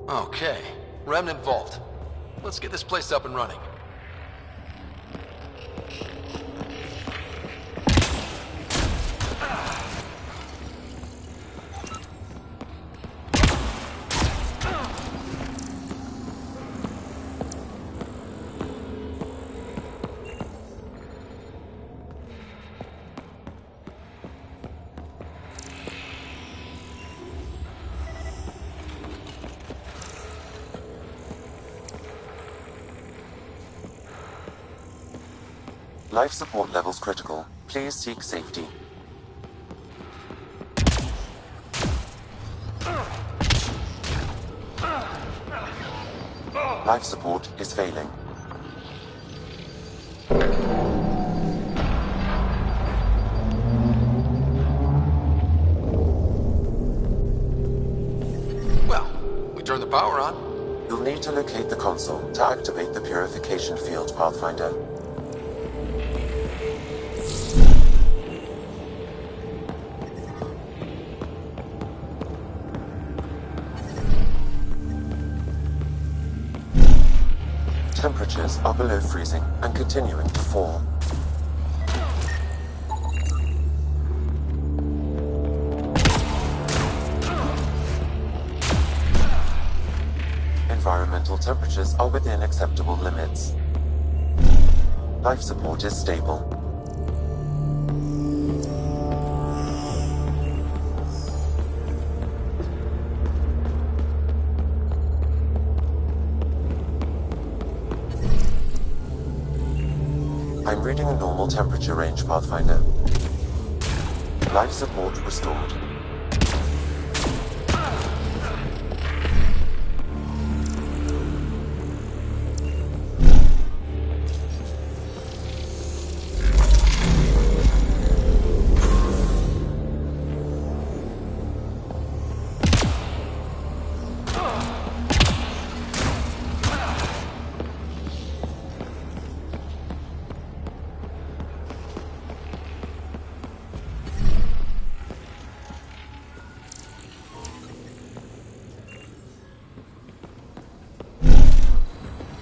Okay, Remnant Vault. Let's get this place up and running. Life support levels critical. Please seek safety. Life support is failing. Well, we turned the power on. You'll need to locate the console to activate the purification field, Pathfinder. Temperatures are below freezing and continuing to fall. Environmental temperatures are within acceptable limits. Life support is stable. I'm reading a normal temperature range, Pathfinder. Life support restored.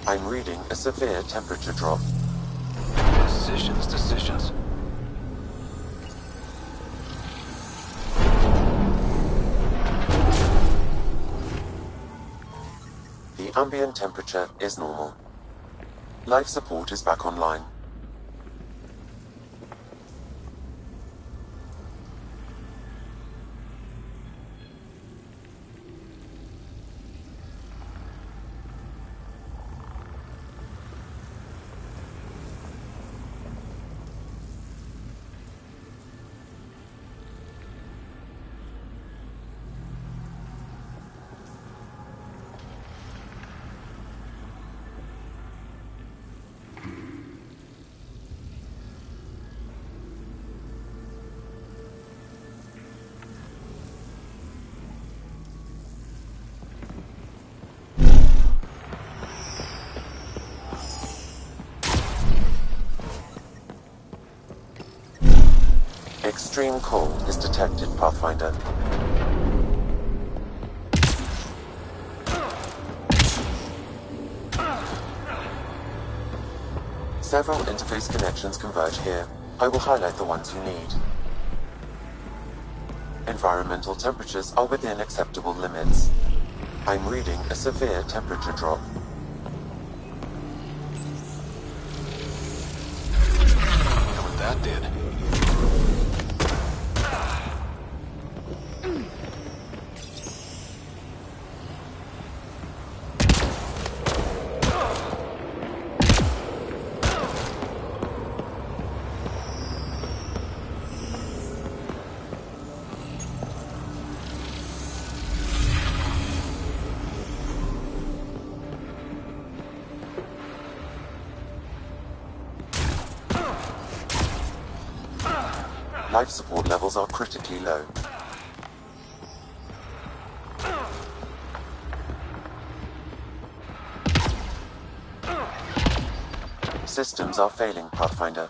I'm reading a severe temperature drop. Decisions. The ambient temperature is normal. Life support is back online. Extreme cold is detected, Pathfinder. Several interface connections converge here. I will highlight the ones you need. Environmental temperatures are within acceptable limits. I'm reading a severe temperature drop. Know what that did? Life support levels are critically low. Systems are failing, Pathfinder.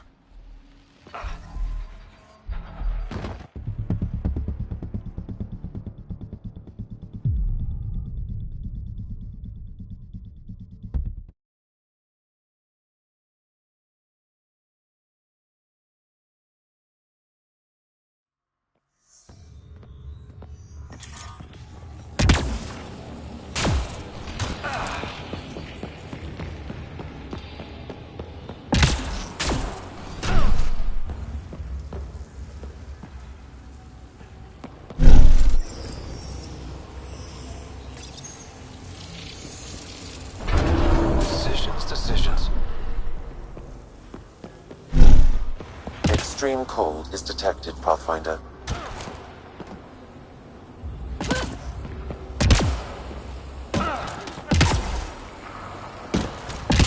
Extreme cold is detected, Pathfinder.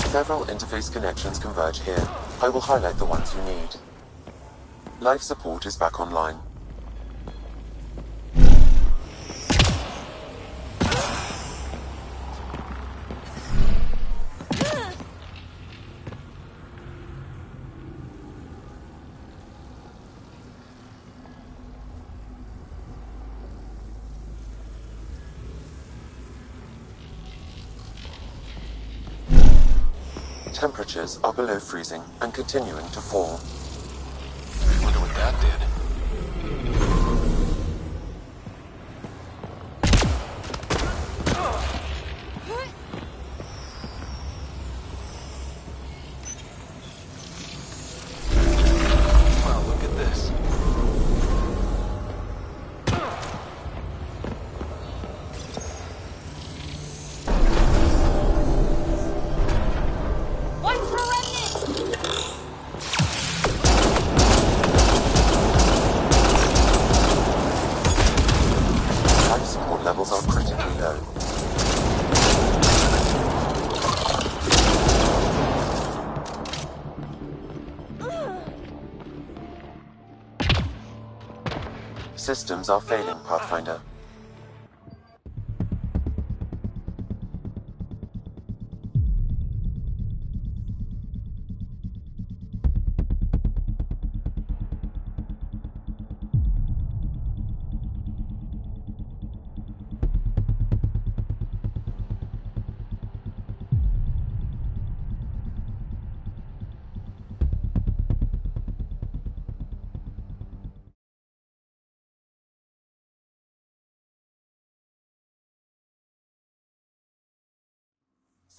Several interface connections converge here. I will highlight the ones you need. Life support is back online. Temperatures are below freezing and continuing to fall. Wonder what that did. Wow, look at this. Watch for remnants! Life support levels are critically low. Systems are failing, Pathfinder.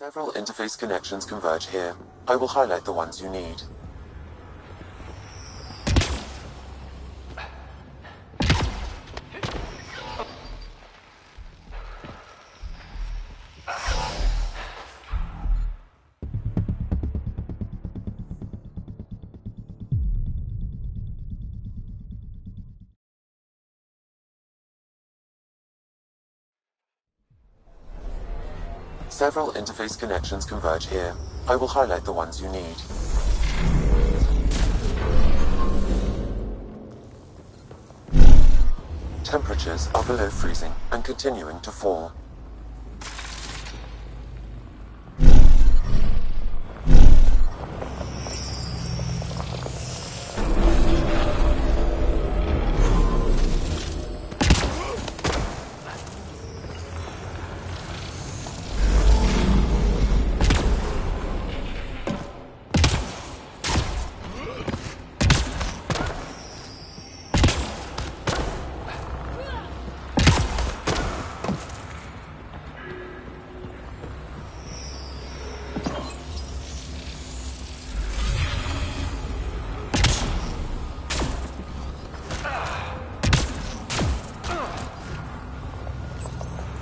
Several interface connections converge here. I will highlight the ones you need. Several interface connections converge here. I will highlight the ones you need. Temperatures are below freezing and continuing to fall.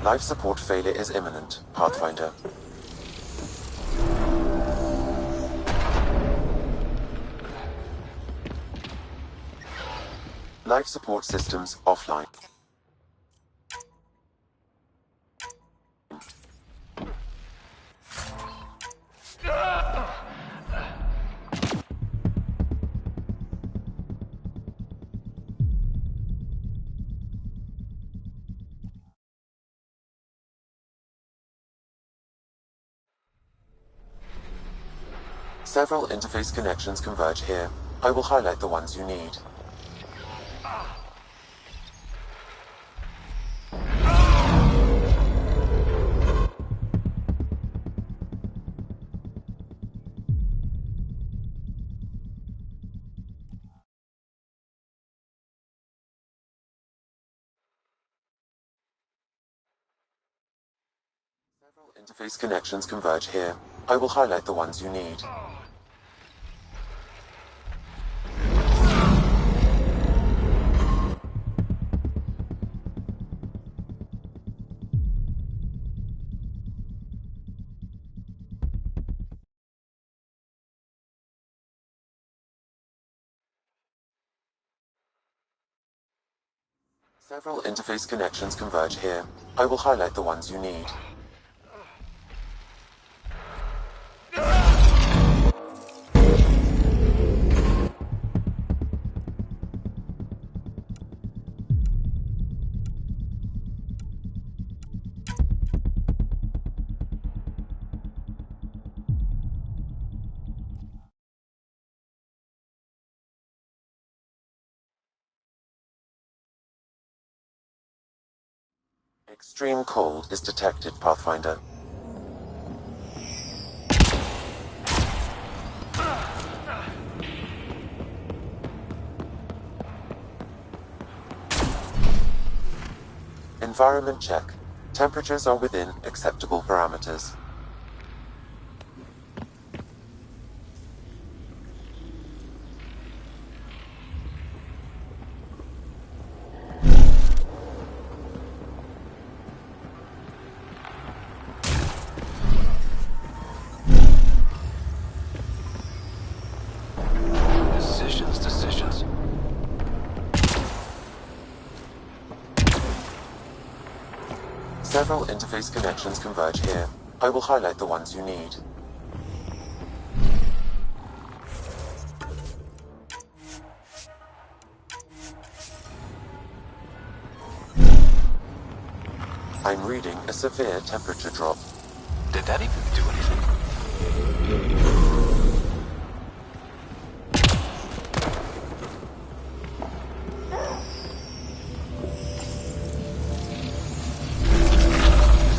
Life support failure is imminent, Pathfinder. Life support systems offline. Several interface connections converge here. I will highlight the ones you need. Several interface connections converge here. I will highlight the ones you need. Several interface connections converge here. I will highlight the ones you need. Extreme cold is detected, Pathfinder. Environment check. Temperatures are within acceptable parameters. Decisions. Several interface connections converge here. I will highlight the ones you need. I'm reading a severe temperature drop. Did that even do anything?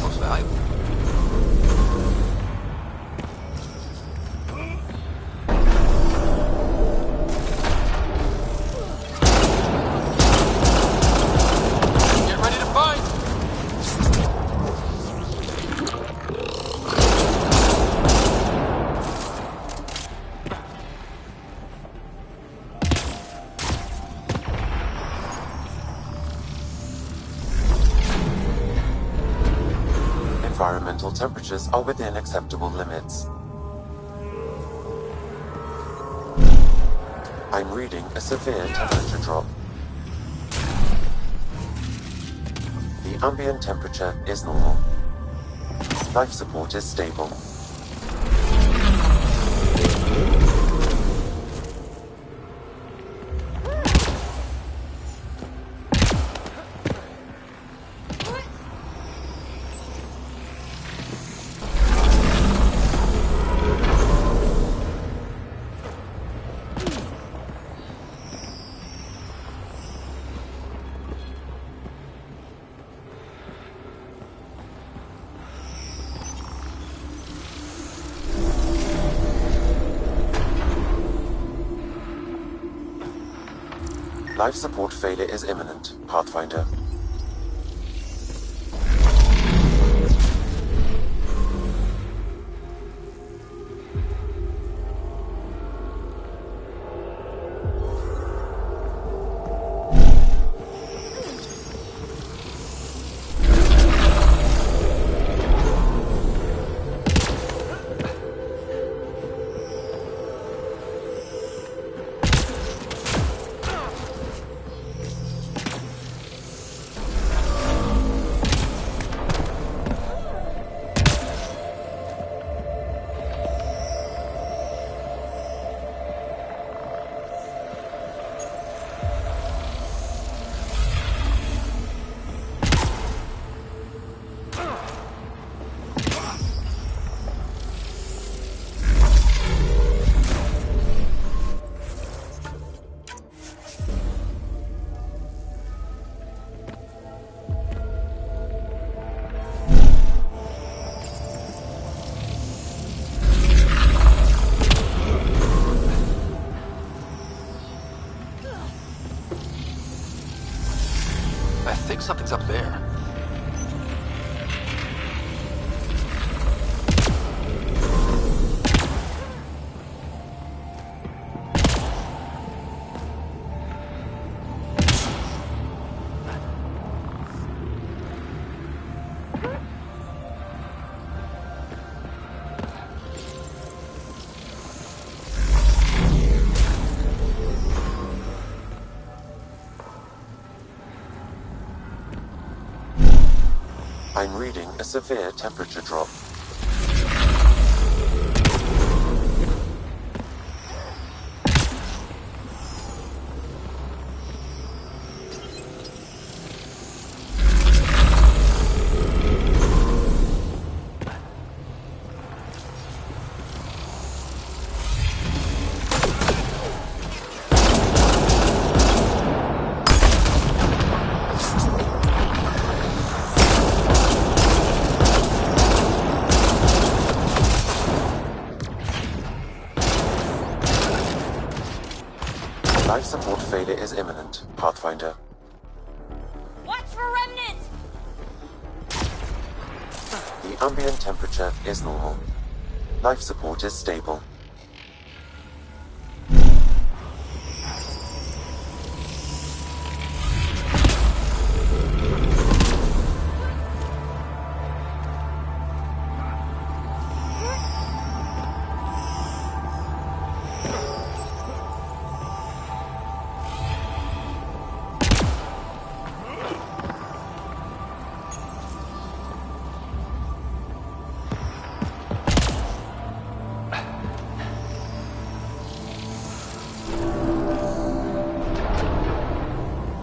Most valuable. Get ready to fight! Environmental temperatures are within acceptable limits. I'm reading a severe temperature drop. The ambient temperature is normal. Life support is stable. Life support failure is imminent, Pathfinder. I think something's up there. I'm reading a severe temperature drop. Life support failure is imminent, Pathfinder. Watch for remnants! The ambient temperature is normal. Life support is stable.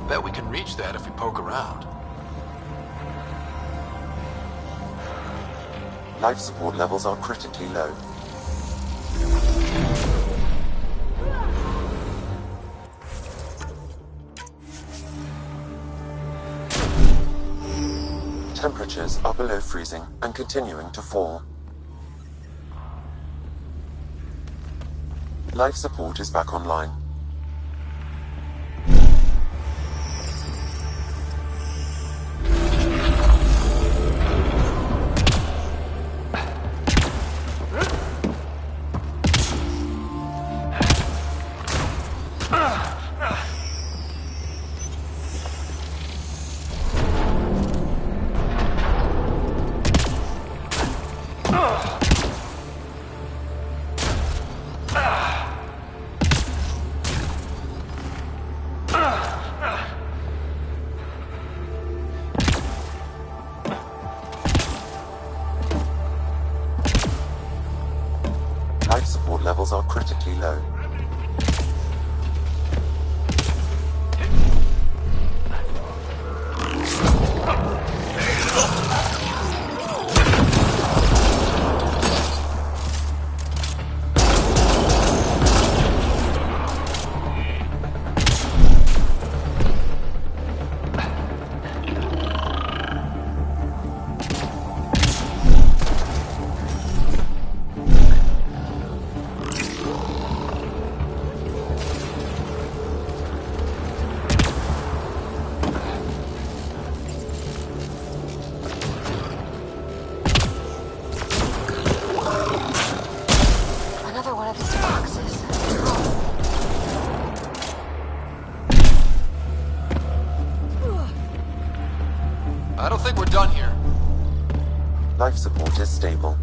Bet we can reach that if we poke around. Life support levels are critically low. Temperatures are below freezing and continuing to fall. Life support is back online. Life support levels are critically low. Another one of these boxes. I don't think we're done here. Life support is stable.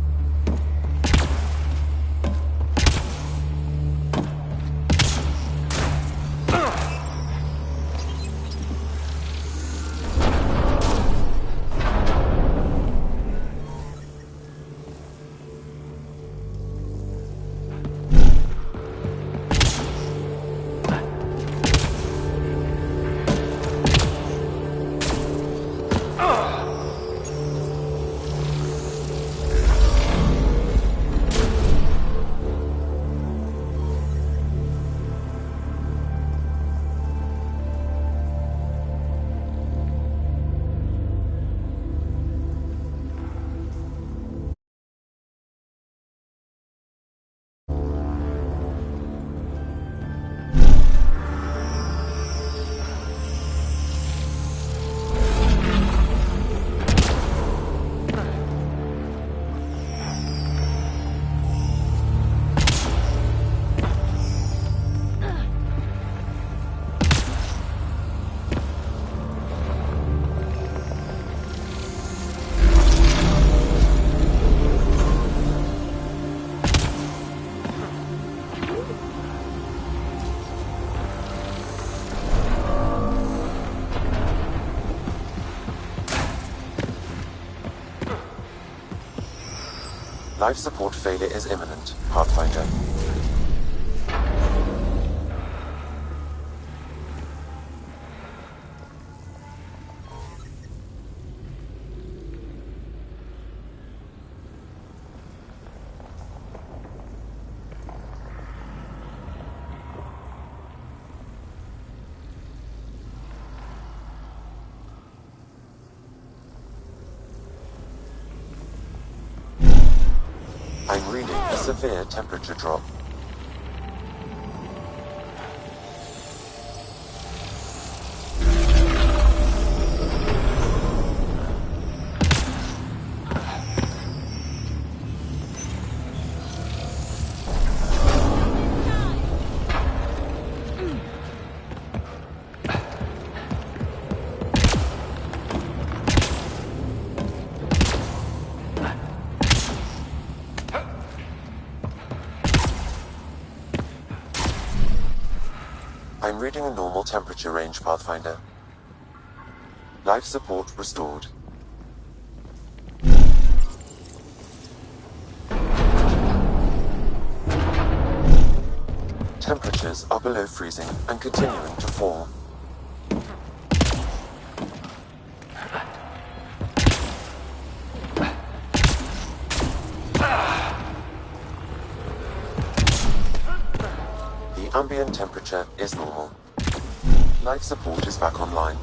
Life support failure is imminent, Pathfinder. I'm reading a severe temperature drop. I'm reading a normal temperature range, Pathfinder. Life support restored. Temperatures are below freezing and continuing to fall. The ambient temperature is normal. Life support is back online.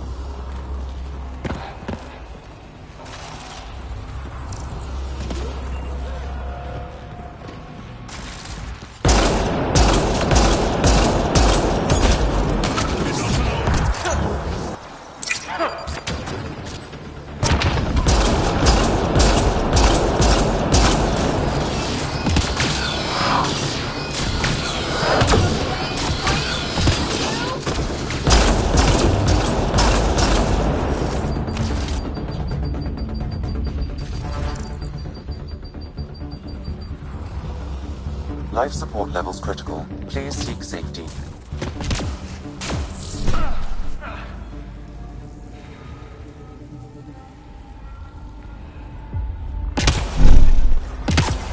Life support levels critical. Please seek safety.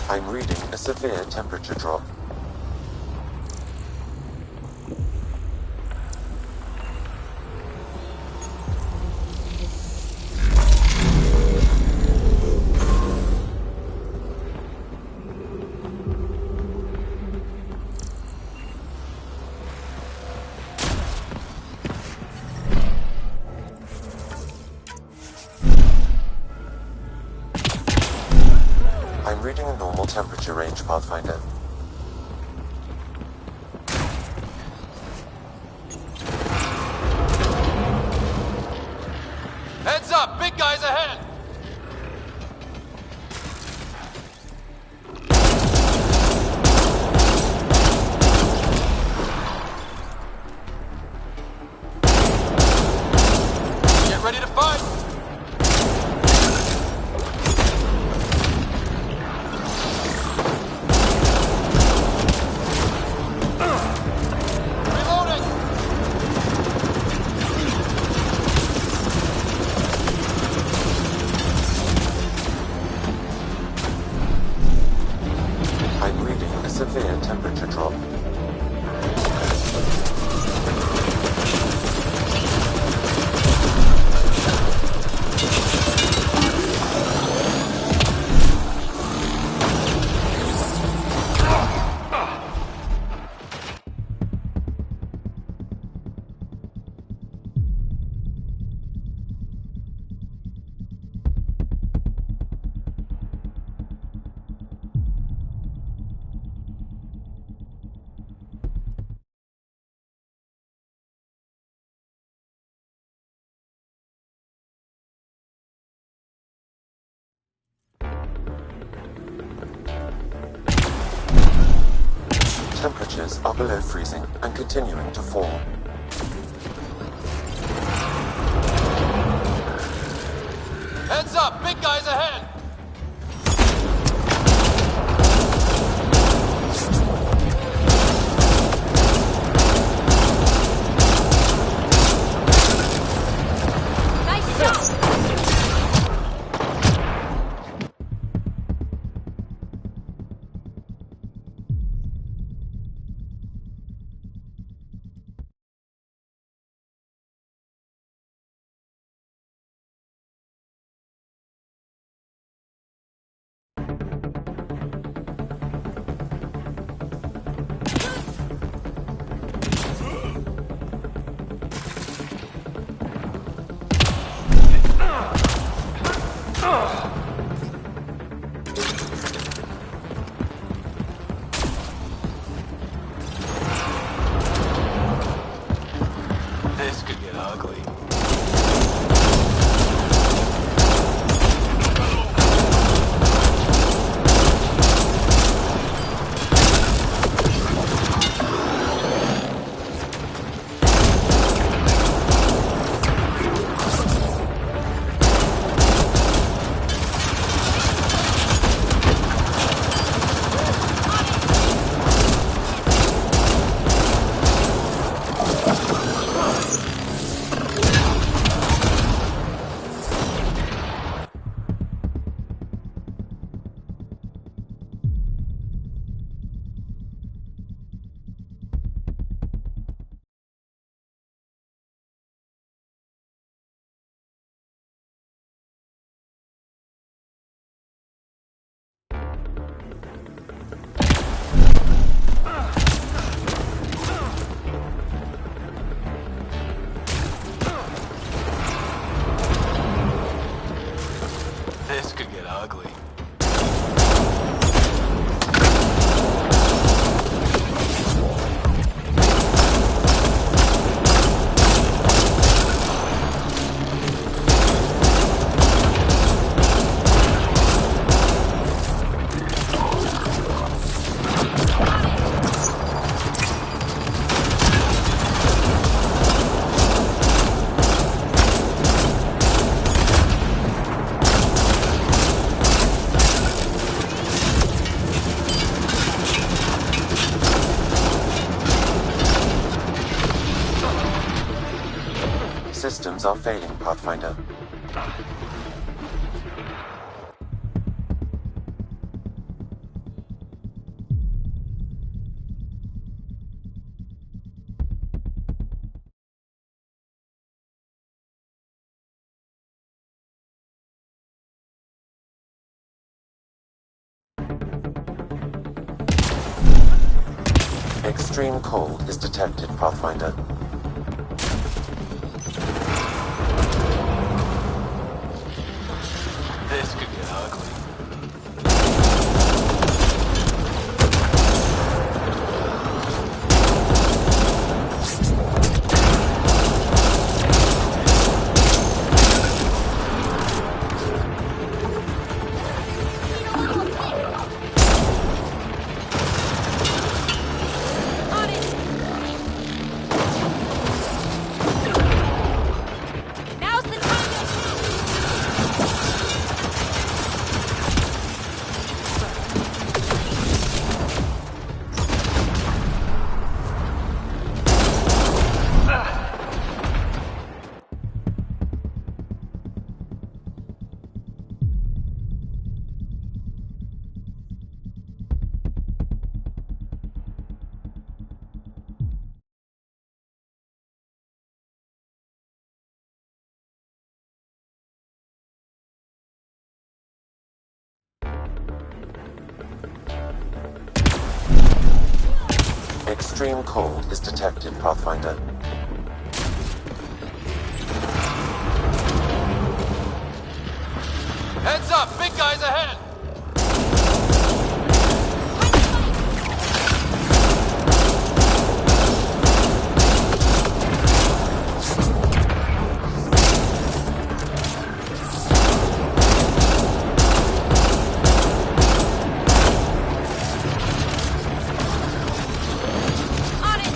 I'm reading a severe temperature drop. I'm reading a normal temperature range, Pathfinder. Heads up! Big guys ahead! Get ready to fight! I'm reading a severe temperature drop. Temperatures are below freezing and continuing to fall. Heads up! Big guys ahead! Nice shot! are failing, Pathfinder. Extreme cold is detected, Pathfinder. This could get ugly. Now's the time to... Extreme cold is detected, Pathfinder. Heads up! Big guys ahead! On it!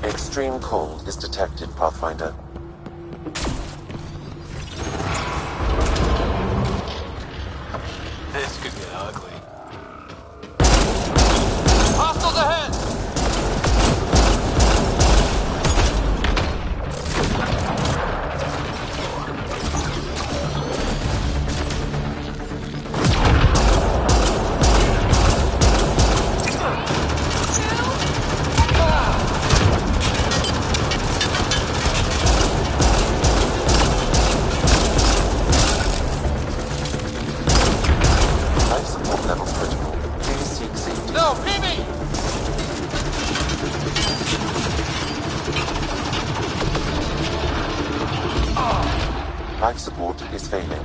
Extreme cold is detected, Pathfinder. This could get ugly. Hostiles ahead! Life support levels critical. Please seek safety. No, PB! Life support is failing.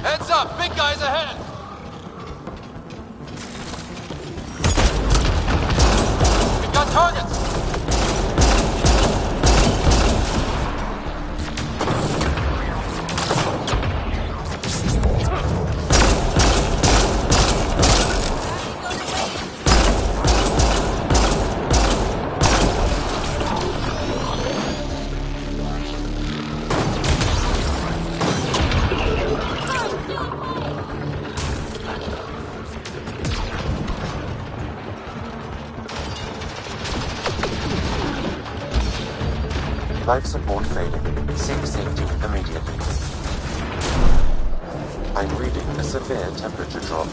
Heads up! Big guys ahead! We've got targets! Life support failing. Seek safety immediately. I'm reading a severe temperature drop.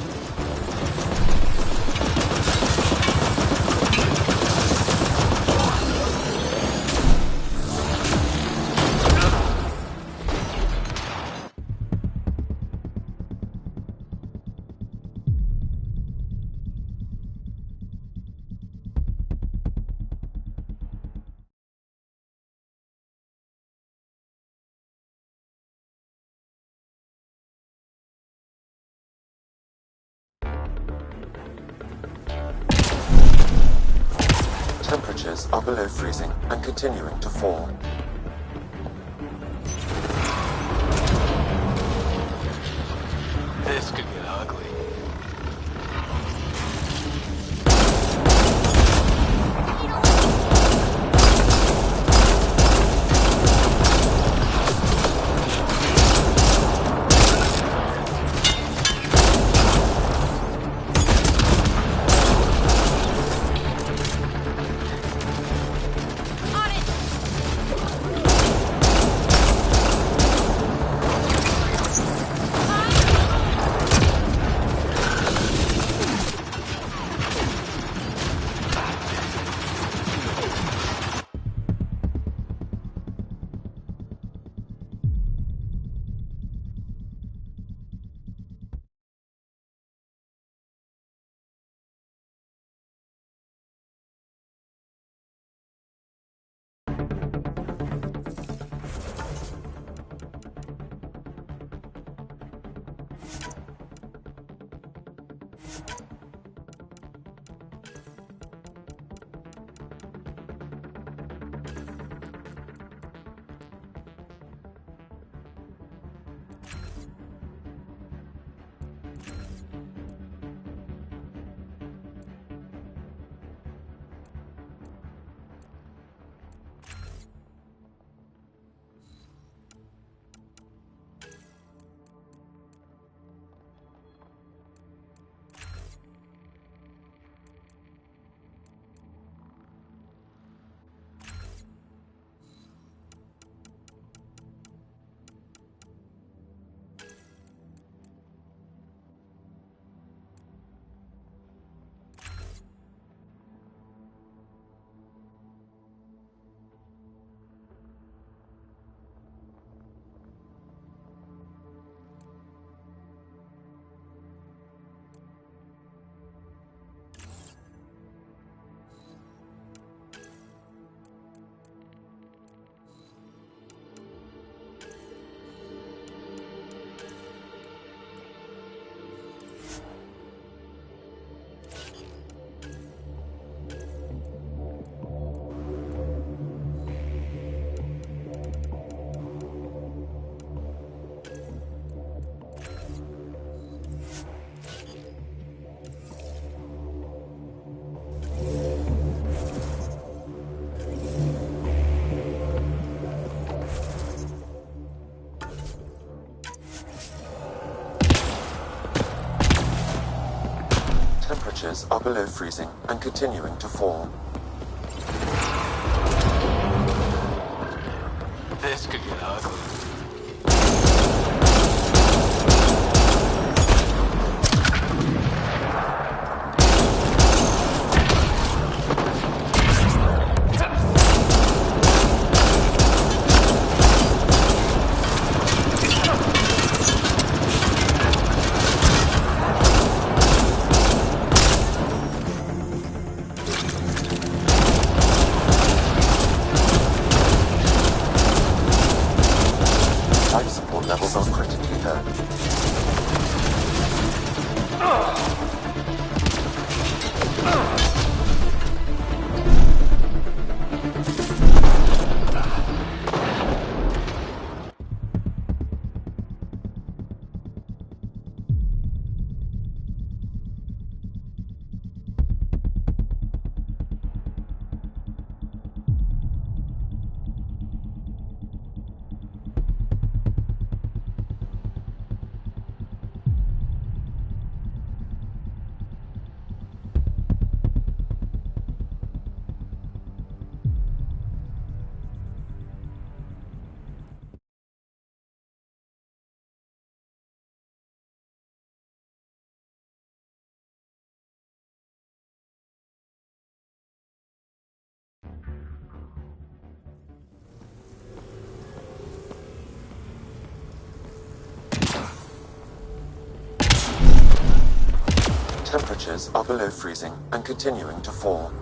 Temperatures are below freezing and continuing to fall. This could get ugly. below freezing and continuing to fall. This could get ugly. Life support levels are critically low. Temperatures are below freezing and continuing to fall.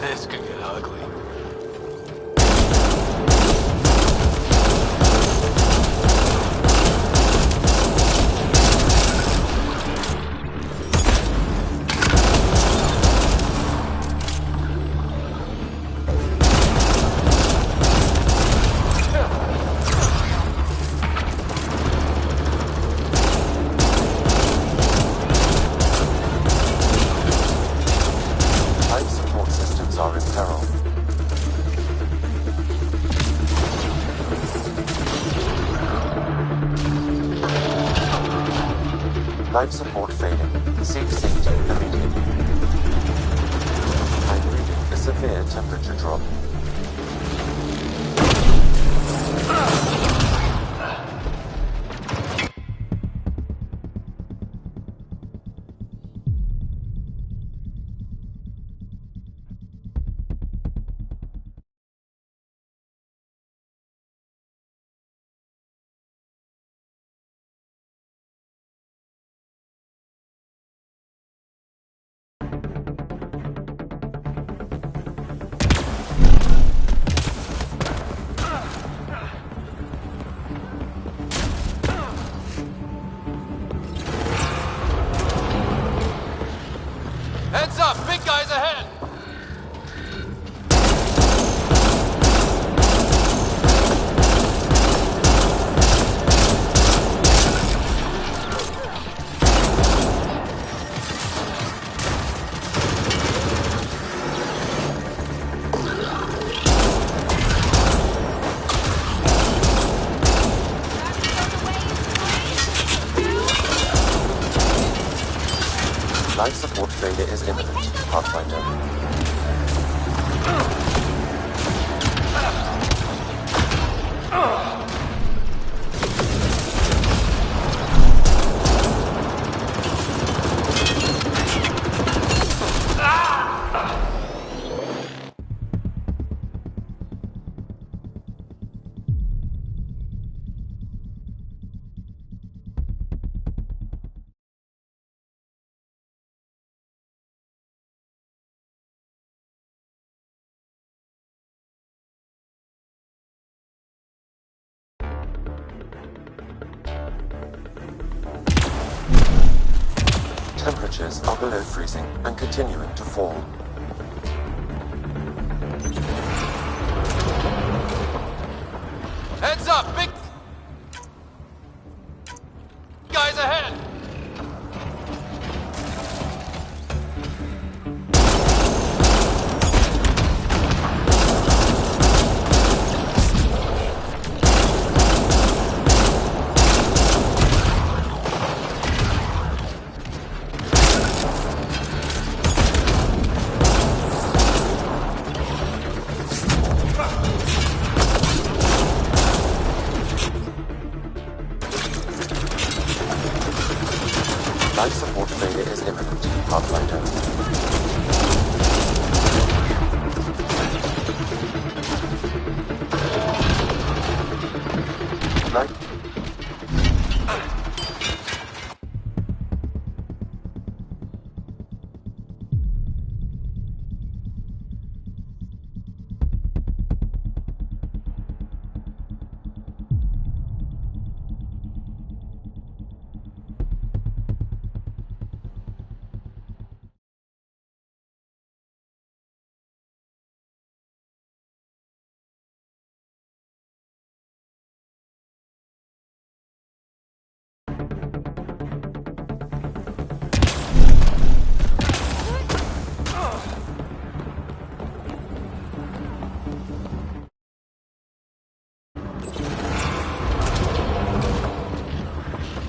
This could get ugly. Life support systems are in peril. Life support failing. Seek safety immediately. I'm reading a severe temperature drop. Heads up! Big guys ahead! Life support failure is imminent, Pathfinder. Temperatures are below freezing and continuing to fall. Heads up! Big guys ahead! Life support failure is imminent, Pathfinder. Life...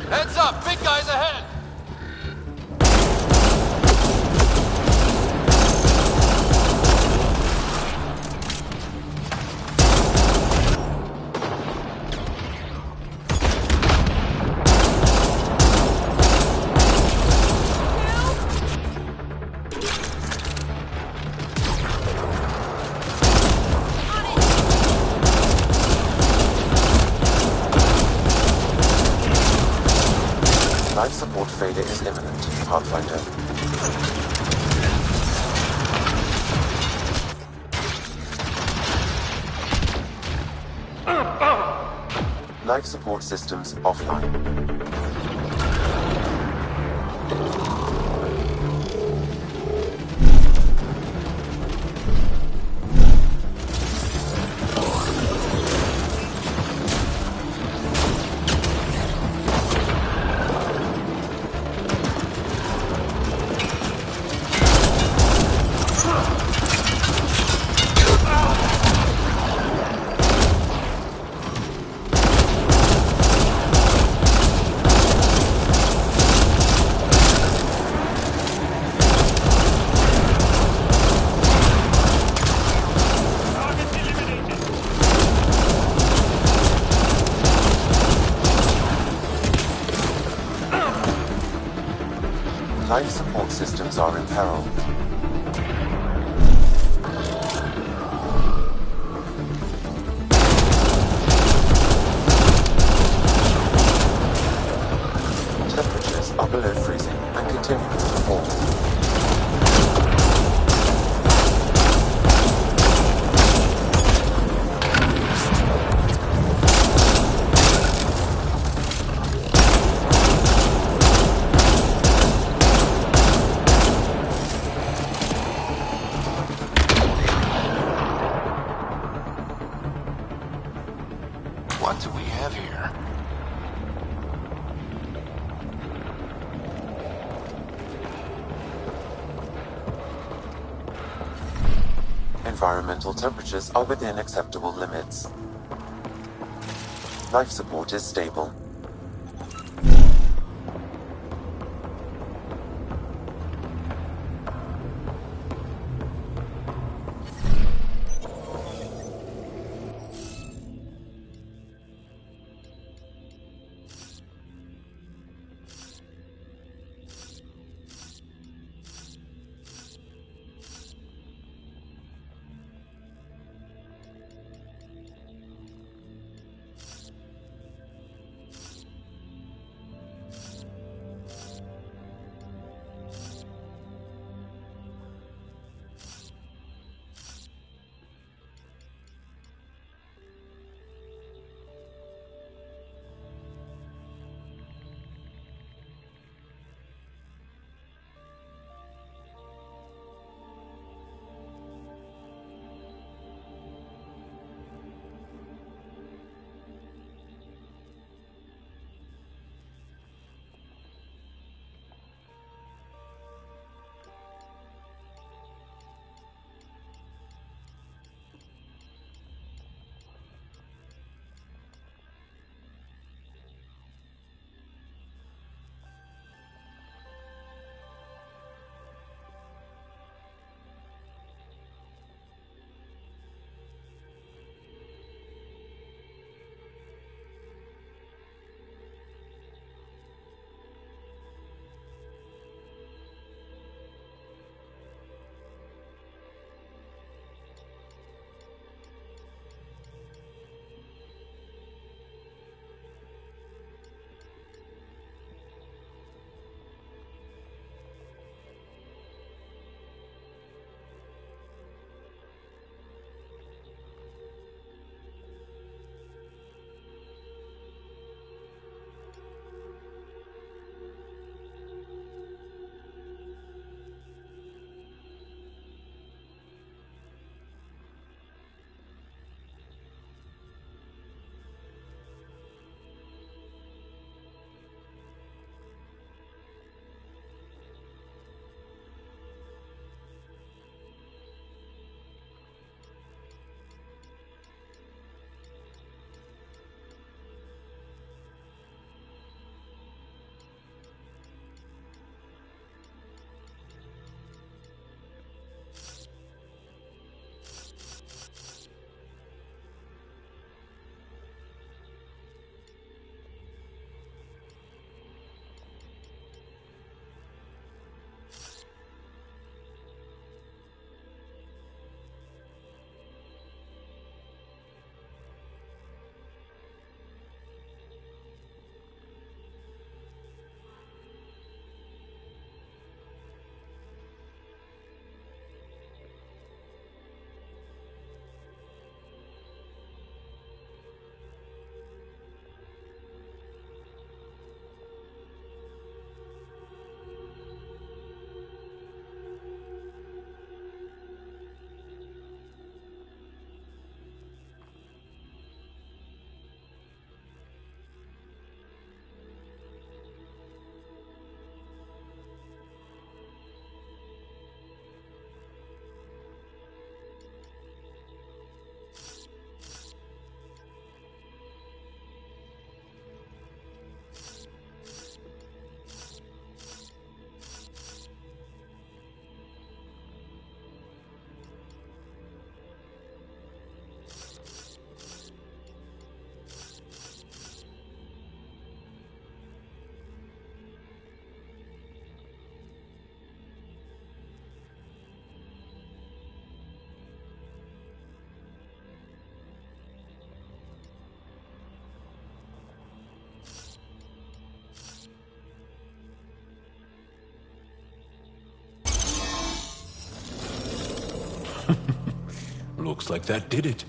Heads up! Big guys ahead! Life support failure is imminent, Pathfinder. Life support systems offline. Life support systems are imperiled. Temperatures are below freezing and continue to fall. What do we have here? Environmental temperatures are within acceptable limits. Life support is stable. Looks like that did it.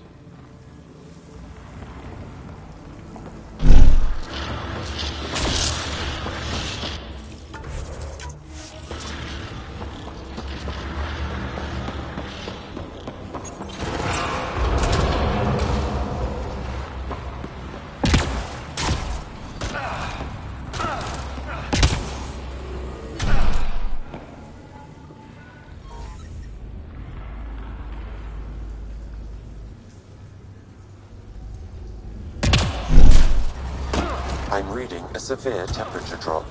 I'm reading a severe temperature drop.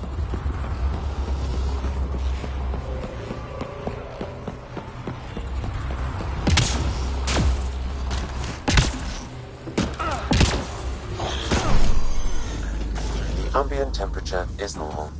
The ambient temperature is normal.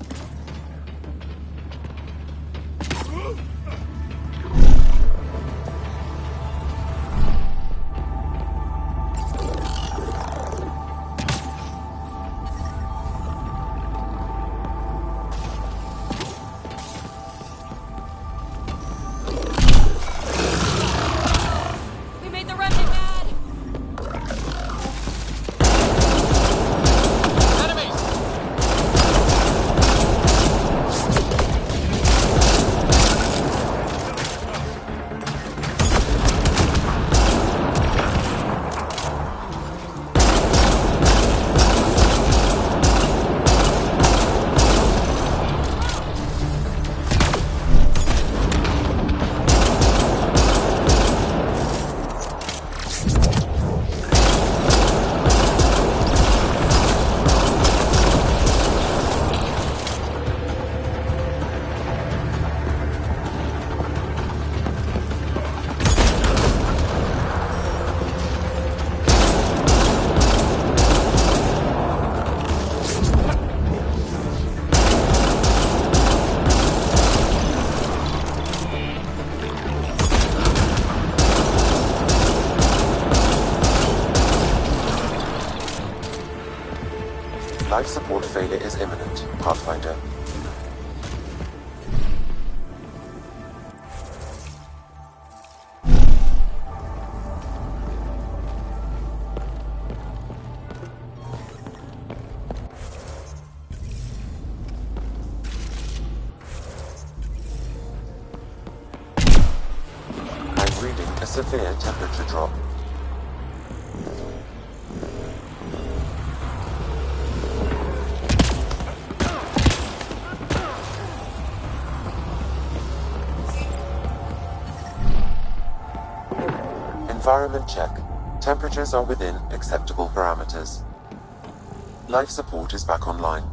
We made the remnant mad! Enemies! Life support failure is imminent, Pathfinder. I'm reading a severe temperature drop. Environment check. Temperatures are within acceptable parameters. Life support is back online.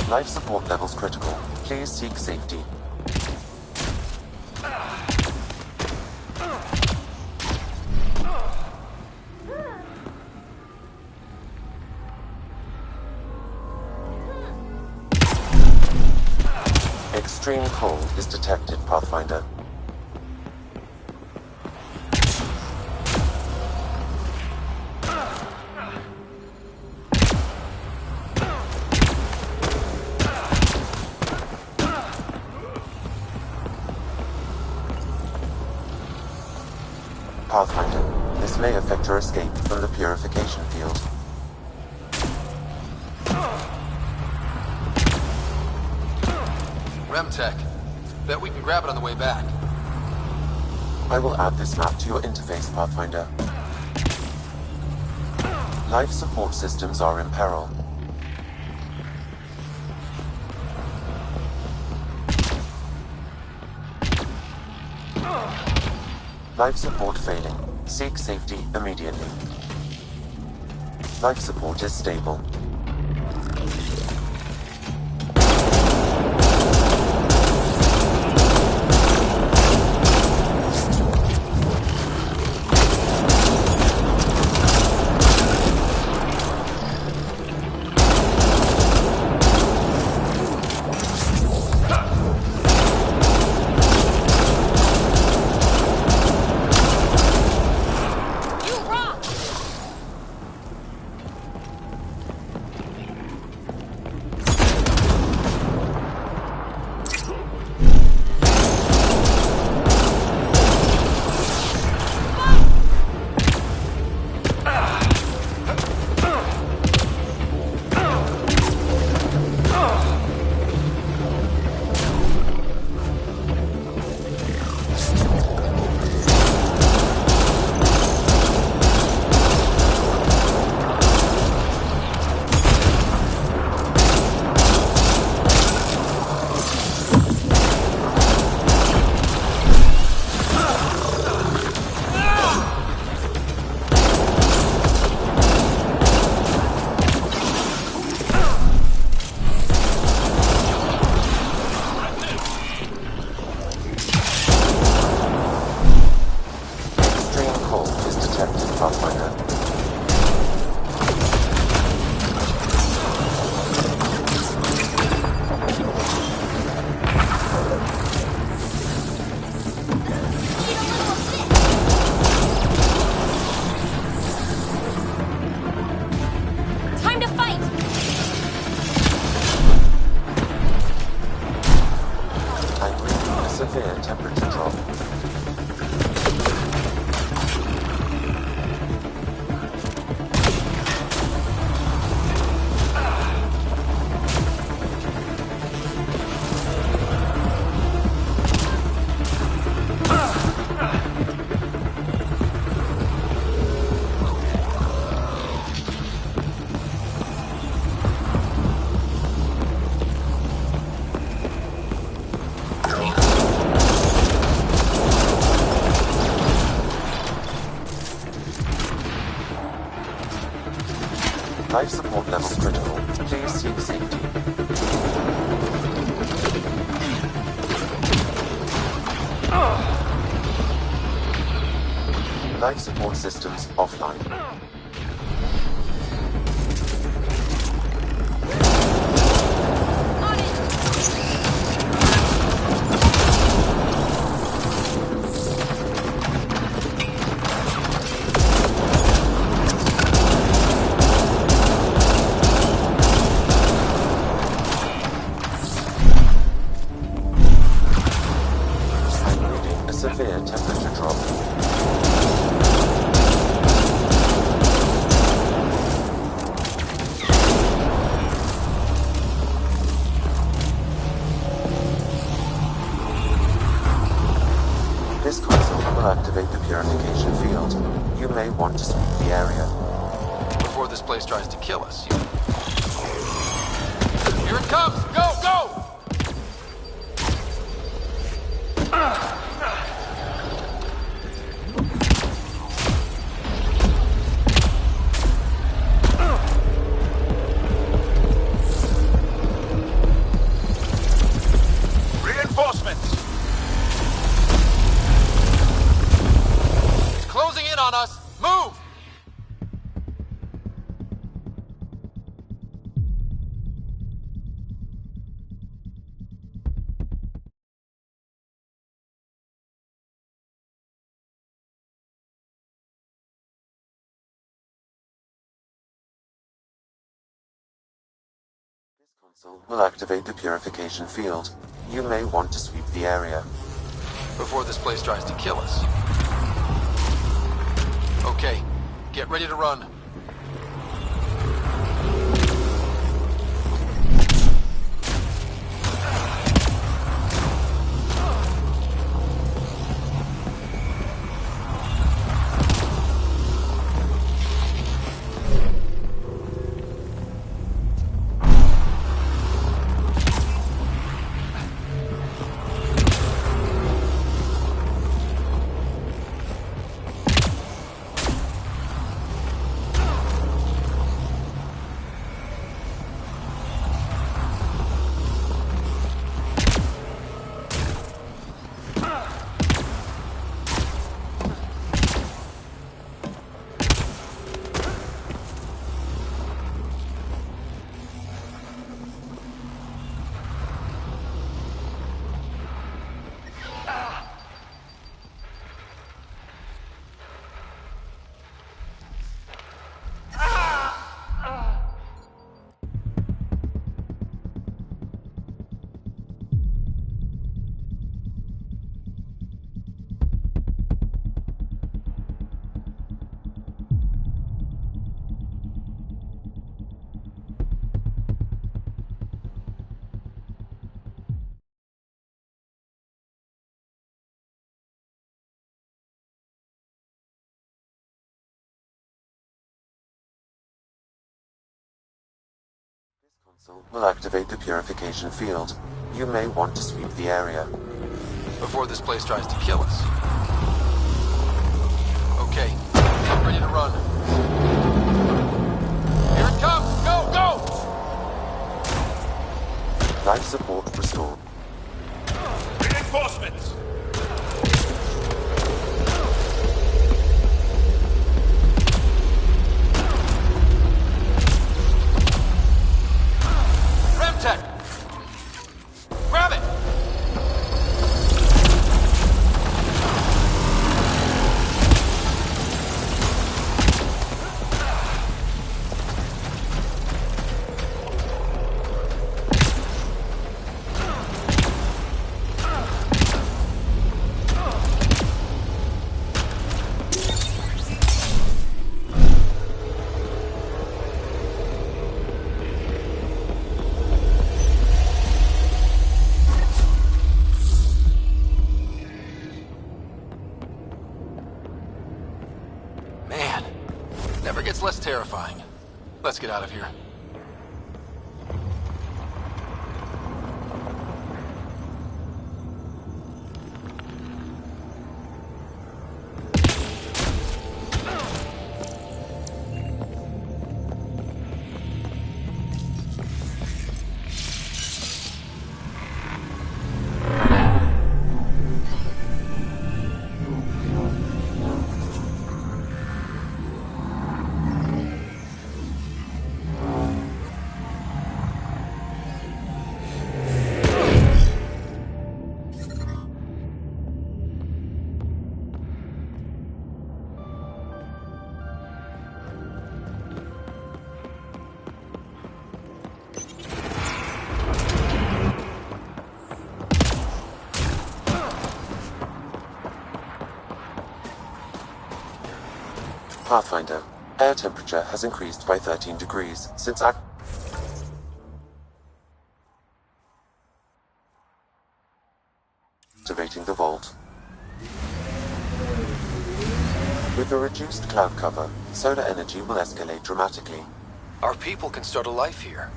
Life support levels critical. Please seek safety. Extreme cold is detected, Pathfinder. Pathfinder, this may affect your escape from the purification field. Remtech. Bet we can grab it on the way back. I will add this map to your interface, Pathfinder. Life support systems are in peril. Life support failing. Seek safety immediately. Life support is stable. Severe temperature drop. Life support level critical. Please seek safety. Life support systems offline. Severe temperature drop. This console will activate the purification field. You may want to sweep the area. Before this place tries to kill us. Here it comes! Go, go! On us! Move! This console will activate the purification field. You may want to sweep the area. Before this place tries to kill us. Okay, get ready to run. console will activate the purification field. You may want to sweep the area. Before this place tries to kill us. Okay, I'm ready to run. Here it comes! Go, go! Life support restored. Reinforcements! Remtech! Grab it! Man, never gets less terrifying. Let's get out of here. Pathfinder, air temperature has increased by 13 degrees since activating the vault. With a reduced cloud cover, solar energy will escalate dramatically. Our people can start a life here.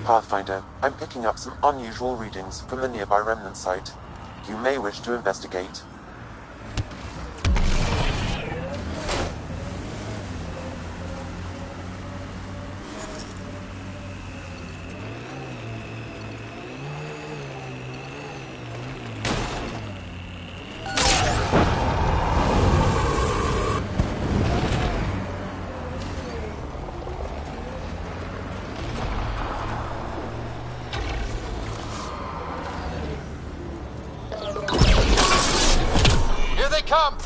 Pathfinder, I'm picking up some unusual readings from the nearby remnant site. You may wish to investigate. Here they come!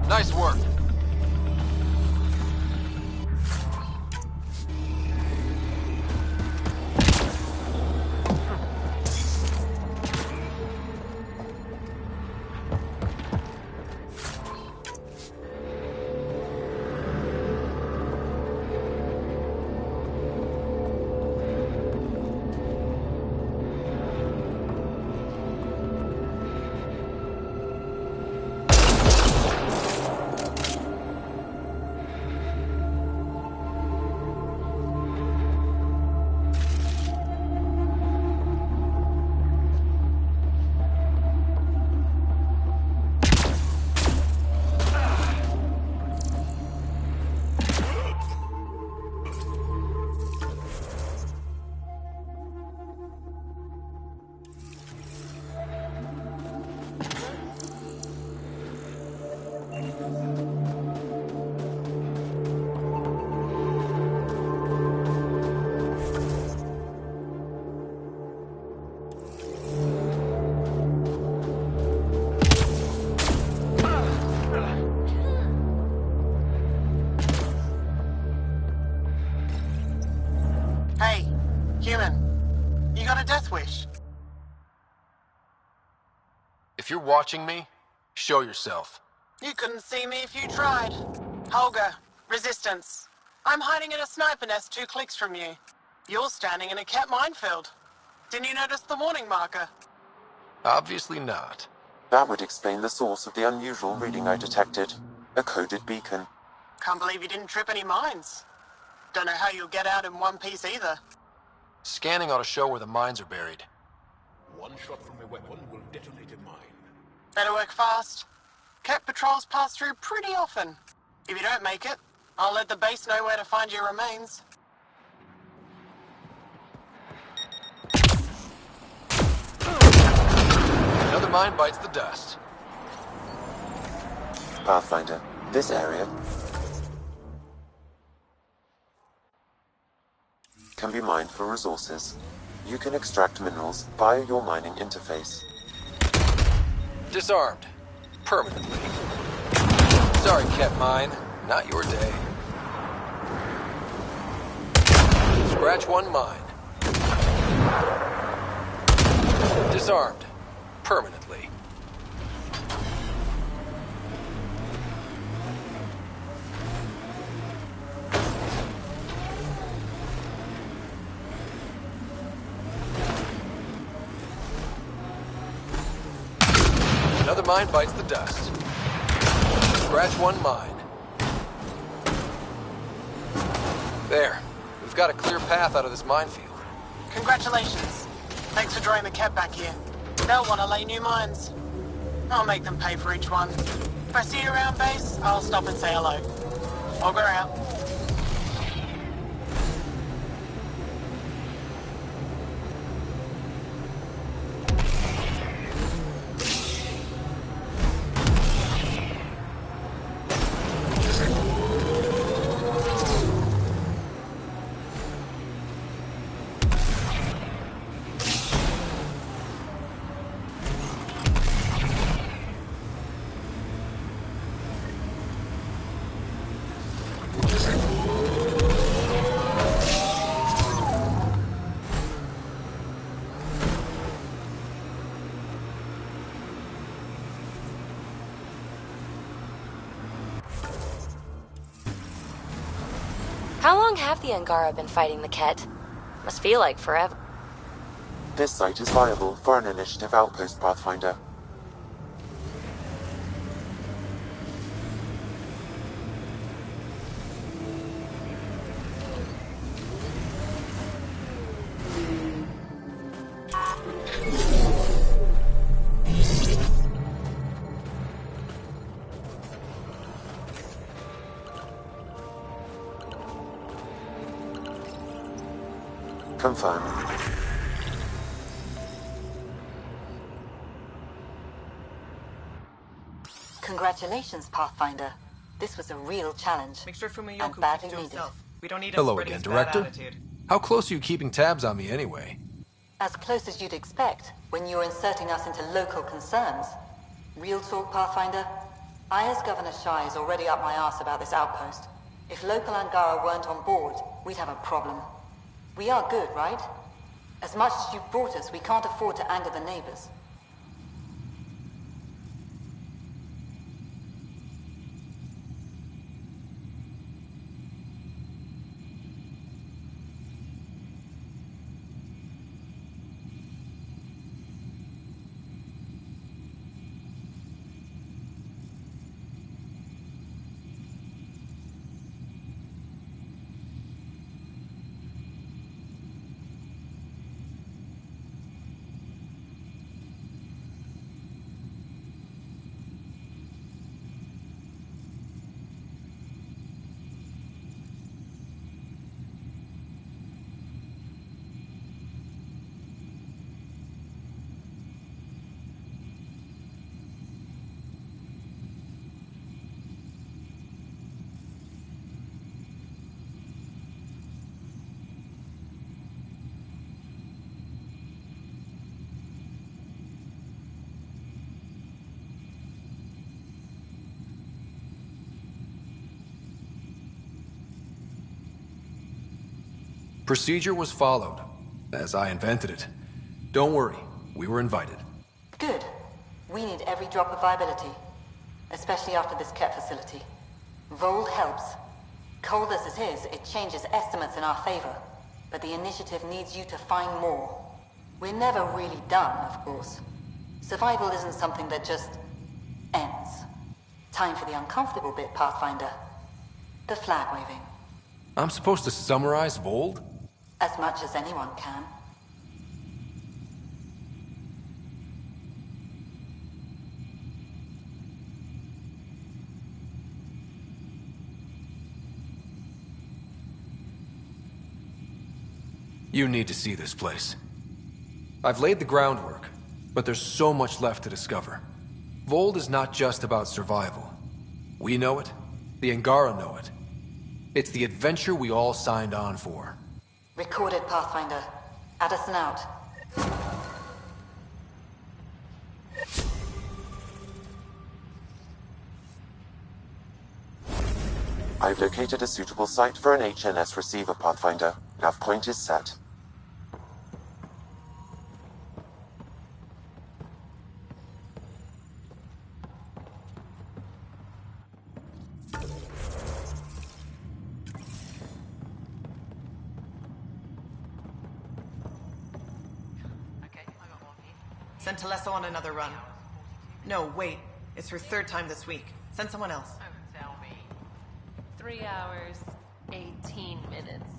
Nice work. If you're watching me, show yourself. You couldn't see me if you tried. Holger, Resistance. I'm hiding in a sniper nest 2 clicks from you. You're standing in a cat minefield. Didn't you notice the warning marker? Obviously not. That would explain the source of the unusual reading I detected. A coded beacon. Can't believe you didn't trip any mines. Don't know how you'll get out in one piece either. Scanning ought to show where the mines are buried. One shot from a weapon will detonate a mine. Better work fast. Cat patrols pass through pretty often. If you don't make it, I'll let the base know where to find your remains. Another mine bites the dust. Pathfinder, this area can be mined for resources. You can extract minerals via your mining interface. Disarmed. Permanently. Sorry, Cat Mine. Not your day. Scratch 1 mine. Disarmed. Permanently. Another mine bites the dust. Scratch 1 mine. There. We've got a clear path out of this minefield. Congratulations. Thanks for drawing the cat back here. They'll want to lay new mines. I'll make them pay for each one. If I see you around base, I'll stop and say hello. Auger out. How long have the Angara been fighting the Ket? Must feel like forever. This site is viable for an initiative outpost, Pathfinder. Confirmed. Congratulations, Pathfinder. This was a real challenge. Make sure and Fumiyoku badly keeps to needed. himself. We don't need him Hello spreading again, his bad Director. attitude. How close are you keeping tabs on me anyway? As close as you'd expect when you're inserting us into local concerns. Real talk, Pathfinder? I, as Governor Shai, is already up my arse about this outpost. If local Angara weren't on board, we'd have a problem. We are good, right? As much as you've brought us, we can't afford to anger the neighbors. Procedure was followed, as I invented it. Don't worry, we were invited. Good. We need every drop of viability, especially after this Ket facility. Vold helps. Cold as it is, it changes estimates in our favor. But the initiative needs you to find more. We're never really done, of course. Survival isn't something that just ends. Time for the uncomfortable bit, Pathfinder. The flag waving. I'm supposed to summarize Vold? As much as anyone can. You need to see this place. I've laid the groundwork, but there's so much left to discover. Vold is not just about survival. We know it. The Angara know it. It's the adventure we all signed on for. Recorded, Pathfinder. Addison out. I've located a suitable site for an HNS receiver, Pathfinder. Nav point is set. Send Telesso on another run. No, wait. It's her third time this week. Send someone else. Don't tell me. 3 hours, 18 minutes.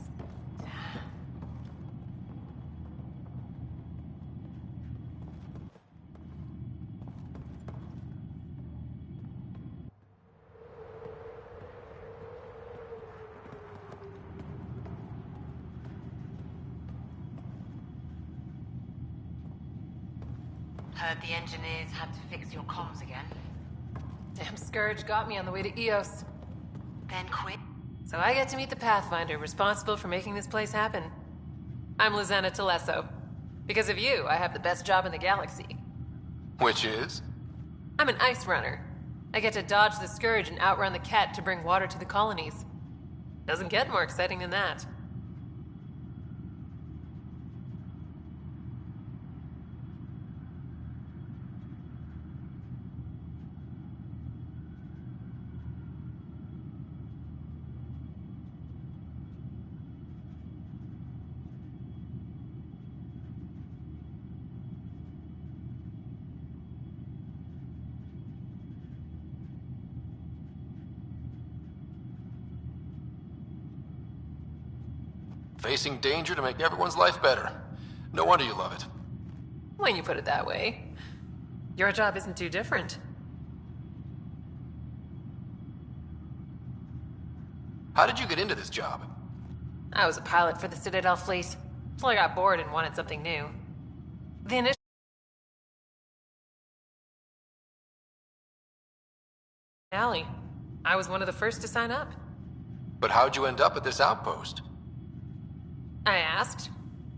Heard the engineers had to fix your comms again. Damn Scourge got me on the way to Eos. Then quit. So I get to meet the Pathfinder responsible for making this place happen. I'm Lizana Telesso. Because of you, I have the best job in the galaxy. Which is? I'm an ice runner. I get to dodge the Scourge and outrun the Ket to bring water to the colonies. Doesn't get more exciting than that. Facing danger to make everyone's life better. No wonder you love it. When you put it that way. Your job isn't too different. How did you get into this job? I was a pilot for the Citadel fleet, till I got bored and wanted something new. The initial finale. I was one of the first to sign up. But how'd you end up at this outpost? I asked.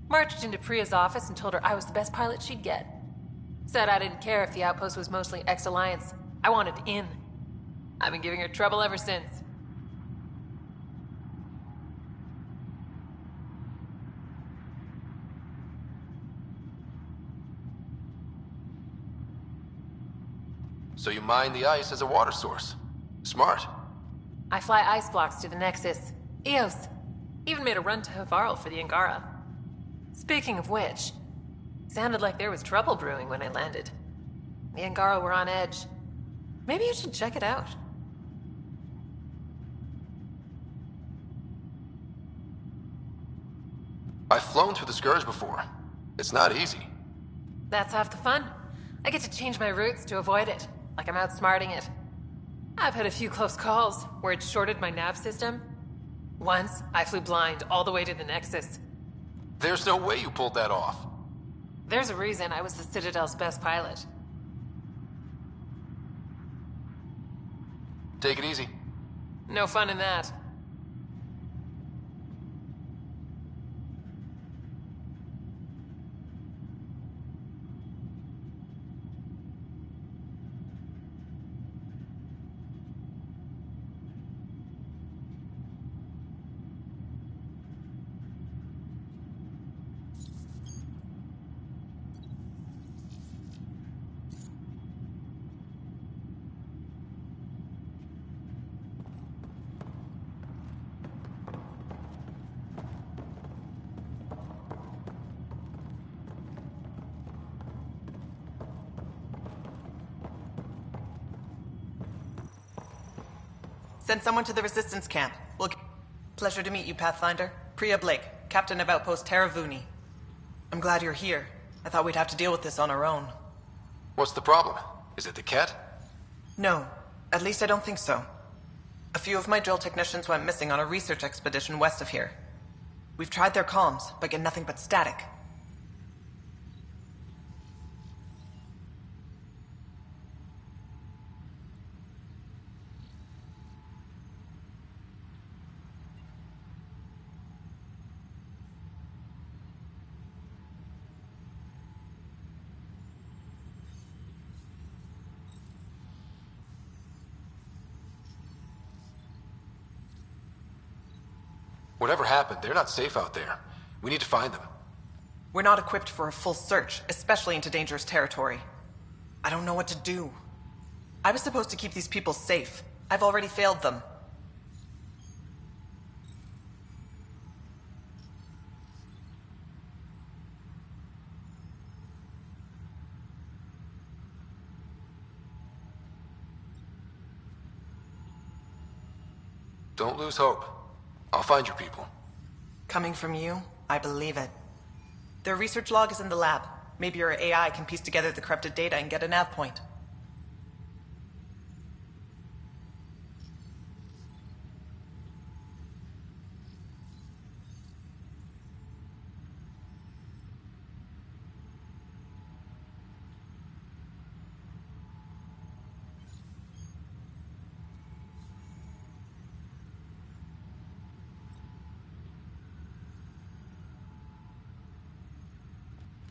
Marched into Priya's office and told her I was the best pilot she'd get. Said I didn't care if the outpost was mostly ex-Alliance. I wanted in. I've been giving her trouble ever since. So you mine the ice as a water source. Smart. I fly ice blocks to the Nexus. Eos. Even made a run to Havarl for the Angara. Speaking of which, sounded like there was trouble brewing when I landed. The Angara were on edge. Maybe you should check it out. I've flown through the Scourge before. It's not easy. That's half the fun. I get to change my routes to avoid it, like I'm outsmarting it. I've had a few close calls where it shorted my nav system. Once, I flew blind all the way to the Nexus. There's no way you pulled that off. There's a reason I was the Citadel's best pilot. Take it easy. No fun in that. Send someone to the Resistance camp. Pleasure to meet you, Pathfinder. Priya Blake, Captain of Outpost Taravuni. I'm glad you're here. I thought we'd have to deal with this on our own. What's the problem? Is it the Ket? No. At least I don't think so. A few of my drill technicians went missing on a research expedition west of here. We've tried their comms, but get nothing but static. Whatever happened, they're not safe out there. We need to find them. We're not equipped for a full search, especially into dangerous territory. I don't know what to do. I was supposed to keep these people safe. I've already failed them. Don't lose hope. I'll find your people. Coming from you, I believe it. Their research log is in the lab. Maybe your AI can piece together the corrupted data and get a nav point.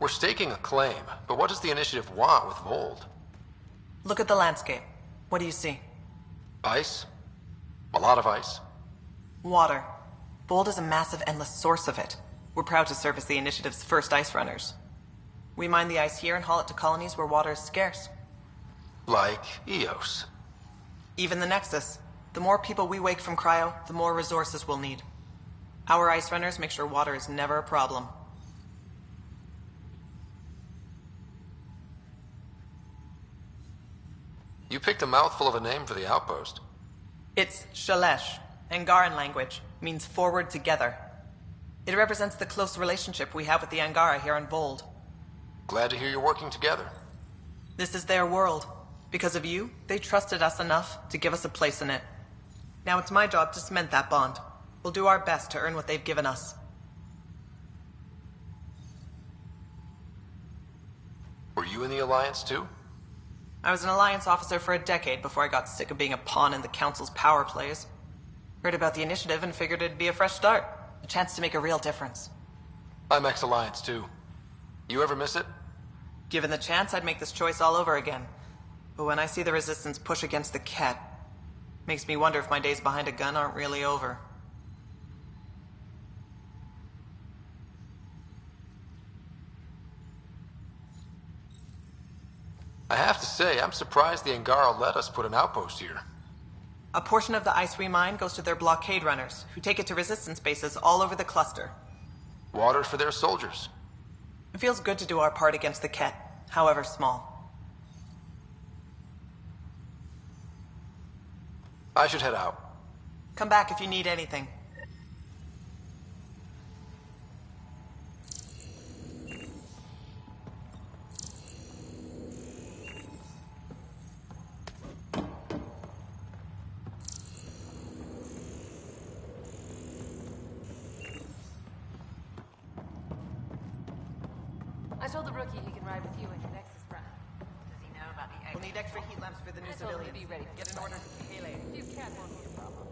We're staking a claim, but what does the initiative want with Vold? Look at the landscape. What do you see? Ice? A lot of ice. Water. Vold is a massive, endless source of it. We're proud to serve as the initiative's first ice runners. We mine the ice here and haul it to colonies where water is scarce. Like Eos. Even the Nexus. The more people we wake from cryo, the more resources we'll need. Our ice runners make sure water is never a problem. You picked a mouthful of a name for the outpost. It's Shalesh. Angaran language. Means forward together. It represents the close relationship we have with the Angara here on Vold. Glad to hear you're working together. This is their world. Because of you, they trusted us enough to give us a place in it. Now it's my job to cement that bond. We'll do our best to earn what they've given us. Were you in the Alliance too? I was an Alliance officer for a decade before I got sick of being a pawn in the Council's power plays. Heard about the initiative and figured it'd be a fresh start. A chance to make a real difference. I'm ex-Alliance too. You ever miss it? Given the chance, I'd make this choice all over again. But when I see the Resistance push against the Ket, makes me wonder if my days behind a gun aren't really over. I have to say, I'm surprised the Angara let us put an outpost here. A portion of the ice we mine goes to their blockade runners, who take it to Resistance bases all over the cluster. Water for their soldiers. It feels good to do our part against the Ket, however small. I should head out. Come back if you need anything. I told the rookie he can ride with you in your Nexus run. Does he know about the egg? We'll need extra heat lamps for the new I told him to civilians. be ready. Get an order from Kaylee. You can't won't be a problem.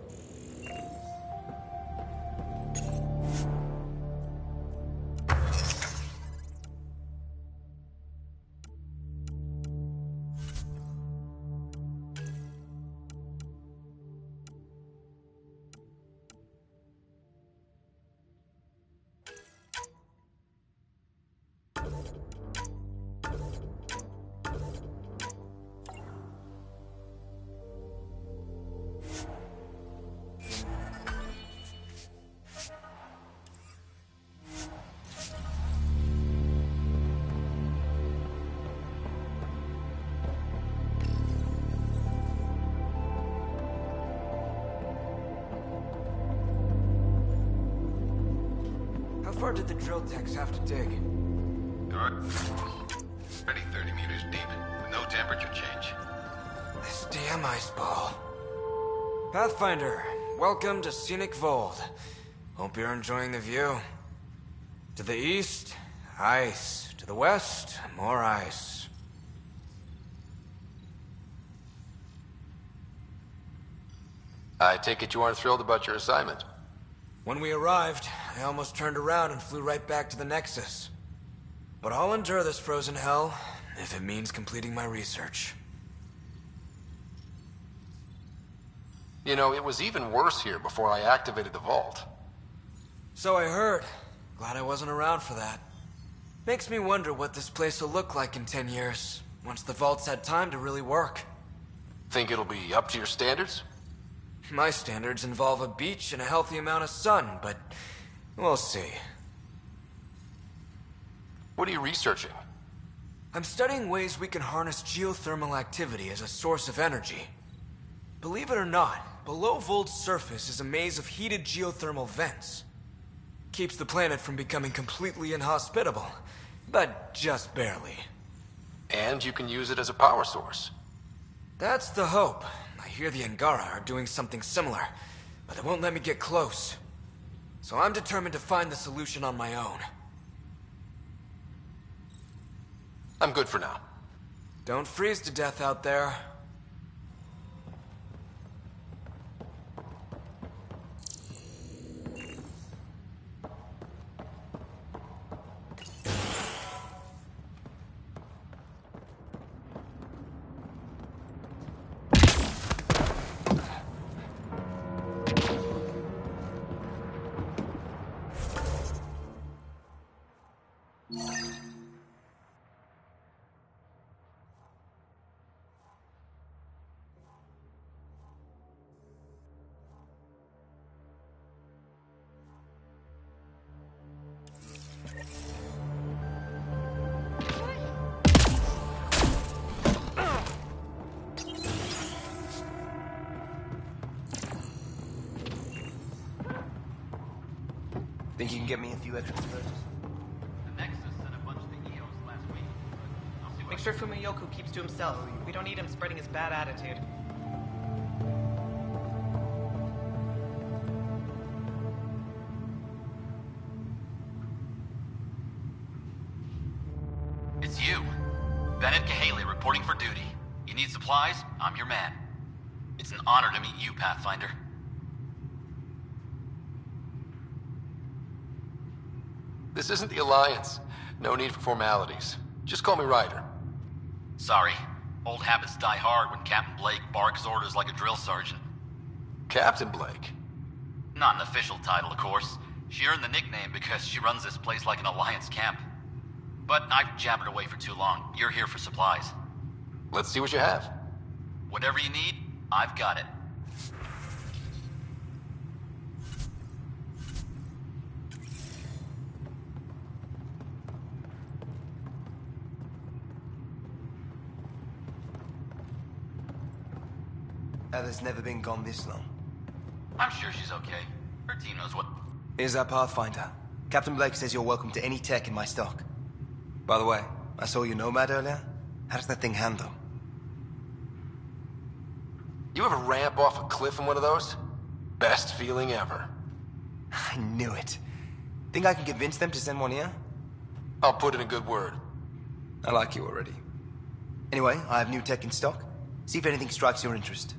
far did the drill techs have to dig? Already 30 meters deep, with no temperature change. This damn ice ball. Pathfinder, welcome to Scenic Vold. Hope you're enjoying the view. To the east, ice. To the west, more ice. I take it you aren't thrilled about your assignment. When we arrived, I almost turned around and flew right back to the Nexus. But I'll endure this frozen hell if it means completing my research. You know, it was even worse here before I activated the vault. So I heard. Glad I wasn't around for that. Makes me wonder what this place will look like in 10 years, once the vault's had time to really work. Think it'll be up to your standards? My standards involve a beach and a healthy amount of sun, but we'll see. What are you researching? I'm studying ways we can harness geothermal activity as a source of energy. Believe it or not, below Vold's surface is a maze of heated geothermal vents. Keeps the planet from becoming completely inhospitable, but just barely. And you can use it as a power source. That's the hope. I hear the Angara are doing something similar, but they won't let me get close. So I'm determined to find the solution on my own. I'm good for now. Don't freeze to death out there. Think you can get me a few extra spurs? The Nexus sent a bunch to EOS last week, but I'll see what Make sure Fumiyoku keeps to himself. We don't need him spreading his bad attitude. It's you. Bennett Cahaley reporting for duty. You need supplies? I'm your man. It's an honor to meet you, Pathfinder. This isn't the Alliance. No need for formalities. Just call me Ryder. Sorry. Old habits die hard when Captain Blake barks orders like a drill sergeant. Captain Blake? Not an official title, of course. She earned the nickname because she runs this place like an Alliance camp. But I've jabbered away for too long. You're here for supplies. Let's see what you have. Whatever you need, I've got it. Heather's never been gone this long. I'm sure she's okay. Her team knows what... Here's our Pathfinder. Captain Blake says you're welcome to any tech in my stock. By the way, I saw your Nomad earlier. How does that thing handle? You ever ramp off a cliff in one of those? Best feeling ever. I knew it. Think I can convince them to send one here? I'll put in a good word. I like you already. Anyway, I have new tech in stock. See if anything strikes your interest.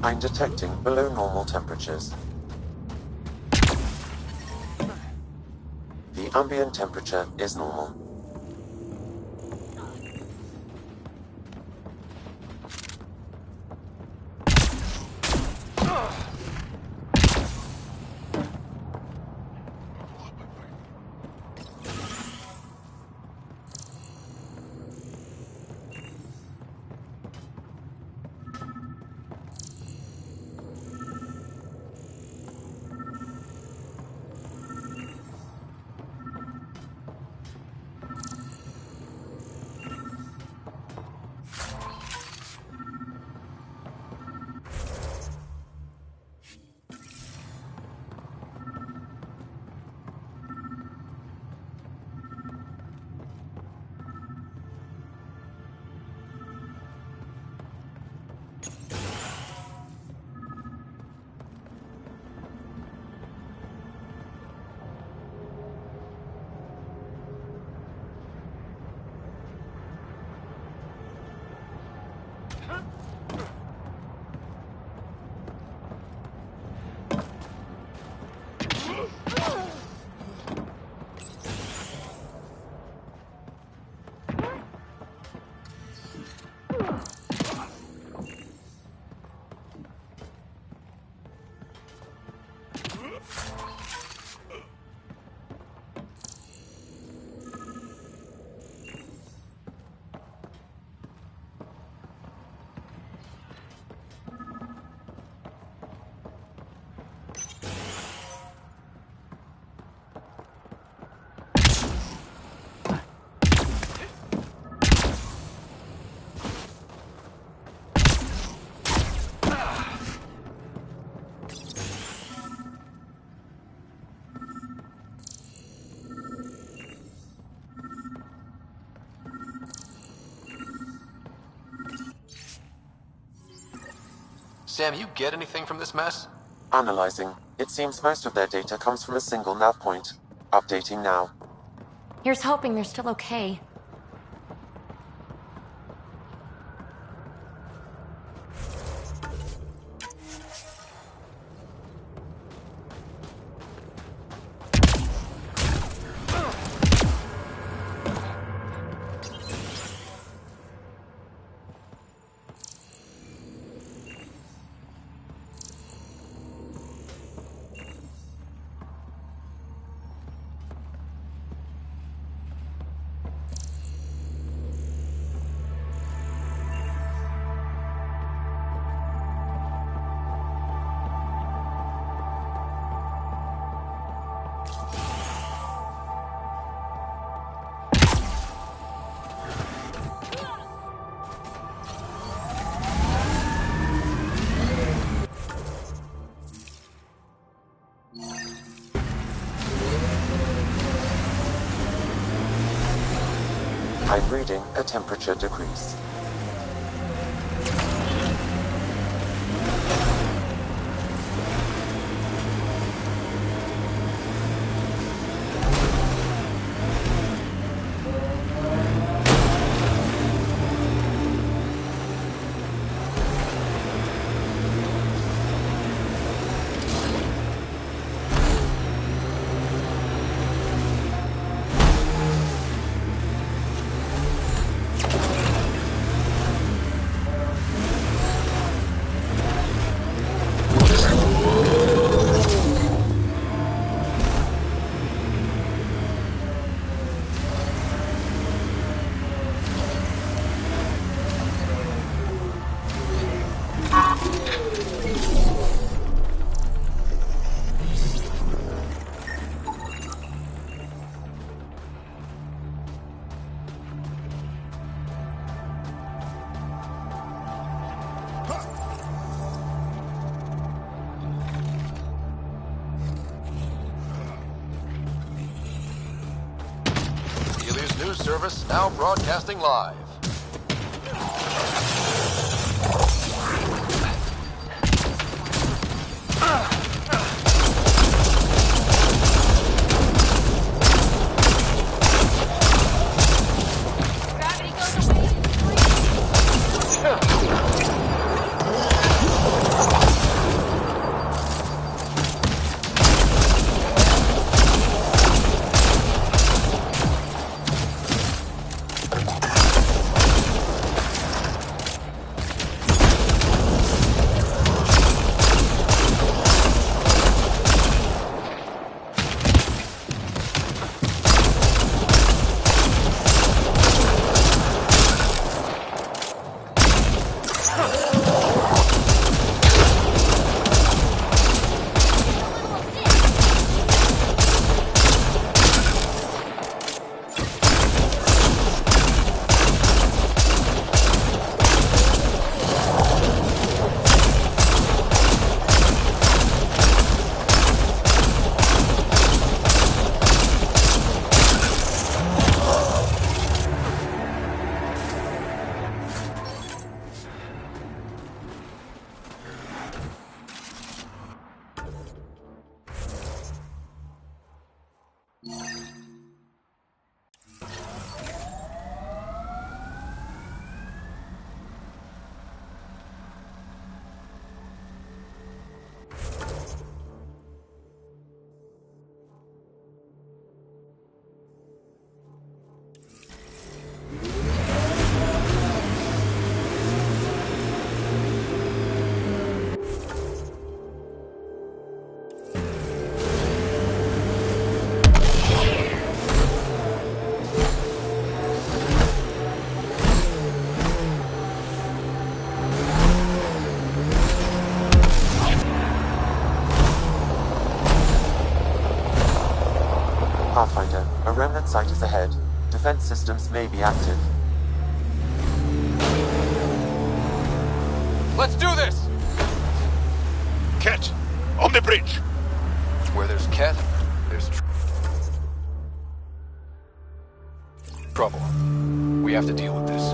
I'm detecting below normal temperatures. The ambient temperature is normal. Sam, you get anything from this mess? Analyzing. It seems most of their data comes from a single nav point. Updating now. Here's hoping they're still okay. I'm reading a temperature decrease. News service now broadcasting live. Gravity goes away. plant site is ahead. Defense systems may be active. Let's do this! Ket, on the bridge! Where there's Ket, there's trouble. We have to deal with this.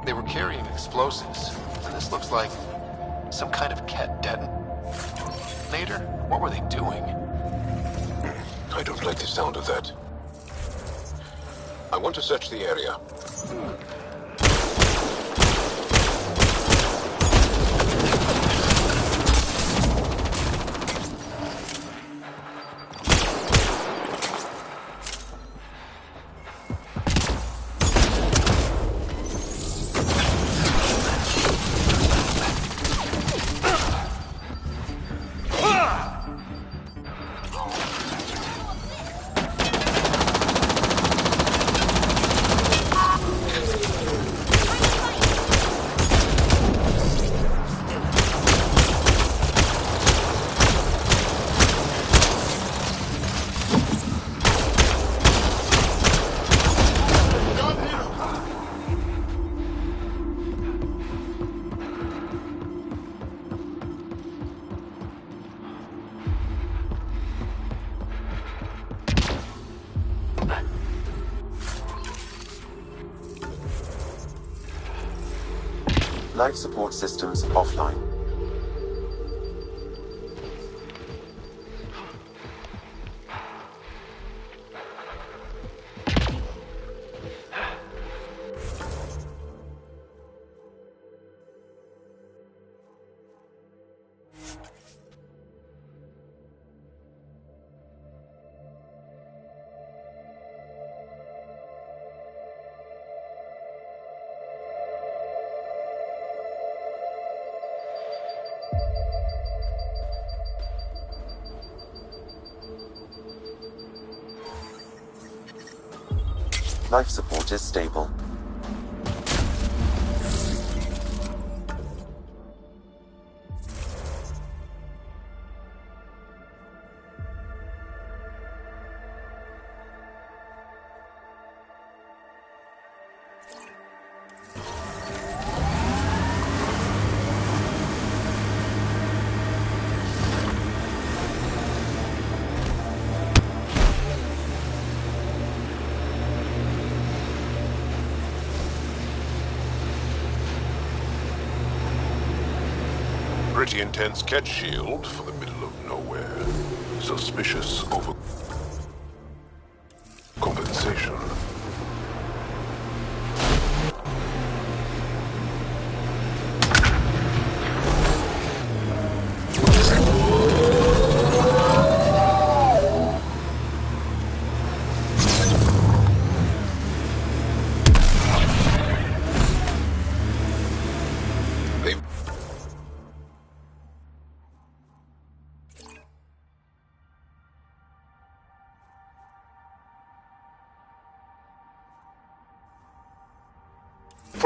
They were carrying explosives, and this looks like some kind of Ket detonator? What were they doing? I don't like the sound of that. I want to search the area. Life support systems offline. Life support is stable. Pretty intense Ket shield for the middle of nowhere. Suspicious over compensation.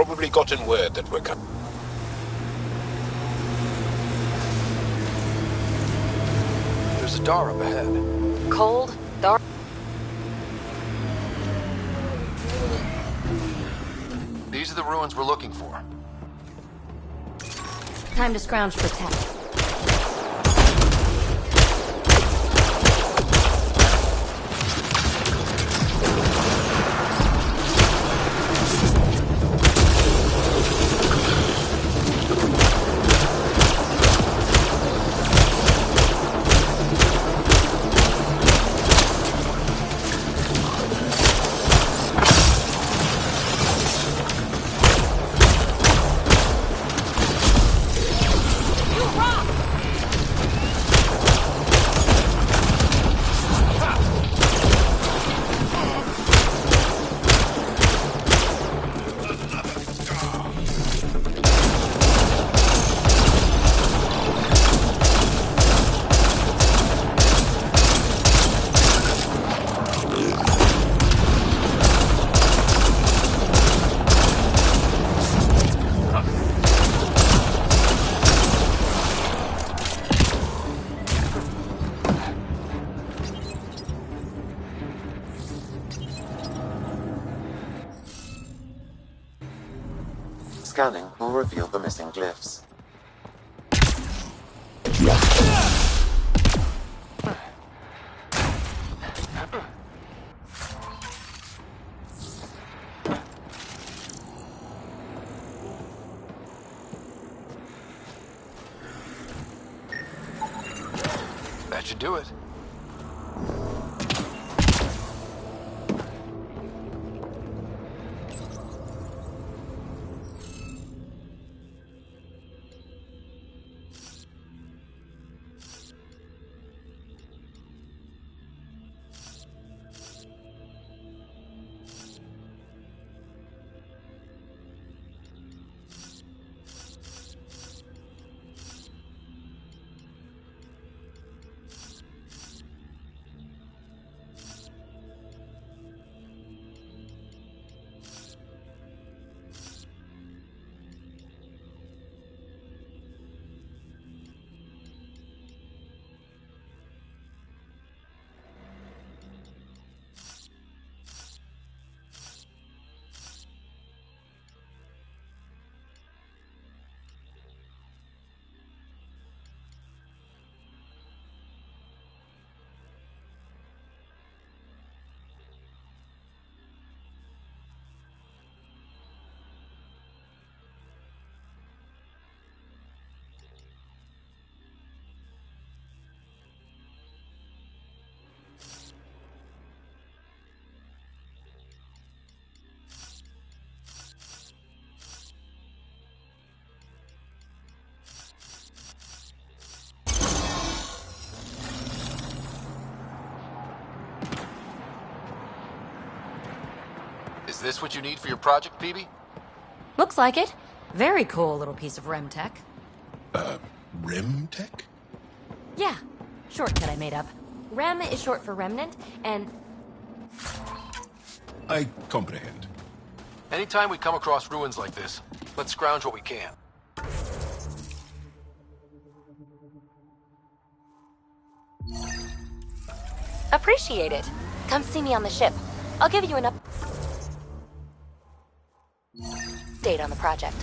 probably gotten word that we're coming. There's a door up ahead. Cold, dark. These are the ruins we're looking for. Time to scrounge for tech. Scanning will reveal the missing glyphs. That should do it. Is this what you need for your project, Phoebe? Looks like it. Very cool little piece of REM tech. REM tech? Yeah, shortcut I made up. REM is short for remnant, and... I comprehend. Anytime we come across ruins like this, let's scrounge what we can. Appreciate it. Come see me on the ship. I'll give you an update on the project.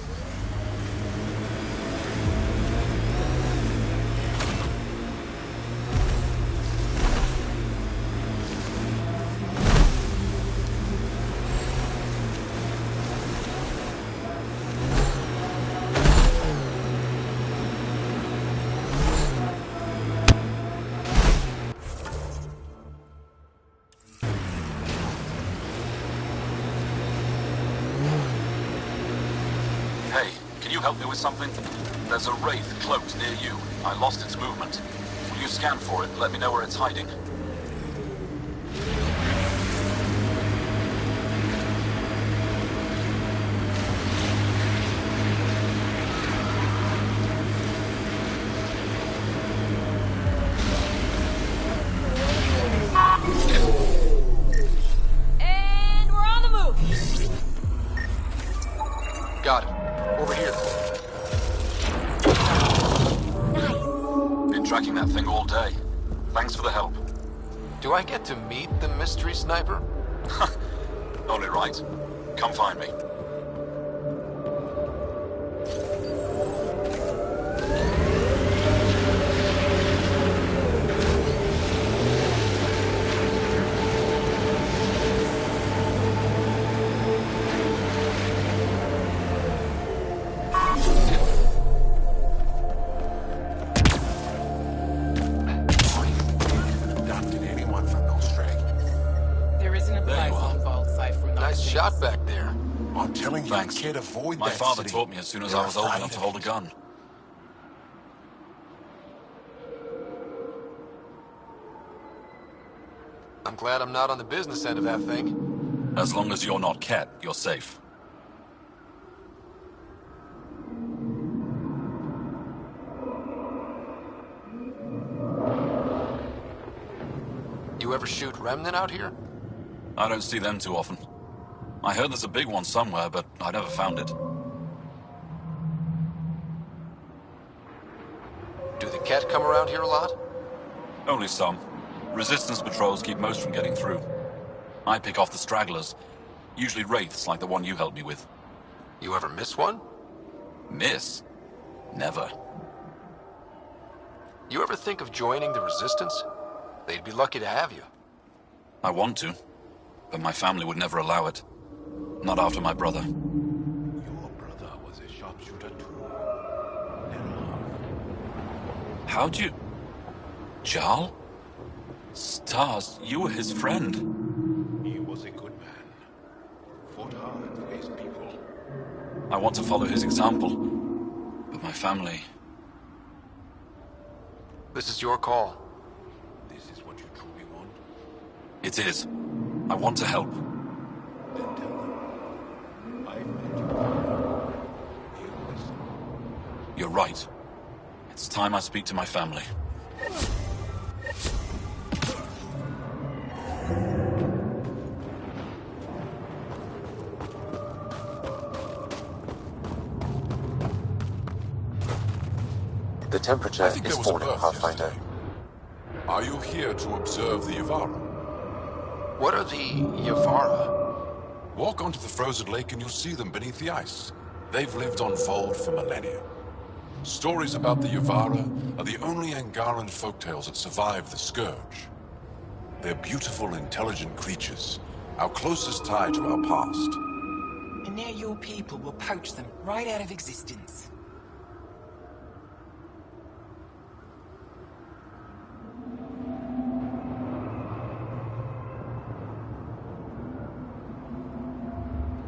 Hey, can you help me with something? There's a wraith cloaked near you. I lost its movement. Will you scan for it and let me know where it's hiding? And we're on the move! Got it. Over here. Been tracking that thing all day. Thanks for the help. Do I get to meet the mystery sniper? Only right. Come find me. Shot back there. I'm telling you, Thanks. kid, avoid My that father city. taught me as soon as You're I was old afraid enough to of hold a it. gun. I'm glad I'm not on the business end of that thing. As long as you're not Ket, you're safe. You ever shoot Remnant out here? I don't see them too often. I heard there's a big one somewhere, but I never found it. Do the Ket come around here a lot? Only some. Resistance patrols keep most from getting through. I pick off the stragglers. Usually wraiths like the one you helped me with. You ever miss one? Miss? Never. You ever think of joining the Resistance? They'd be lucky to have you. I want to, but my family would never allow it. Not after my brother. Your brother was a sharpshooter too. How'd you... Jarl? Stars, you were his friend. He was a good man. Fought hard for his people. I want to follow his example, but my family... This is your call. This is what you truly want? It is. I want to help. Then tell them. I've met you. He'll listen. You're right. It's time I speak to my family. The temperature I think is there was a falling, birth Pathfinder. yesterday. Are you here to observe the Yavara? What are the Yavara? Walk onto the frozen lake and you'll see them beneath the ice. They've lived on Vold for millennia. Stories about the Yavara are the only Angaran folktales that survive the Scourge. They're beautiful, intelligent creatures, our closest tie to our past. And now your people will poach them right out of existence.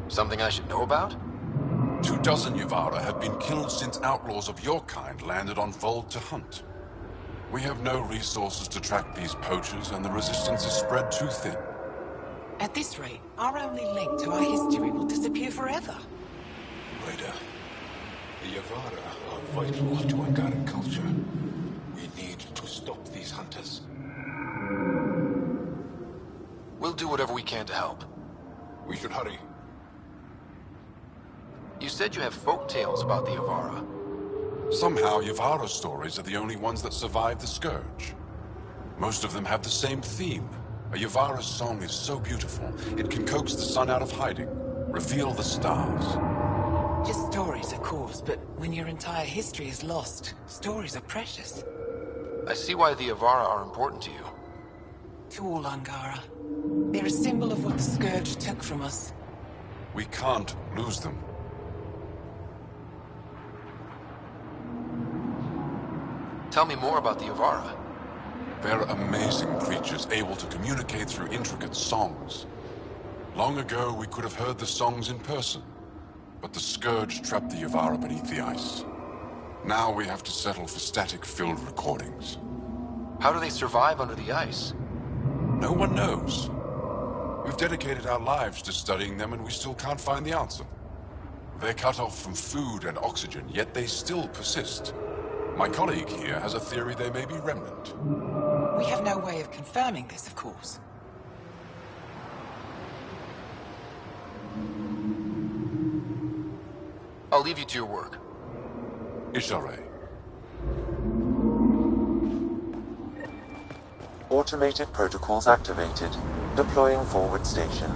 Something I should know about? 24 Yavara have been killed since outlaws of your kind landed on Vold to hunt. We have no resources to track these poachers, and the resistance is spread too thin. At this rate, our only link to our history will disappear forever. Raider, the Yavara are vital to Angaran culture. We need to stop these hunters. We'll do whatever we can to help. We should hurry. You said you have folk tales about the Yavara. Somehow, Yavara stories are the only ones that survive the Scourge. Most of them have the same theme. A Yavara's song is so beautiful, it can coax the sun out of hiding, reveal the stars. Just stories, of course, but when your entire history is lost, stories are precious. I see why the Yavara are important to you. To all Angara. They're a symbol of what the Scourge took from us. We can't lose them. Tell me more about the Yavara. They're amazing creatures, able to communicate through intricate songs. Long ago, we could have heard the songs in person, but the Scourge trapped the Yavara beneath the ice. Now we have to settle for static-filled recordings. How do they survive under the ice? No one knows. We've dedicated our lives to studying them, and we still can't find the answer. They're cut off from food and oxygen, yet they still persist. My colleague here has a theory they may be remnant. We have no way of confirming this, of course. I'll leave you to your work. Ishare. Automated protocols activated. Deploying forward station.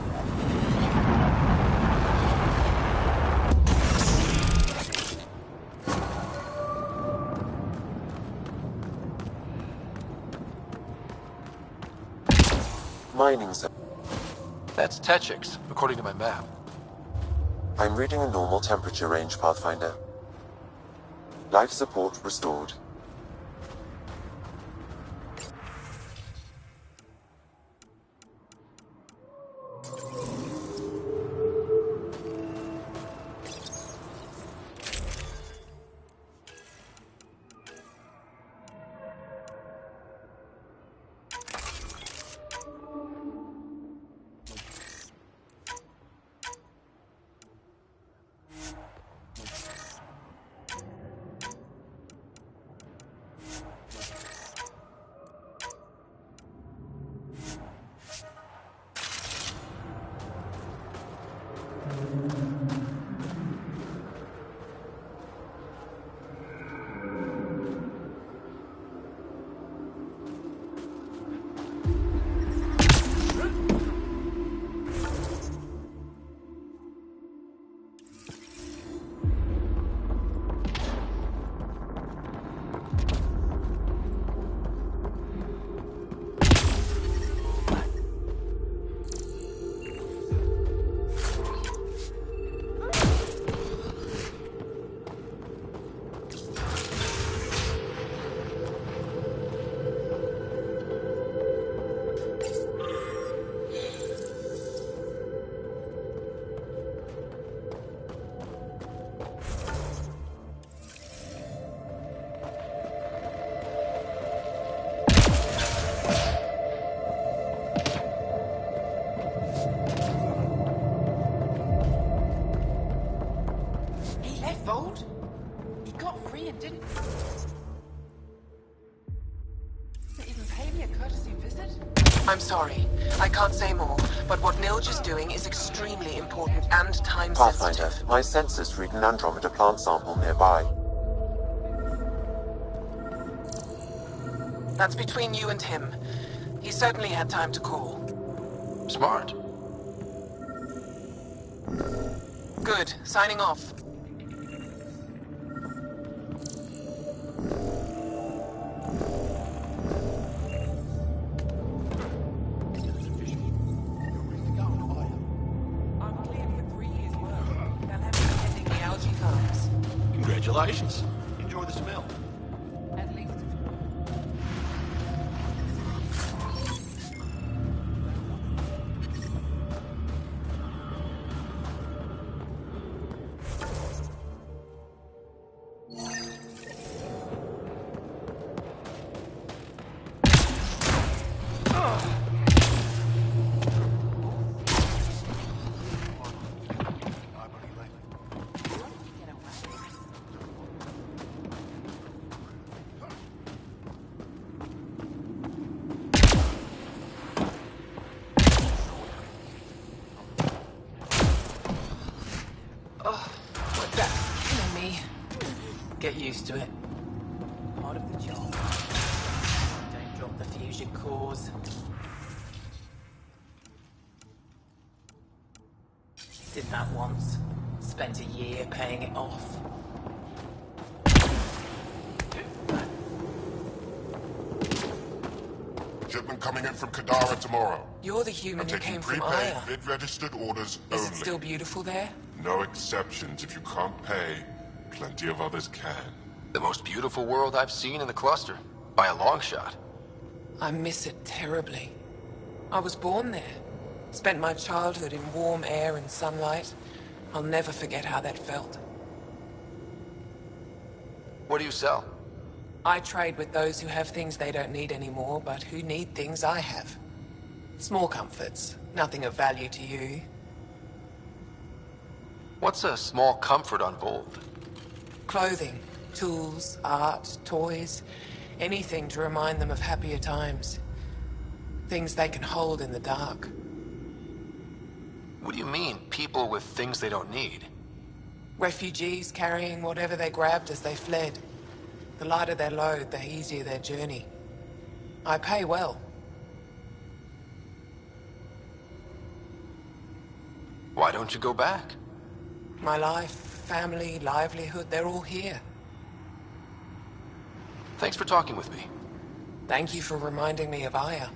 Mining zone. That's Techix, according to my map. I'm reading a normal temperature range, Pathfinder. Life support restored. Vold? He got free and didn't even pay me a courtesy visit? I'm sorry. I can't say more, but what Nilge is doing is extremely important and time Pathfinder, sensitive. my sensors read an Andromeda plant sample nearby. That's between you and him. He certainly had time to call. Smart. Good. Signing off. Congratulations. Enjoy the smell. At least. Get used to it. Part of the job. Don't drop the fusion cores. Did that once. Spent a year paying it off. Shipment coming in from Kadara tomorrow. You're the human I'm who taking came from prepaid, Aya. bid-registered orders Is only. it still beautiful there? No exceptions. If you can't pay, plenty of others can. The most beautiful world I've seen in the cluster. By a long shot. I miss it terribly. I was born there. Spent my childhood in warm air and sunlight. I'll never forget how that felt. What do you sell? I trade with those who have things they don't need anymore, but who need things I have. Small comforts, nothing of value to you. What's a small comfort on Vold? Clothing, tools, art, toys, anything to remind them of happier times. Things they can hold in the dark. What do you mean, people with things they don't need? Refugees carrying whatever they grabbed as they fled. The lighter their load, the easier their journey. I pay well. Why don't you go back? My life, family, livelihood, they're all here. Thanks for talking with me. Thank you for reminding me of Aya.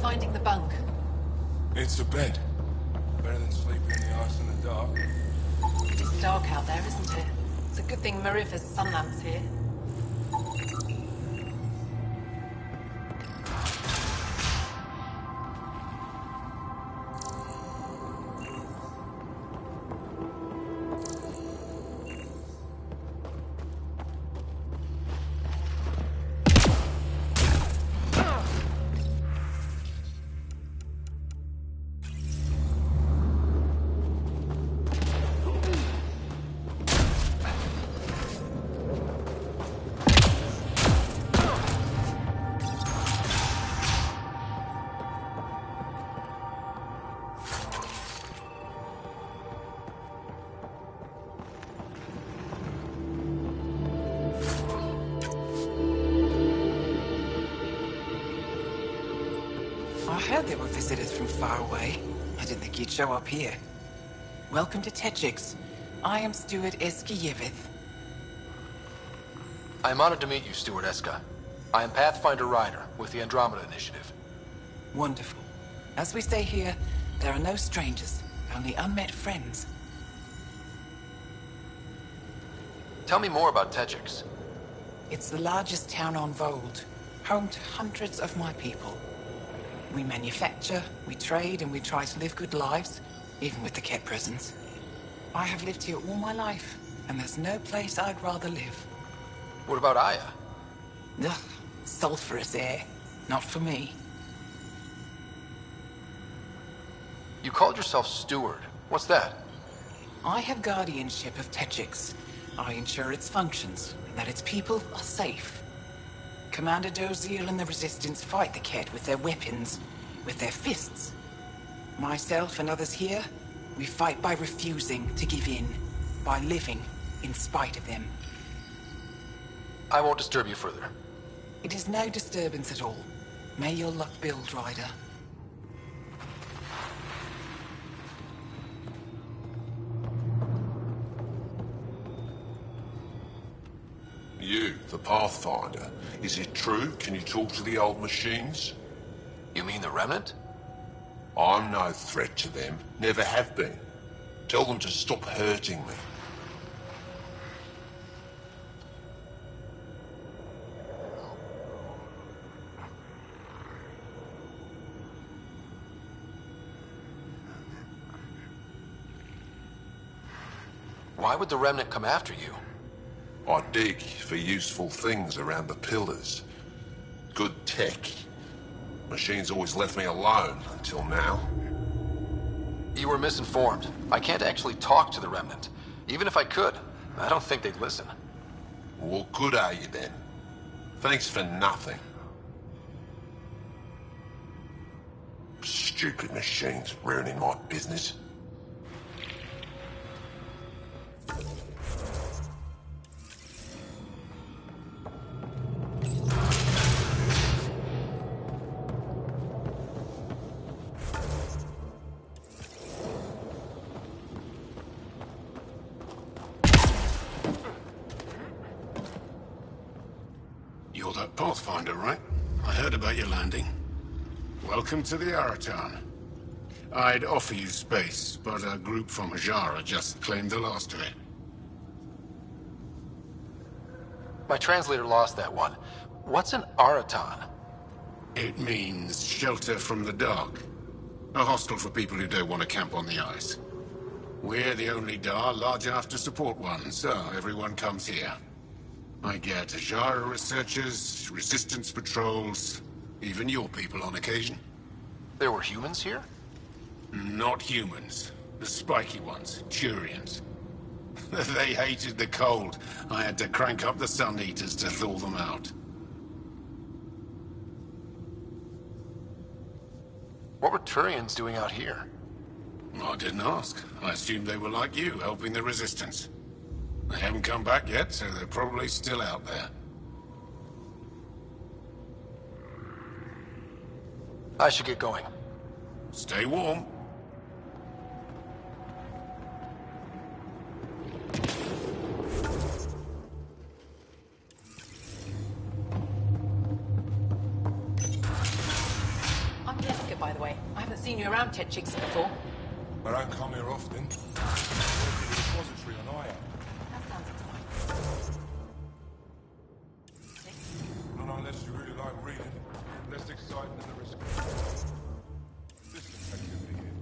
Finding the bunk. It's a bed. Better than sleeping in the ice in the dark. It is dark out there, isn't it? It's a good thing Marifa's sun lamp's here. I heard there were visitors from far away. I didn't think you'd show up here. Welcome to Techix. I am Steward Eskiyevith. I am honored to meet you, Steward Eska. I am Pathfinder Ryder with the Andromeda Initiative. Wonderful. As we say here, there are no strangers, only unmet friends. Tell me more about Techix. It's the largest town on Vold, home to hundreds of my people. We manufacture, we trade, and we try to live good lives, even with the Ket presence. I have lived here all my life, and there's no place I'd rather live. What about Aya? Ugh, sulfurous air. Not for me. You called yourself Steward. What's that? I have guardianship of Techix. I ensure its functions, and that its people are safe. Commander Doziel and the Resistance fight the Ket with their weapons, with their fists. Myself and others here, we fight by refusing to give in, by living in spite of them. I won't disturb you further. It is no disturbance at all. May your luck build, Ryder. You, the Pathfinder. Is it true? Can you talk to the old machines? You mean the Remnant? I'm no threat to them. Never have been. Tell them to stop hurting me. Why would the Remnant come after you? I dig for useful things around the pillars. Good tech. Machines always left me alone until now. You were misinformed. I can't actually talk to the Remnant. Even if I could, I don't think they'd listen. What good are you then? Thanks for nothing. Stupid machines ruining my business. You're that Pathfinder, right? I heard about your landing. Welcome to the Araton. I'd offer you space, but a group from Ajara just claimed the last of it. My translator lost that one. What's an Araton? It means shelter from the dark. A hostel for people who don't want to camp on the ice. We're the only Dar large enough to support one, so everyone comes here. I get Ajara researchers, resistance patrols, even your people on occasion. There were humans here? Not humans. The spiky ones, Turians. They hated the cold. I had to crank up the Sun Eaters to thaw them out. What were Turians doing out here? I didn't ask. I assumed they were like you, helping the Resistance. They haven't come back yet, so they're probably still out there. I should get going. Stay warm. I'm Jessica, by the way. I haven't seen you around Ted Chicks before. I don't come here often. I work in the repository on Aya. That sounds exciting. Not unless you really like reading. Less exciting than the risk. Distance activity here.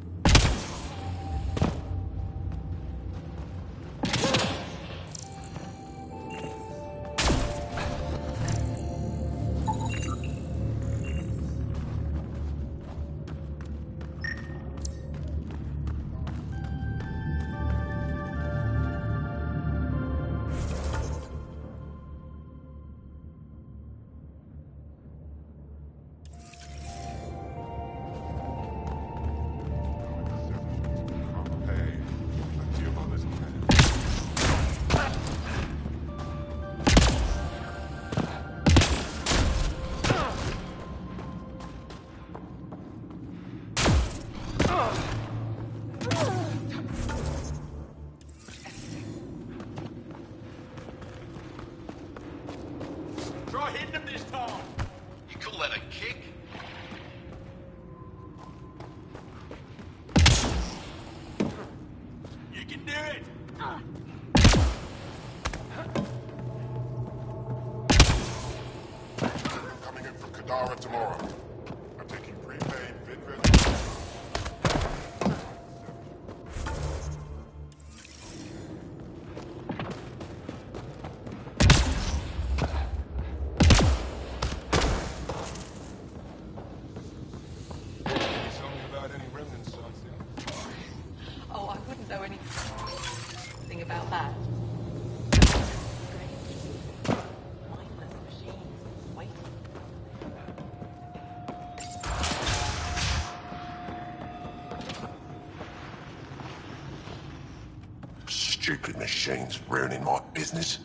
Try hitting him this time. You call that a kick? You can do it. Coming in from Kadara tomorrow. I'm taking prepaid VidVet. Oh, I wouldn't know anything about that. Mindless machines. Wait. Stupid machines ruining my business.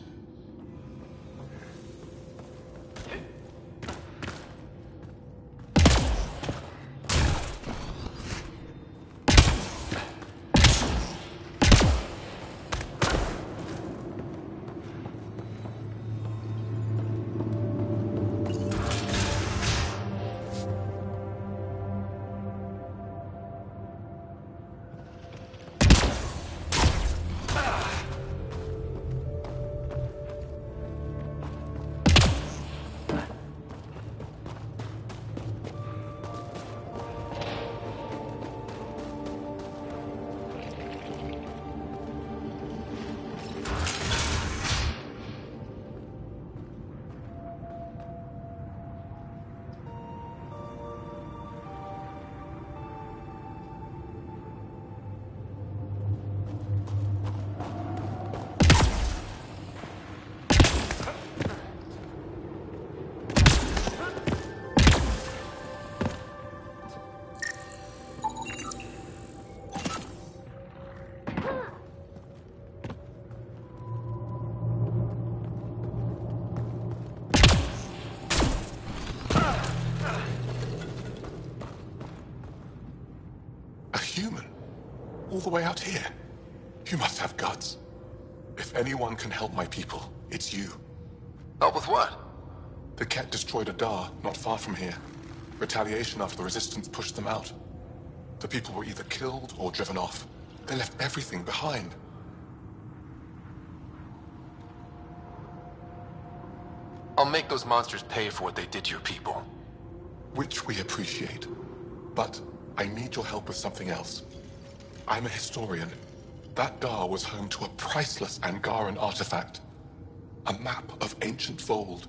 Human? All the way out here? You must have guts. If anyone can help my people, it's you. Help with what? The Ket destroyed a Dar not far from here. Retaliation after the Resistance pushed them out. The people were either killed or driven off. They left everything behind. I'll make those monsters pay for what they did to your people. Which we appreciate. But I need your help with something else. I'm a historian. That Dar was home to a priceless Angaran artifact. A map of ancient Vold.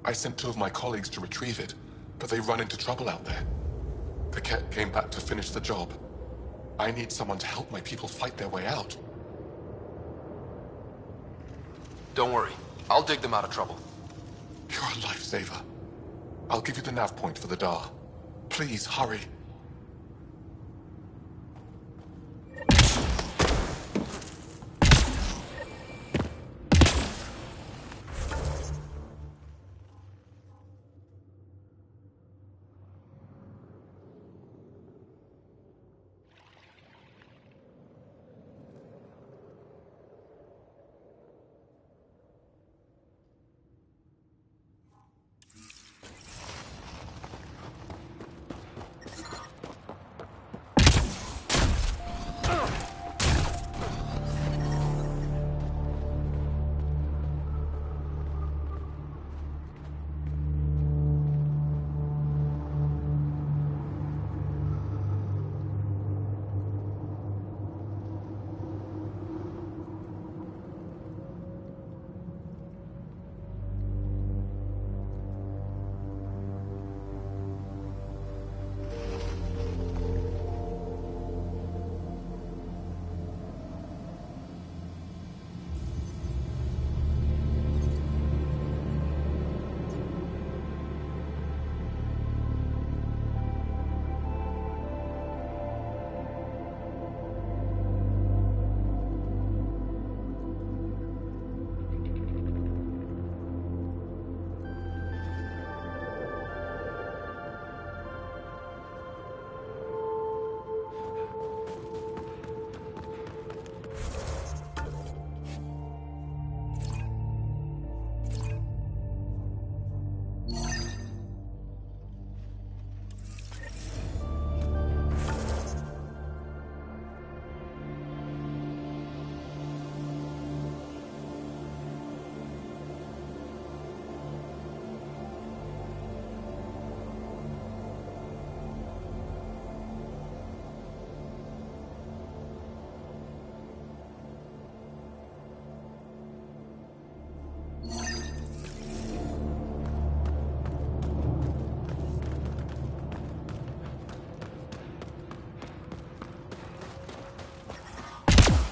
I sent 2 of my colleagues to retrieve it, but they run into trouble out there. The Ket came back to finish the job. I need someone to help my people fight their way out. Don't worry. I'll dig them out of trouble. You're a lifesaver. I'll give you the nav point for the Dar. Please, hurry.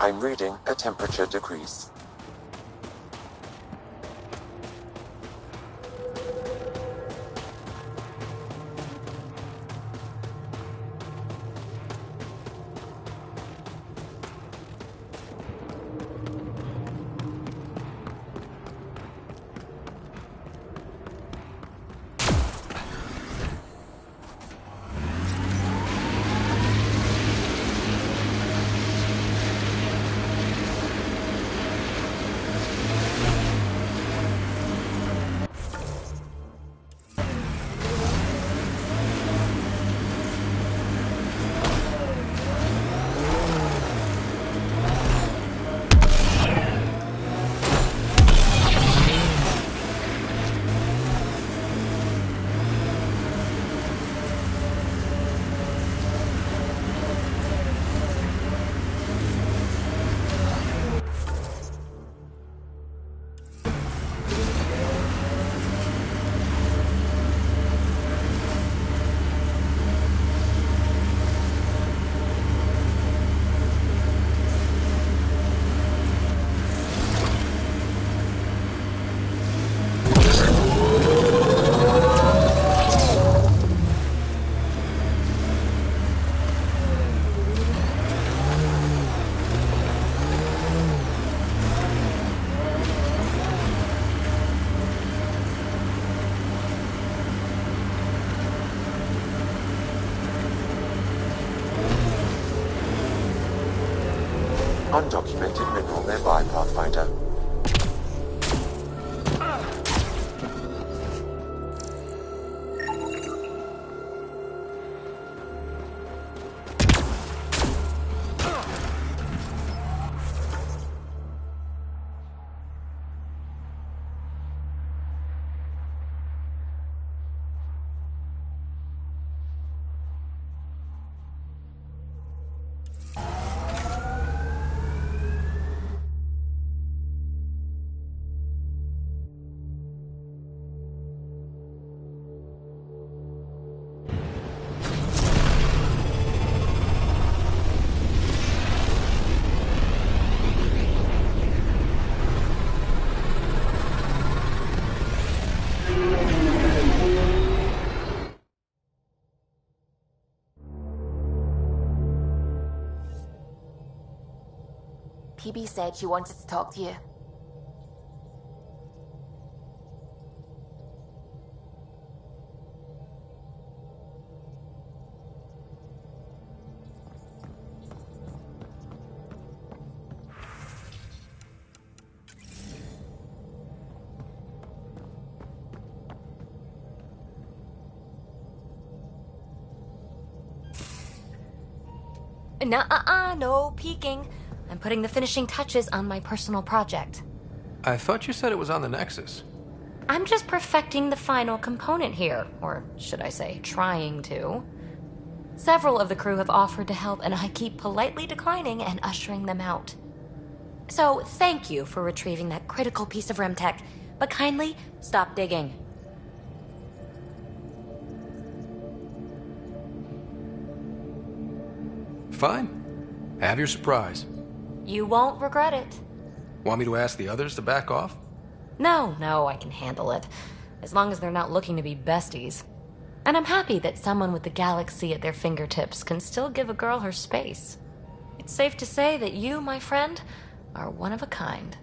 I'm reading a temperature decrease. PB said she wanted to talk to you. Nuh-uh, no peeking. I'm putting the finishing touches on my personal project. I thought you said it was on the Nexus. I'm just perfecting the final component here, or should I say, trying to. Several of the crew have offered to help, and I keep politely declining and ushering them out. So, thank you for retrieving that critical piece of Remtech, but kindly stop digging. Fine. Have your surprise. You won't regret it. Want me to ask the others to back off? No, I can handle it. As long as they're not looking to be besties. And I'm happy that someone with the galaxy at their fingertips can still give a girl her space. It's safe to say that you, my friend, are one of a kind.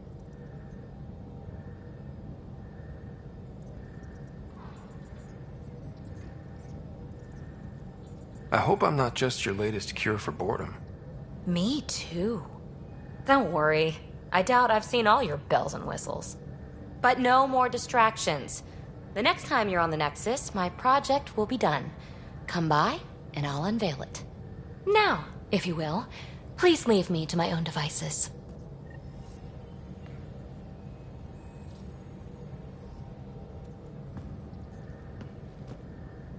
I hope I'm not just your latest cure for boredom. Me too. Don't worry. I doubt I've seen all your bells and whistles. But no more distractions. The next time you're on the Nexus, my project will be done. Come by, and I'll unveil it. Now, if you will, please leave me to my own devices.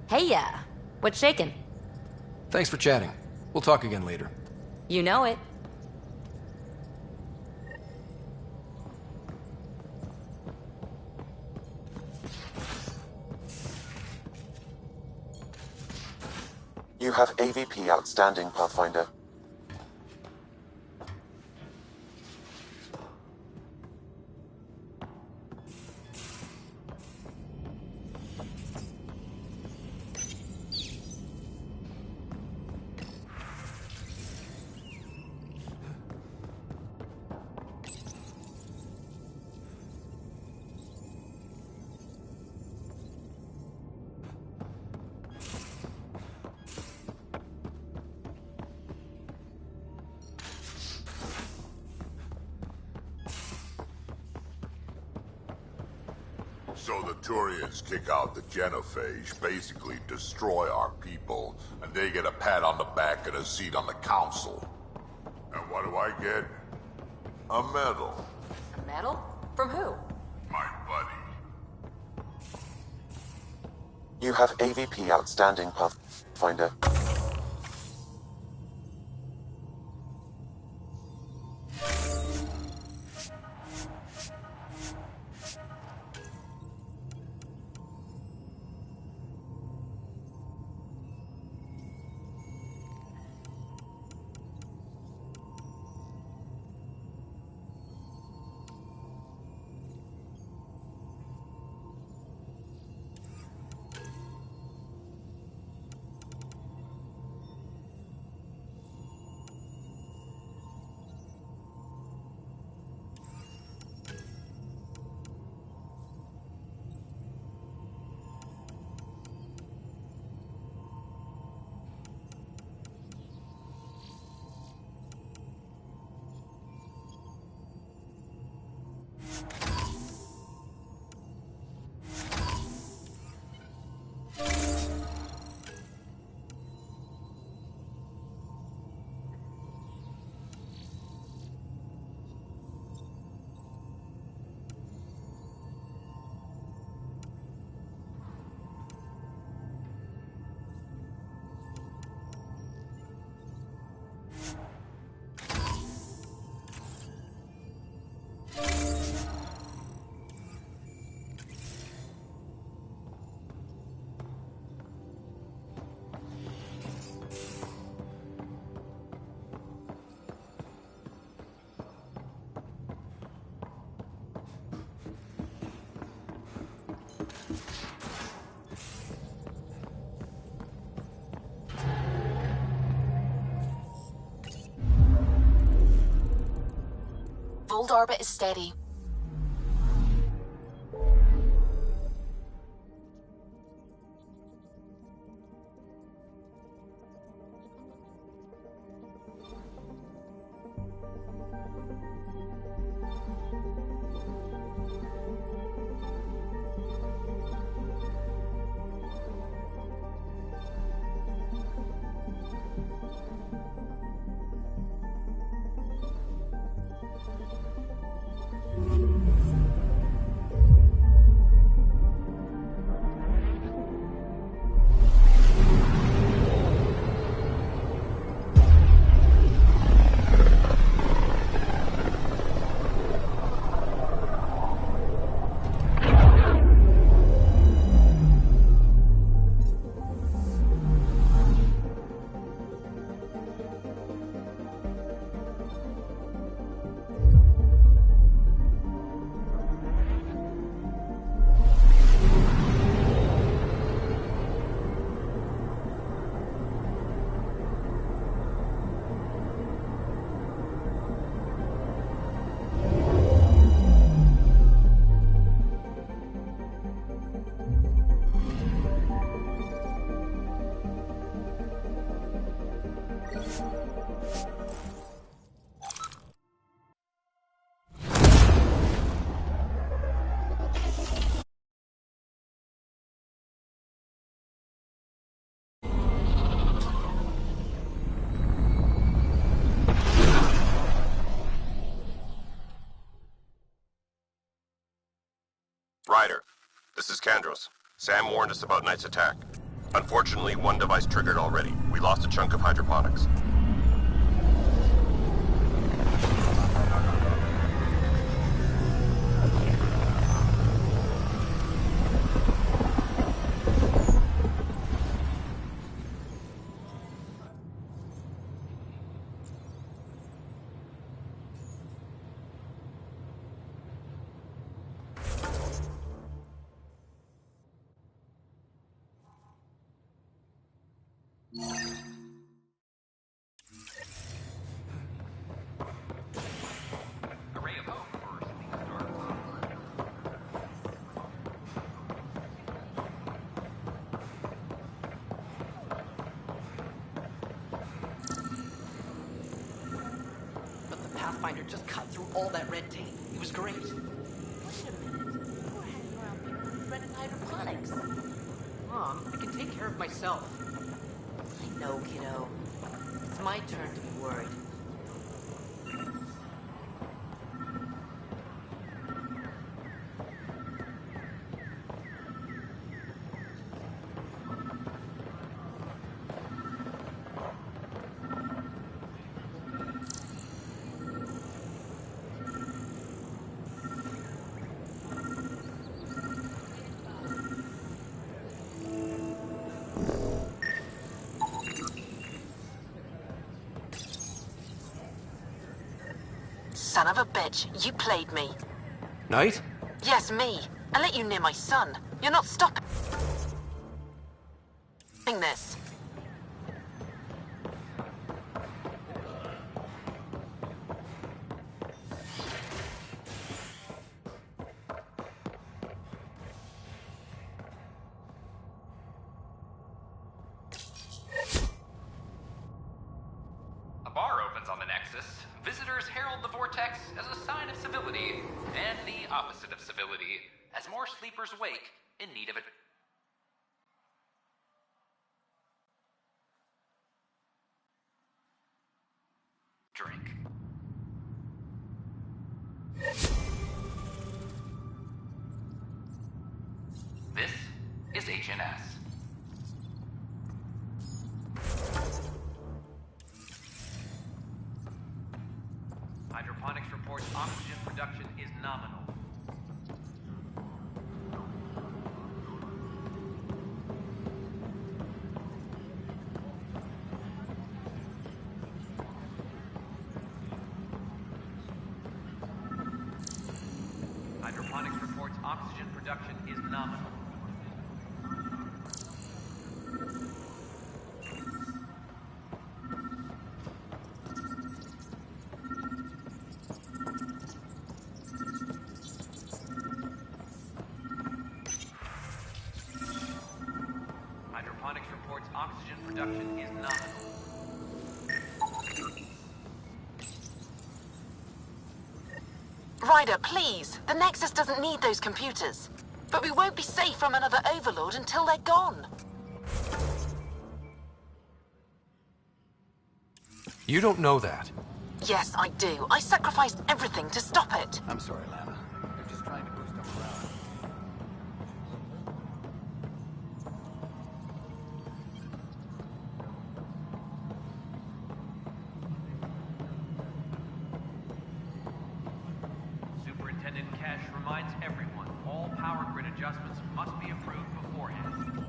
Hey-ya! What's shaking? Thanks for chatting. We'll talk again later. You know it. You have AVP outstanding, Pathfinder. So the Turians kick out the Genophage, basically destroy our people, and they get a pat on the back and a seat on the council. And what do I get? A medal. A medal? From who? My buddy. You have AVP outstanding, Pathfinder. Vold orbit is steady. Ryder, this is Kandros. Sam warned us about Knight's attack. Unfortunately, one device triggered already. We lost a chunk of hydroponics. Pathfinder just cut through all that red tape. It was great. Wait a minute. We're hanging around people with red hydroponics. Mom, I can take care of myself. I know, kiddo. It's my turn to be worried. Son of a bitch, you played me. Knight? Yes, me. I let you near my son. You're not stopping this. A bar opens on the Nexus. Visitors herald the vortex as a sign of civility, and the opposite of civility, as more sleepers wake in need of a drink. This is HNS. Hydroponics reports oxygen production is nominal. Hydroponics reports oxygen production is nominal. Ryder, please. The Nexus doesn't need those computers. But we won't be safe from another Overlord until they're gone. You don't know that. Yes, I do. I sacrificed everything to stop it. I'm sorry, Lana. They're just trying to boost up morale. Superintendent Cash reminds everyone all power grid adjustments must be approved beforehand.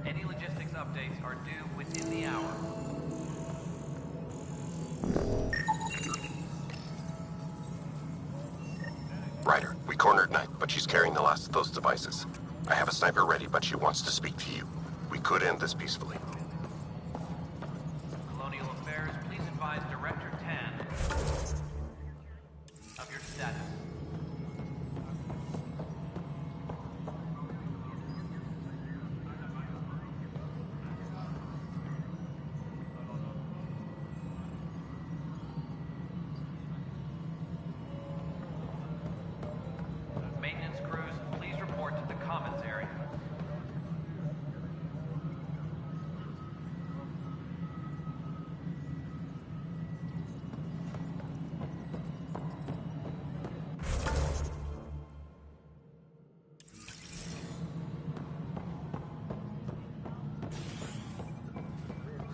Any logistics updates are due within the hour. Ryder, we cornered Knight, but she's carrying the last of those devices. I have a sniper ready, but she wants to speak to you. We could end this peacefully. Colonial Affairs, please advise Director Tan of your status. Maintenance crews, please report to the commons area.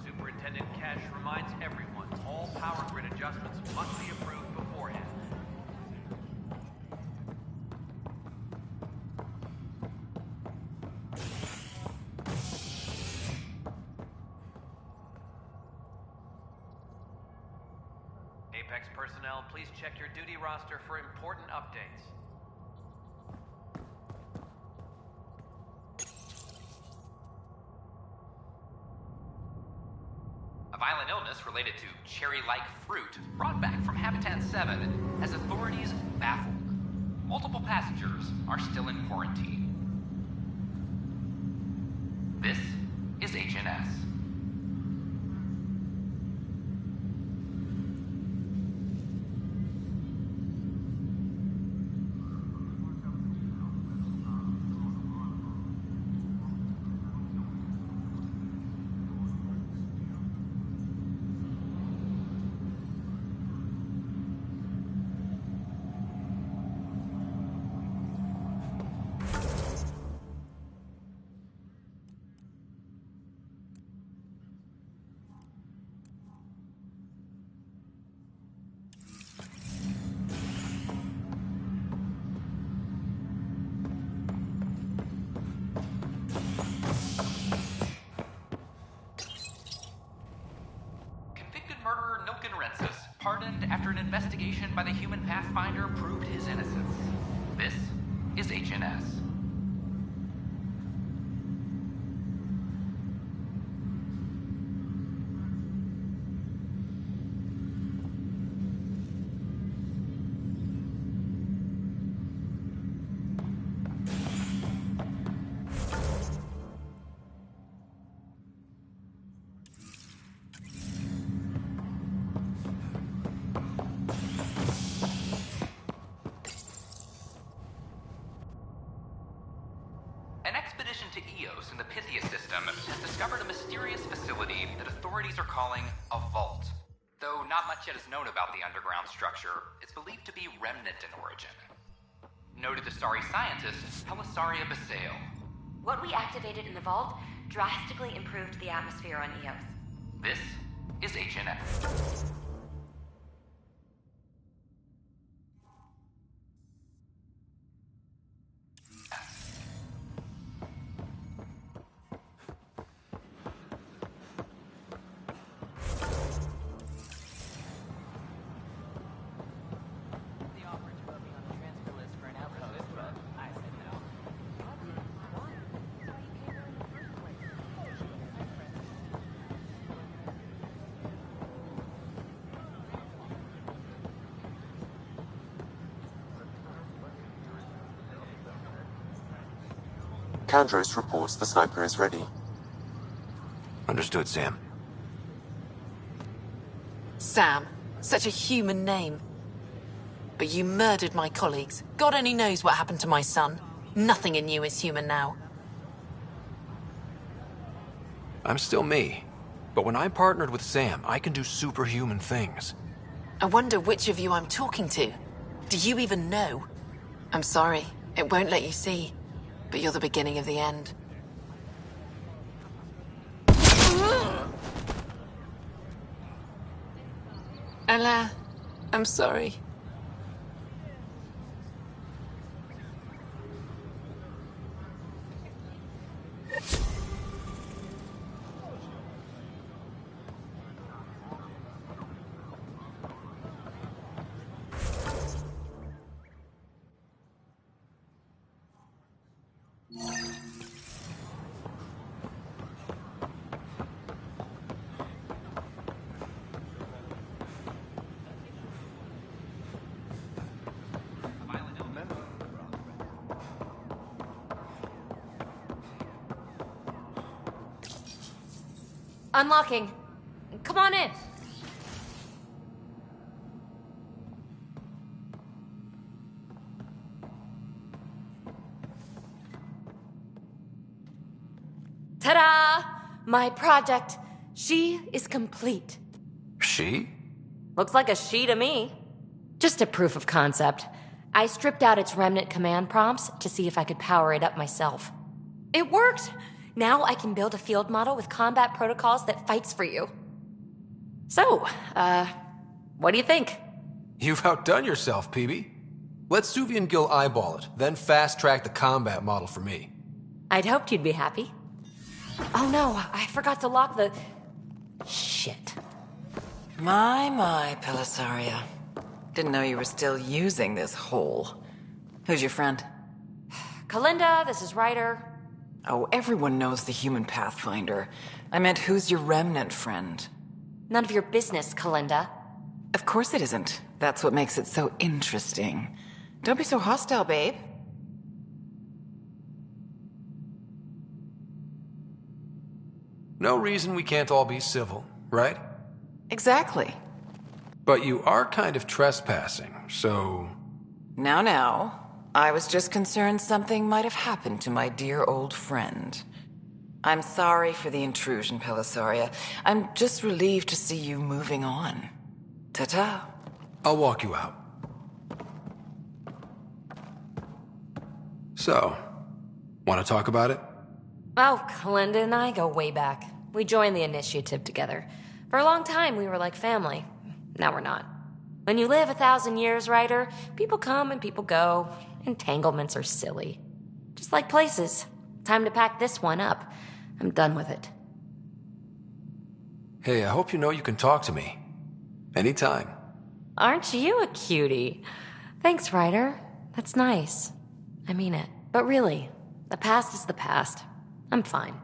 Superintendent Cash reminds everyone all power grid adjustments must be approved beforehand. Apex personnel, please check your duty roster for important updates. A violent illness related to cherry-like fruit brought back from Habitat 7 has authorities baffled. Multiple passengers are still in quarantine. This is HNS. Murderer Nilken Rensis, pardoned after an investigation by the human Pathfinder proved his innocence. This is HNS. An expedition to Eos in the Pythia system has discovered a mysterious facility that authorities are calling a vault. Though not much yet is known about the underground structure, it's believed to be remnant in origin. Noted Asari scientist Pelisaria Basale. What we activated in the vault drastically improved the atmosphere on Eos. This is HNS. Kandros reports the sniper is ready. Understood, Sam. Sam. Such a human name. But you murdered my colleagues. God only knows what happened to my son. Nothing in you is human now. I'm still me. But when I'm partnered with Sam, I can do superhuman things. I wonder which of you I'm talking to. Do you even know? I'm sorry. It won't let you see. But you're the beginning of the end. Alain, I'm sorry. Unlocking. Come on in. Ta-da! My project. She is complete. She? Looks like a she to me. Just a proof of concept. I stripped out its remnant command prompts to see if I could power it up myself. It worked! Now I can build a field model with combat protocols that fights for you. So, what do you think? You've outdone yourself, PB. Let Suvi and Gil eyeball it, then fast-track the combat model for me. I'd hoped you'd be happy. Oh no, I forgot to lock the... Shit. My, Pellisaria. Didn't know you were still using this hole. Who's your friend? Kalinda, this is Ryder. Oh, everyone knows the human Pathfinder. I meant, who's your remnant friend? None of your business, Kalinda. Of course it isn't. That's what makes it so interesting. Don't be so hostile, babe. No reason we can't all be civil, right? Exactly. But you are kind of trespassing, so... Now. I was just concerned something might have happened to my dear old friend. I'm sorry for the intrusion, Pellisaria. I'm just relieved to see you moving on. Ta-ta. I'll walk you out. So, want to talk about it? Oh, Kalinda and I go way back. We joined the initiative together. For a long time, we were like family. Now we're not. When you live 1,000 years, Ryder, people come and people go. Entanglements are silly. Just like places. Time to pack this one up. I'm done with it. Hey, I hope you know you can talk to me. Anytime. Aren't you a cutie? Thanks, Ryder. That's nice. I mean it. But really, the past is the past. I'm fine.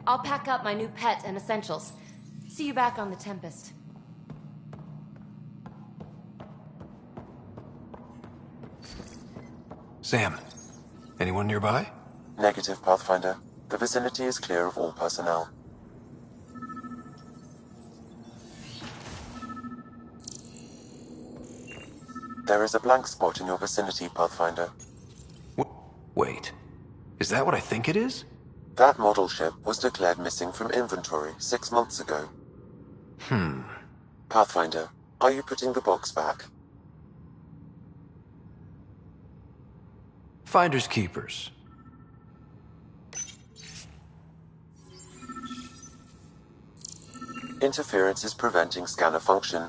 I'll pack up my new pet and essentials. See you back on the Tempest. Sam, anyone nearby? Negative, Pathfinder. The vicinity is clear of all personnel. There is a blank spot in your vicinity, Pathfinder. Wait. Is that what I think it is? That model ship was declared missing from inventory 6 months ago. Pathfinder, are you putting the box back? Finders keepers. Interference is preventing scanner function.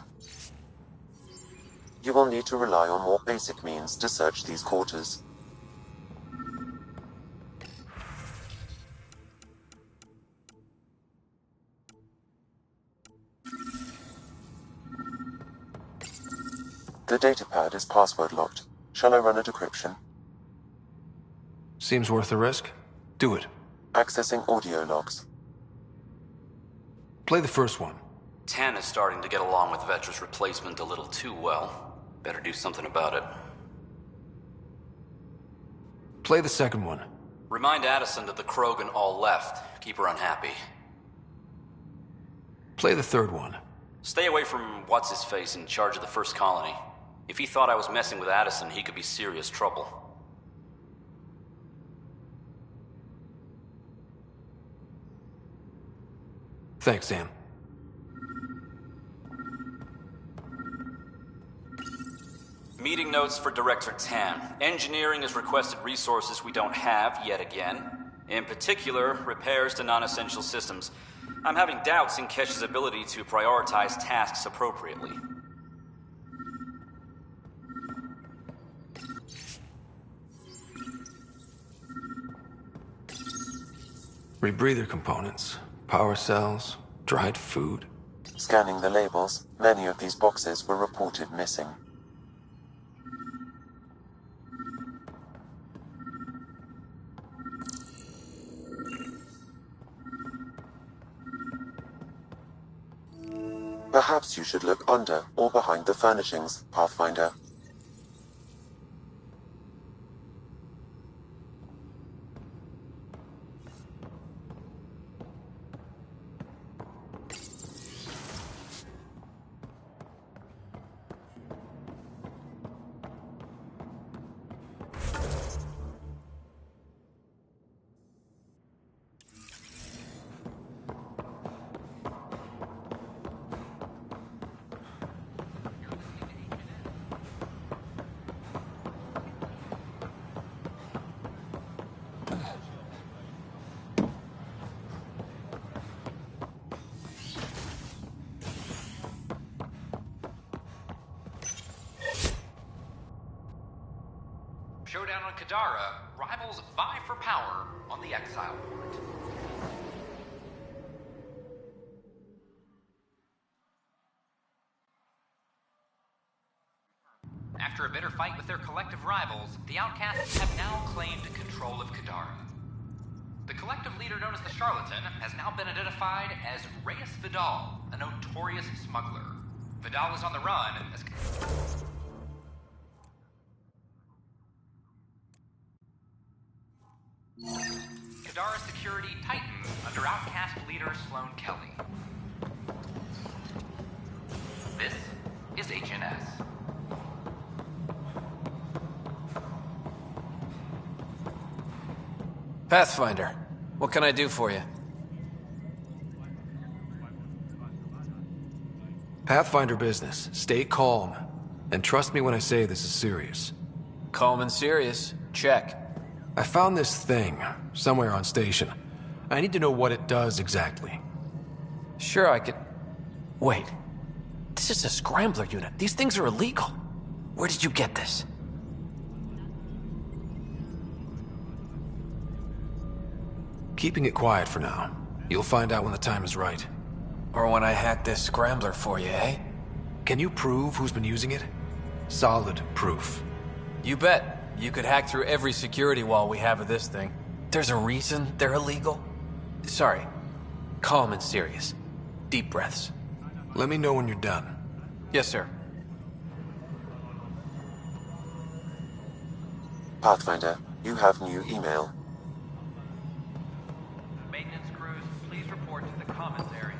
You will need to rely on more basic means to search these quarters. The datapad is password locked. Shall I run a decryption? Seems worth the risk. Do it. Accessing audio logs. Play the first one. Tan is starting to get along with Vetra's replacement a little too well. Better do something about it. Play the second one. Remind Addison that the Krogan all left. Keep her unhappy. Play the third one. Stay away from what's-his-face in charge of the first colony. If he thought I was messing with Addison, he could be serious trouble. Thanks, Sam. Meeting notes for Director Tan. Engineering has requested resources we don't have yet again. In particular, repairs to non-essential systems. I'm having doubts in Kesh's ability to prioritize tasks appropriately. Rebreather components, power cells, dried food. Scanning the labels, many of these boxes were reported missing. Perhaps you should look under or behind the furnishings, Pathfinder. Showdown on Kadara, rivals vie for power on the Exile Port. After a bitter fight with their collective rivals, the Outcasts have now claimed control of Kadara. The collective leader known as the Charlatan has now been identified as Reyes Vidal, a notorious smuggler. Vidal is on the run as... Kadara security tightens under Outcast leader Sloane Kelly. This is HNS. Pathfinder, what can I do for you? Pathfinder business. Stay calm. And trust me when I say this is serious. Calm and serious. Check. I found this thing somewhere on station. I need to know what it does exactly. Sure, I could... Wait. This is a scrambler unit. These things are illegal. Where did you get this? Keeping it quiet for now. You'll find out when the time is right. Or when I hack this scrambler for you, eh? Can you prove who's been using it? Solid proof. You bet. You could hack through every security wall we have of this thing. There's a reason they're illegal. Sorry. Calm and serious. Deep breaths. Let me know when you're done. Yes, sir. Pathfinder, you have new email. Maintenance crews, please report to the commons area.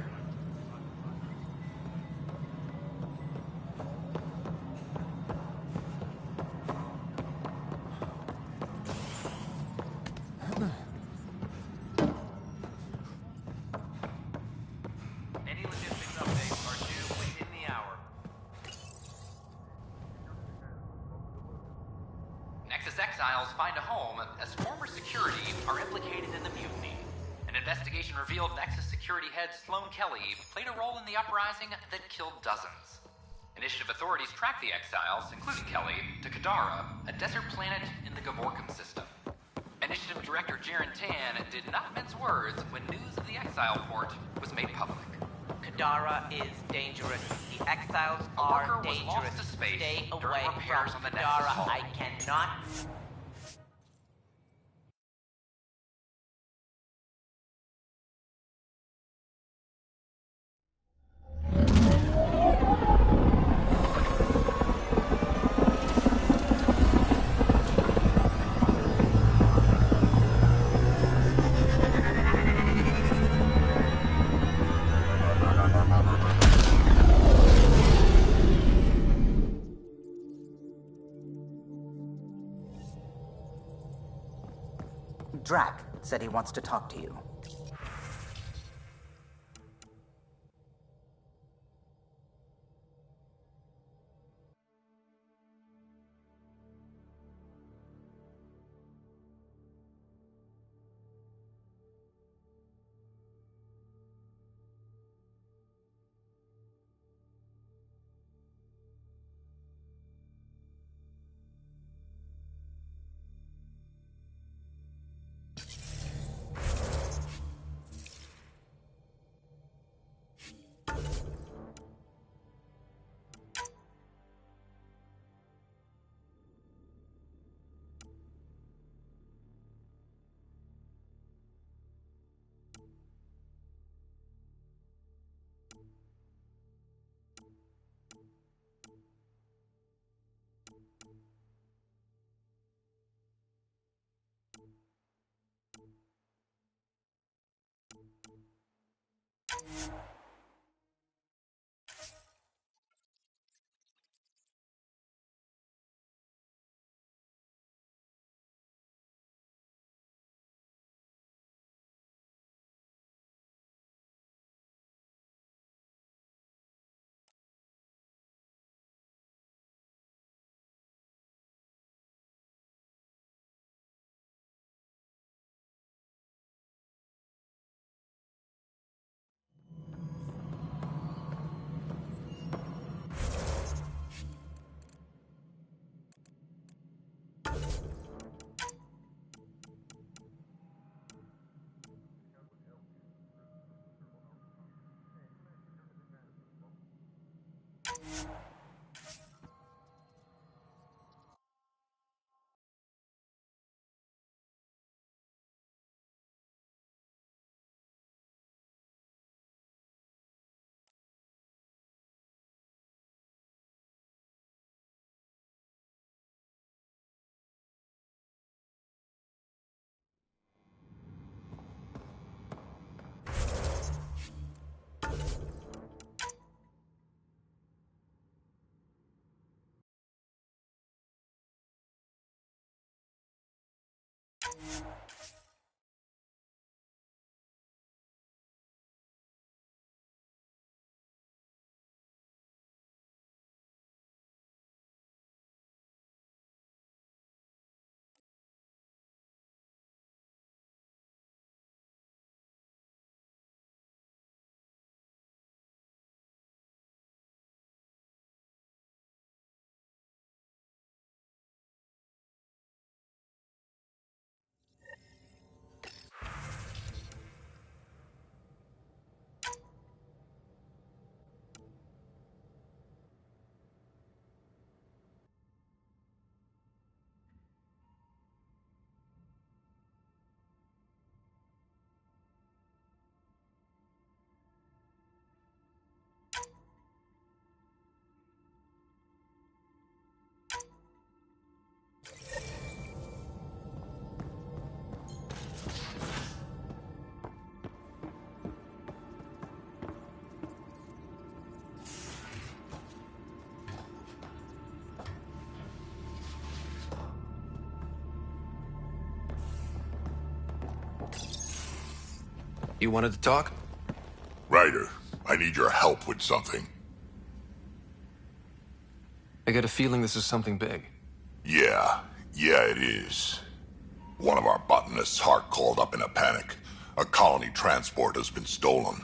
exiles find a home as former security are implicated in the mutiny. An investigation revealed Nexus security head Sloan Kelly played a role in the uprising that killed dozens. Initiative authorities tracked the exiles, including Kelly, to Kadara, a desert planet in the Gavorkum system. Initiative Director Jaren Tan did not mince words when news of the exile port was made public. Kadara is dangerous. The exiles A are worker was dangerous. lost to space Stay during away repairs from on the Nexus Kadara. hull. I cannot. Drac said he wants to talk to you. You wanted to talk? Ryder, I need your help with something. I get a feeling this is something big. Yeah, Yeah, it is. One of our botanists' Hart called up in a panic. A colony transport has been stolen.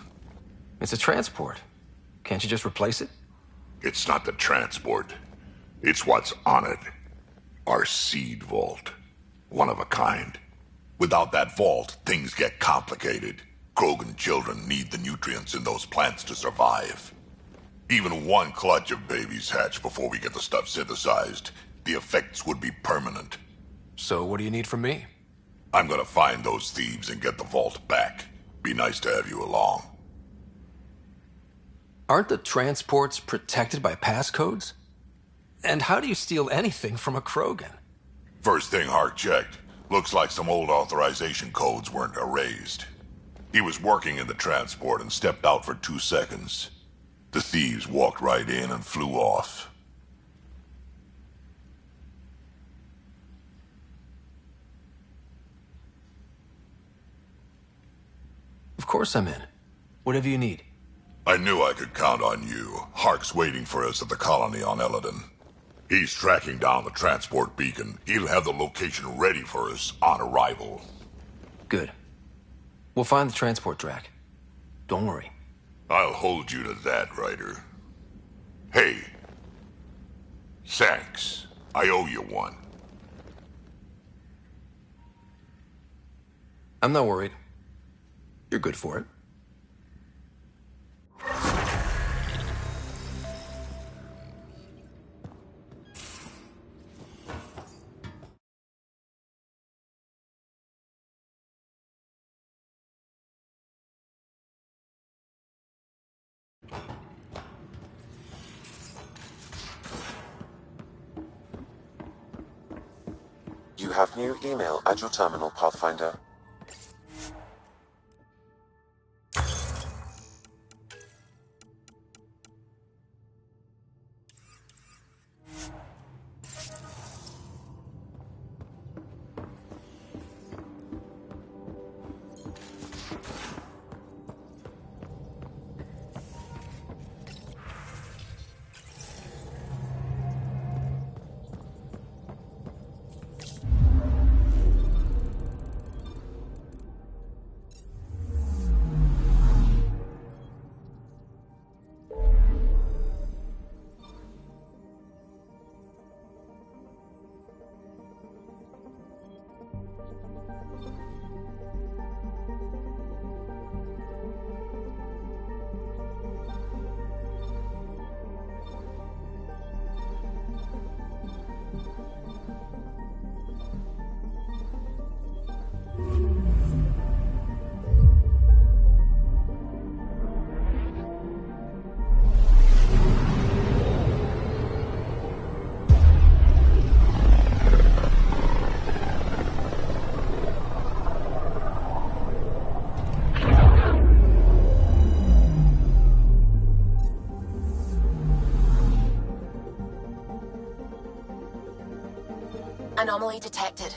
It's a transport. Can't you just replace it? It's not the transport. It's what's on it. Our seed vault. One of a kind. Without that vault, things get complicated. Krogan children need the nutrients in those plants to survive. Even one clutch of babies hatch before we get the stuff synthesized. The effects would be permanent. So what do you need from me? I'm gonna find those thieves and get the vault back. Be nice to have you along. Aren't the transports protected by passcodes? And how do you steal anything from a Krogan? First thing Hart checked. Looks like some old authorization codes weren't erased. He was working in the transport and stepped out for 2 seconds. The thieves walked right in and flew off. Of course I'm in. Whatever you need. I knew I could count on you. Hark's waiting for us at the colony on Eladon. He's tracking down the transport beacon. He'll have the location ready for us on arrival. Good. We'll find the transport track. Don't worry. I'll hold you to that, Ryder. Hey. Thanks. I owe you one. I'm not worried. You're good for it. You have new email at your terminal, Pathfinder. Anomaly detected.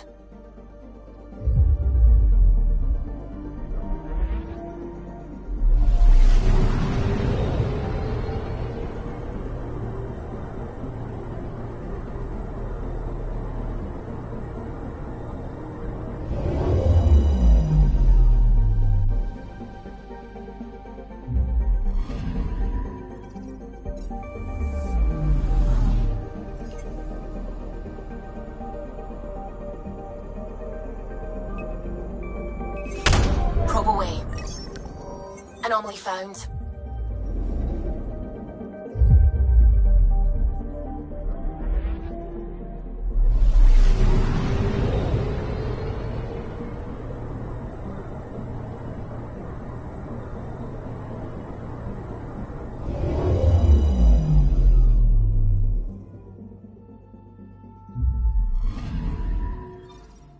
Probe away. Anomaly found.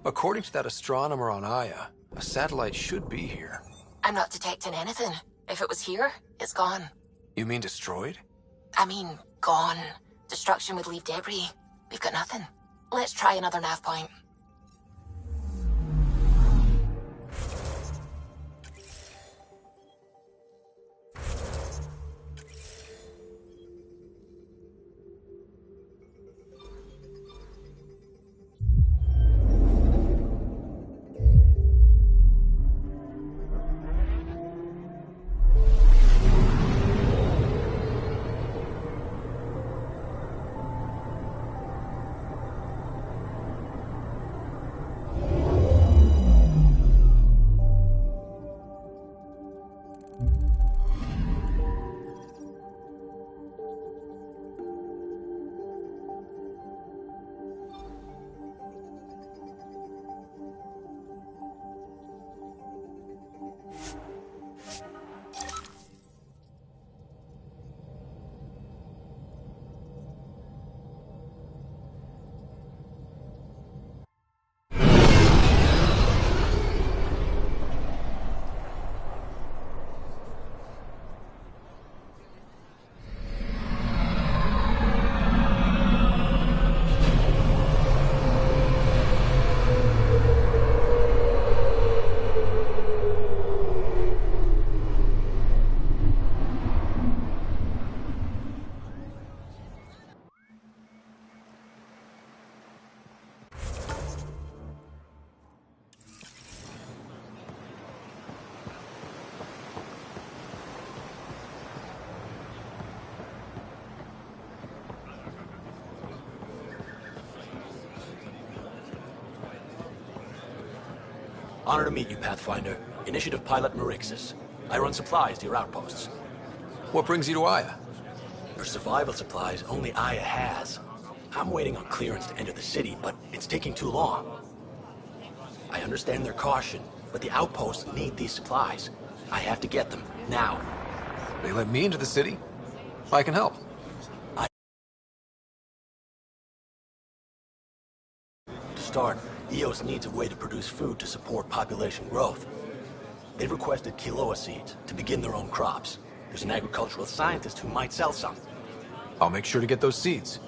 According to that astronomer on Aya, a satellite should be here. I'm not detecting anything. If it was here, it's gone. You mean destroyed? I mean, gone. Destruction would leave debris. We've got nothing. Let's try another nav point. Honor to meet you, Pathfinder. Initiative Pilot Marixus. I run supplies to your outposts. What brings you to Aya? Your survival supplies only Aya has. I'm waiting on clearance to enter the city, but it's taking too long. I understand their caution, but the outposts need these supplies. I have to get them, now. They let me into the city? I can help. To start, EOS needs a way to produce food to support population growth. They've requested quinoa seeds to begin their own crops. There's an agricultural scientist who might sell some. I'll make sure to get those seeds.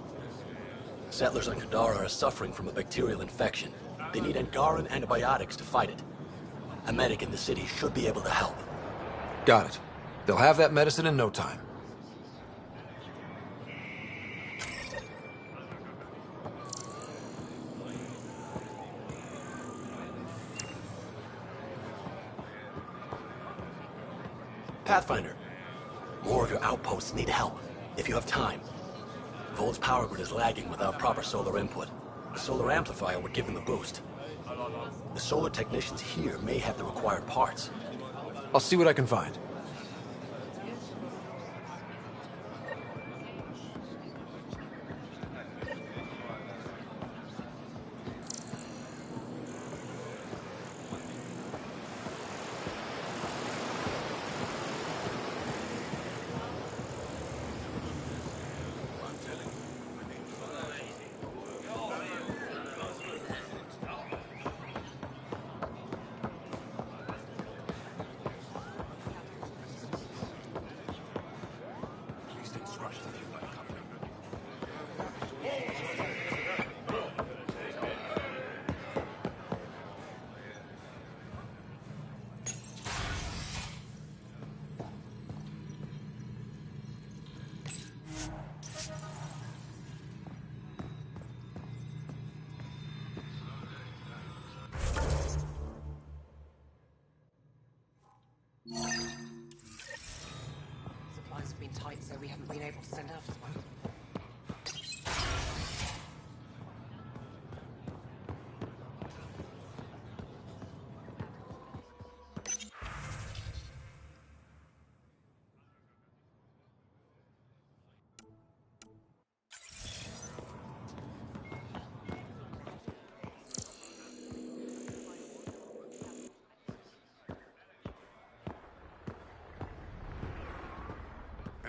Settlers on Kadara are suffering from a bacterial infection. They need Angaran antibiotics to fight it. A medic in the city should be able to help. Got it. They'll have that medicine in no time. Pathfinder, more of your outposts need help, if you have time. Vol's power grid is lagging without proper solar input. A solar amplifier would give them a boost. The solar technicians here may have the required parts. I'll see what I can find. Supplies have been tight, so we haven't been able to send out as well.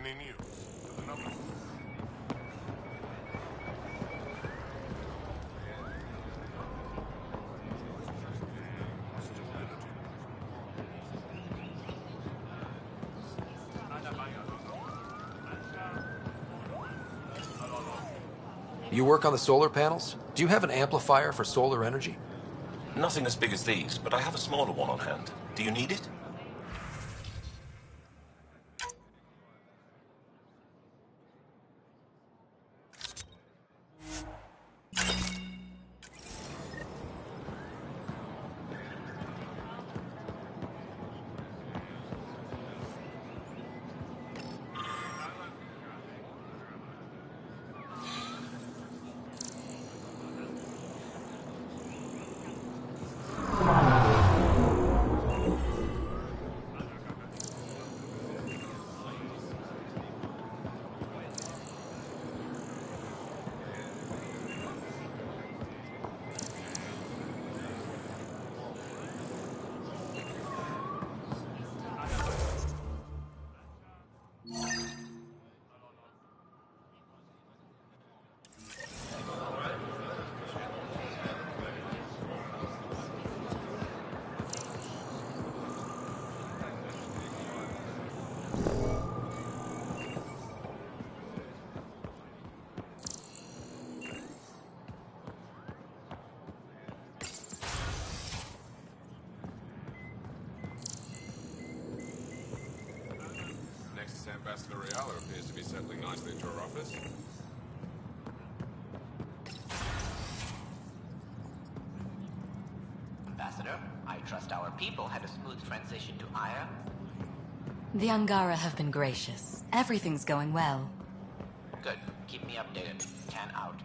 Any news? To the number. You work on the solar panels? Do you have an amplifier for solar energy? Nothing as big as these, but I have a smaller one on hand. Do you need it? Ambassador Reala appears to be settling nicely into her office. Ambassador, I trust our people had a smooth transition to Aya. The Angara have been gracious. Everything's going well. Good. Keep me updated. Can out.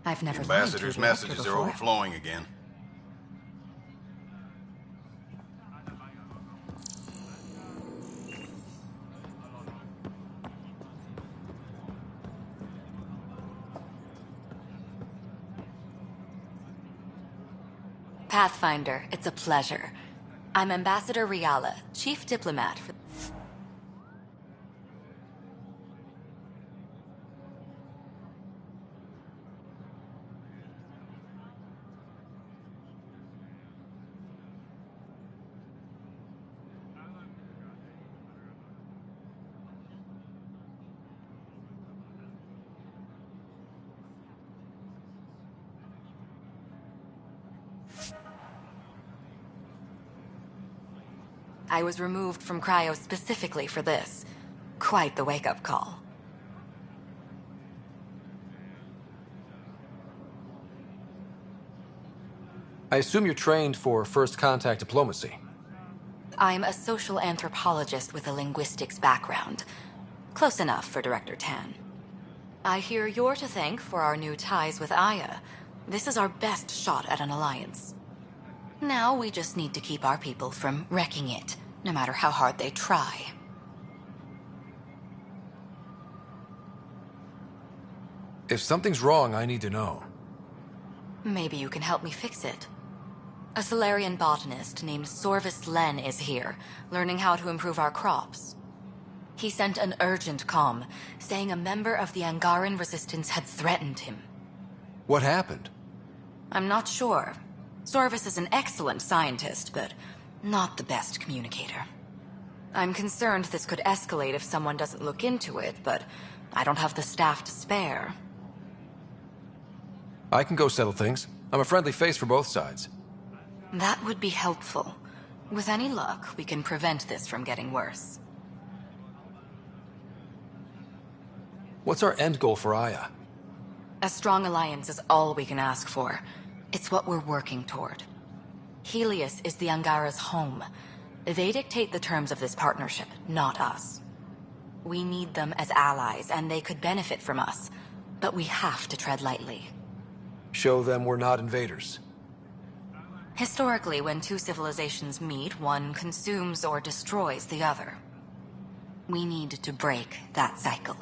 I've never Ambassador's lied to a director messages are before. overflowing again. Pathfinder, it's a pleasure. I'm Ambassador Riala, Chief Diplomat for... I was removed from cryo specifically for this. Quite the wake-up call. I assume you're trained for first contact diplomacy. I'm a social anthropologist with a linguistics background. Close enough for Director Tan. I hear you're to thank for our new ties with Aya. This is our best shot at an alliance. Now we just need to keep our people from wrecking it, no matter how hard they try. If something's wrong, I need to know. Maybe you can help me fix it. A Solarian botanist named Sorvis Len is here, learning how to improve our crops. He sent an urgent comm, saying a member of the Angaran resistance had threatened him. What happened? I'm not sure. Sorvis is an excellent scientist, but not the best communicator. I'm concerned this could escalate if someone doesn't look into it, but I don't have the staff to spare. I can go settle things. I'm a friendly face for both sides. That would be helpful. With any luck, we can prevent this from getting worse. What's our end goal for Aya? A strong alliance is all we can ask for. It's what we're working toward. Helios is the Angara's home. They dictate the terms of this partnership, not us. We need them as allies, and they could benefit from us. But we have to tread lightly. Show them we're not invaders. Historically, when two civilizations meet, one consumes or destroys the other. We need to break that cycle.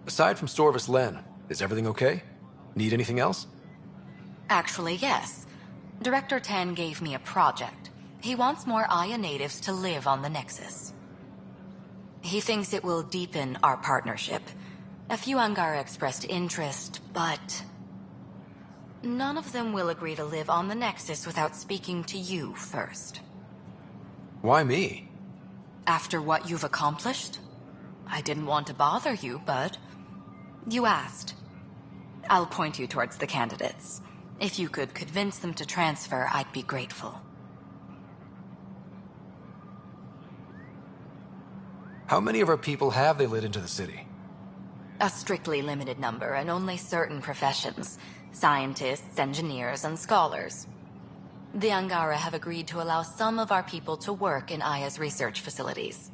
Aside from Sorvis Len, is everything okay? Need anything else? Actually, yes. Director Tan gave me a project. He wants more Aya natives to live on the Nexus. He thinks it will deepen our partnership. A few Angara expressed interest, but none of them will agree to live on the Nexus without speaking to you first. Why me? After what you've accomplished? I didn't want to bother you, but you asked. I'll point you towards the candidates. If you could convince them to transfer, I'd be grateful. How many of our people have they let into the city? A strictly limited number, and only certain professions. Scientists, engineers, and scholars. The Angara have agreed to allow some of our people to work in Aya's research facilities.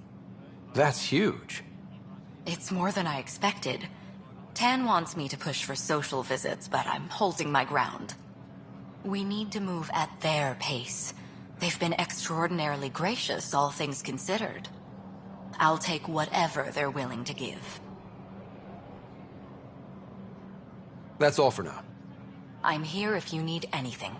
That's huge. It's more than I expected. Tan wants me to push for social visits, but I'm holding my ground. We need to move at their pace. They've been extraordinarily gracious, all things considered. I'll take whatever they're willing to give. That's all for now. I'm here if you need anything.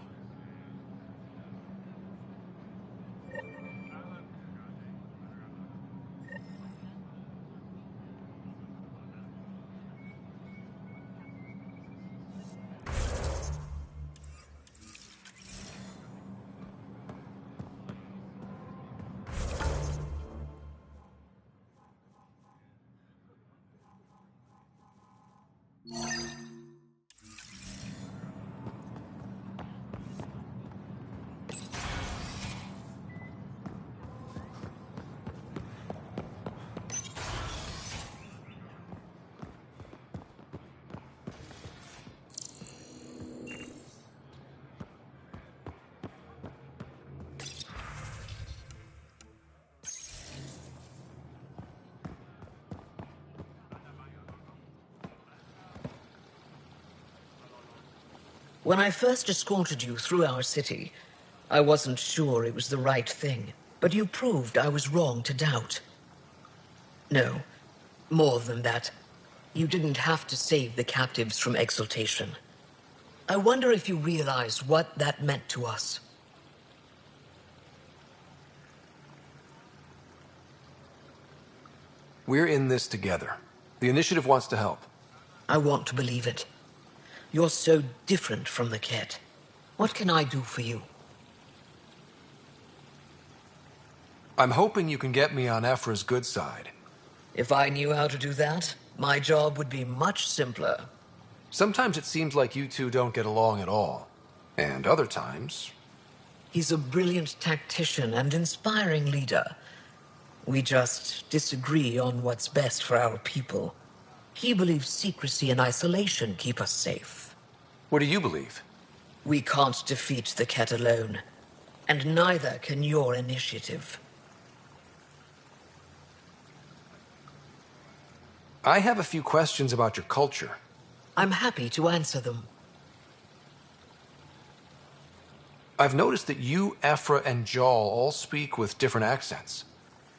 When I first escorted you through our city, I wasn't sure it was the right thing, but you proved I was wrong to doubt. No, more than that. You didn't have to save the captives from exaltation. I wonder if you realize what that meant to us. We're in this together. The Initiative wants to help. I want to believe it. You're so different from the Ket. What can I do for you? I'm hoping you can get me on Ephra's good side. If I knew how to do that, my job would be much simpler. Sometimes it seems like you two don't get along at all. And other times... He's a brilliant tactician and inspiring leader. We just disagree on what's best for our people. He believes secrecy and isolation keep us safe. What do you believe? We can't defeat the Ket alone. And neither can your initiative. I have a few questions about your culture. I'm happy to answer them. I've noticed that you, Ephra, and Jal all speak with different accents.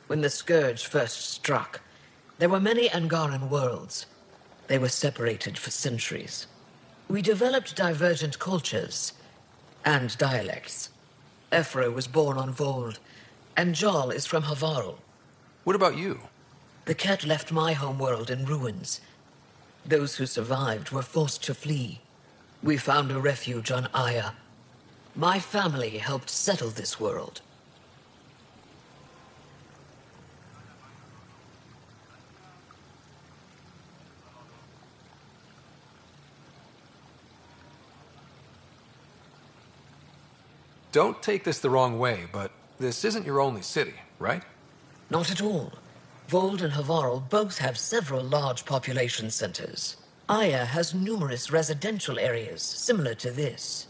When the Scourge first struck, there were many Angaran worlds. They were separated for centuries. We developed divergent cultures and dialects. Ephra was born on Vold, and Jal is from Havarl. What about you? The Ket left my homeworld in ruins. Those who survived were forced to flee. We found a refuge on Aya. My family helped settle this world. Don't take this the wrong way, but this isn't your only city, right? Not at all. Vold and Havarl both have several large population centers. Aya has numerous residential areas similar to this.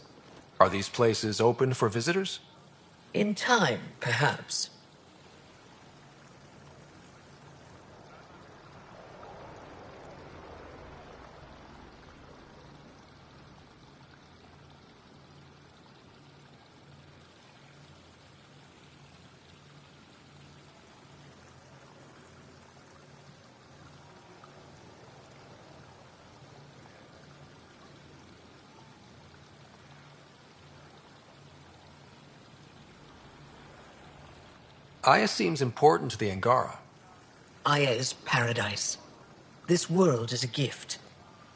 Are these places open for visitors? In time, perhaps. Aya seems important to the Angara. Aya is paradise. This world is a gift.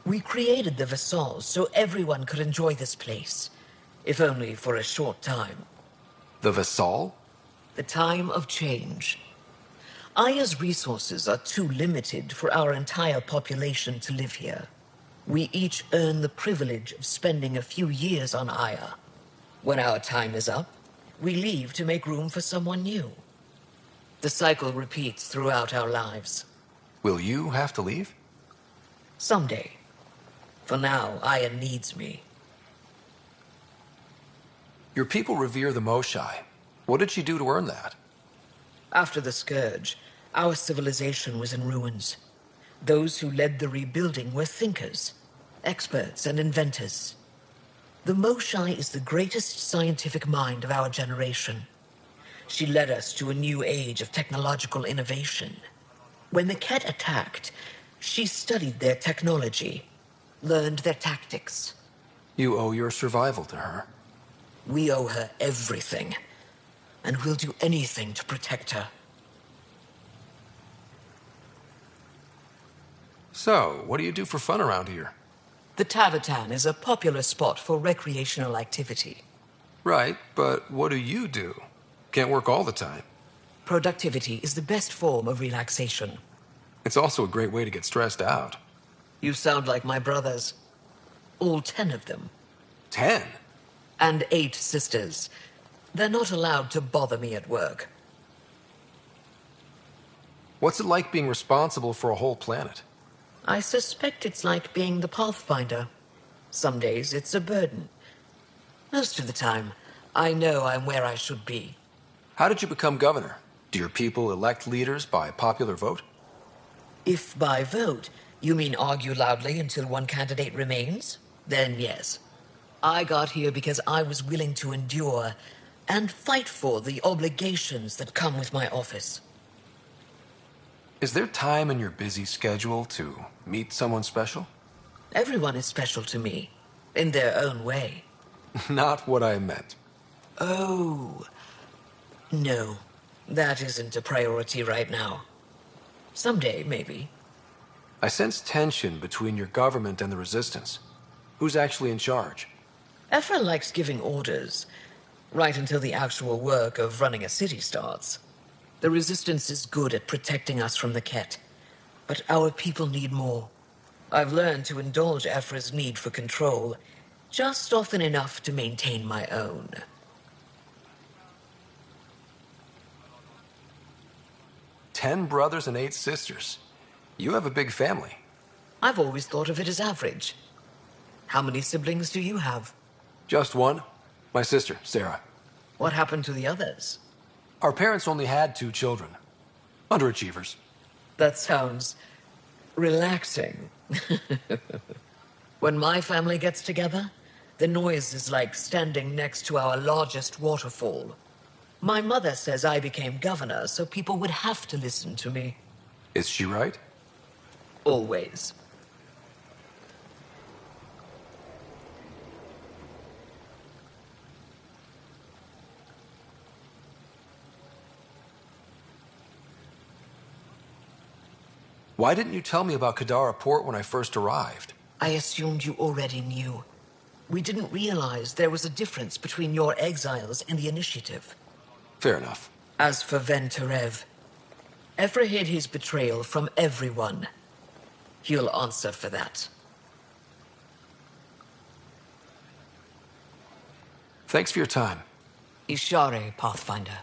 We created the Vassals so everyone could enjoy this place, if only for a short time. The Vassal? The time of change. Aya's resources are too limited for our entire population to live here. We each earn the privilege of spending a few years on Aya. When our time is up, we leave to make room for someone new. The cycle repeats throughout our lives. Will you have to leave? Someday. For now, Aya needs me. Your people revere the Moshai. What did she do to earn that? After the Scourge, our civilization was in ruins. Those who led the rebuilding were thinkers, experts and inventors. The Moshai is the greatest scientific mind of our generation. She led us to a new age of technological innovation. When the Ket attacked, she studied their technology, learned their tactics. You owe your survival to her. We owe her everything, and we'll do anything to protect her. So, what do you do for fun around here? The Tavatan is a popular spot for recreational activity. Right, but what do you do? Can't work all the time. Productivity is the best form of relaxation. It's also a great way to get stressed out. You sound like my brothers. All 10 of them. 10? And 8 sisters. They're not allowed to bother me at work. What's it like being responsible for a whole planet? I suspect it's like being the Pathfinder. Some days it's a burden. Most of the time, I know I'm where I should be. How did you become governor? Do your people elect leaders by popular vote? If by vote, you mean argue loudly until one candidate remains, then yes. I got here because I was willing to endure and fight for the obligations that come with my office. Is there time in your busy schedule to meet someone special? Everyone is special to me, in their own way. Not what I meant. Oh, no. That isn't a priority right now. Someday, maybe. I sense tension between your government and the Resistance. Who's actually in charge? Ephra likes giving orders, right until the actual work of running a city starts. The Resistance is good at protecting us from the Ket, but our people need more. I've learned to indulge Ephra's need for control, just often enough to maintain my own. "10 brothers and 8 sisters. You have a big family. I've always thought of it as average. How many siblings do you have? Just one. My sister, Sarah. What happened to the others? Our parents only had 2 children. Underachievers. That sounds relaxing. When my family gets together, the noise is like standing next to our largest waterfall. My mother says I became governor so people would have to listen to me. Is she right? Always. Why didn't you tell me about Kadara Port when I first arrived? I assumed you already knew. We didn't realize there was a difference between your exiles and the Initiative. Fair enough. As for Venturev, Ephra hid his betrayal from everyone. He'll answer for that. Thanks for your time. Ishare, Pathfinder.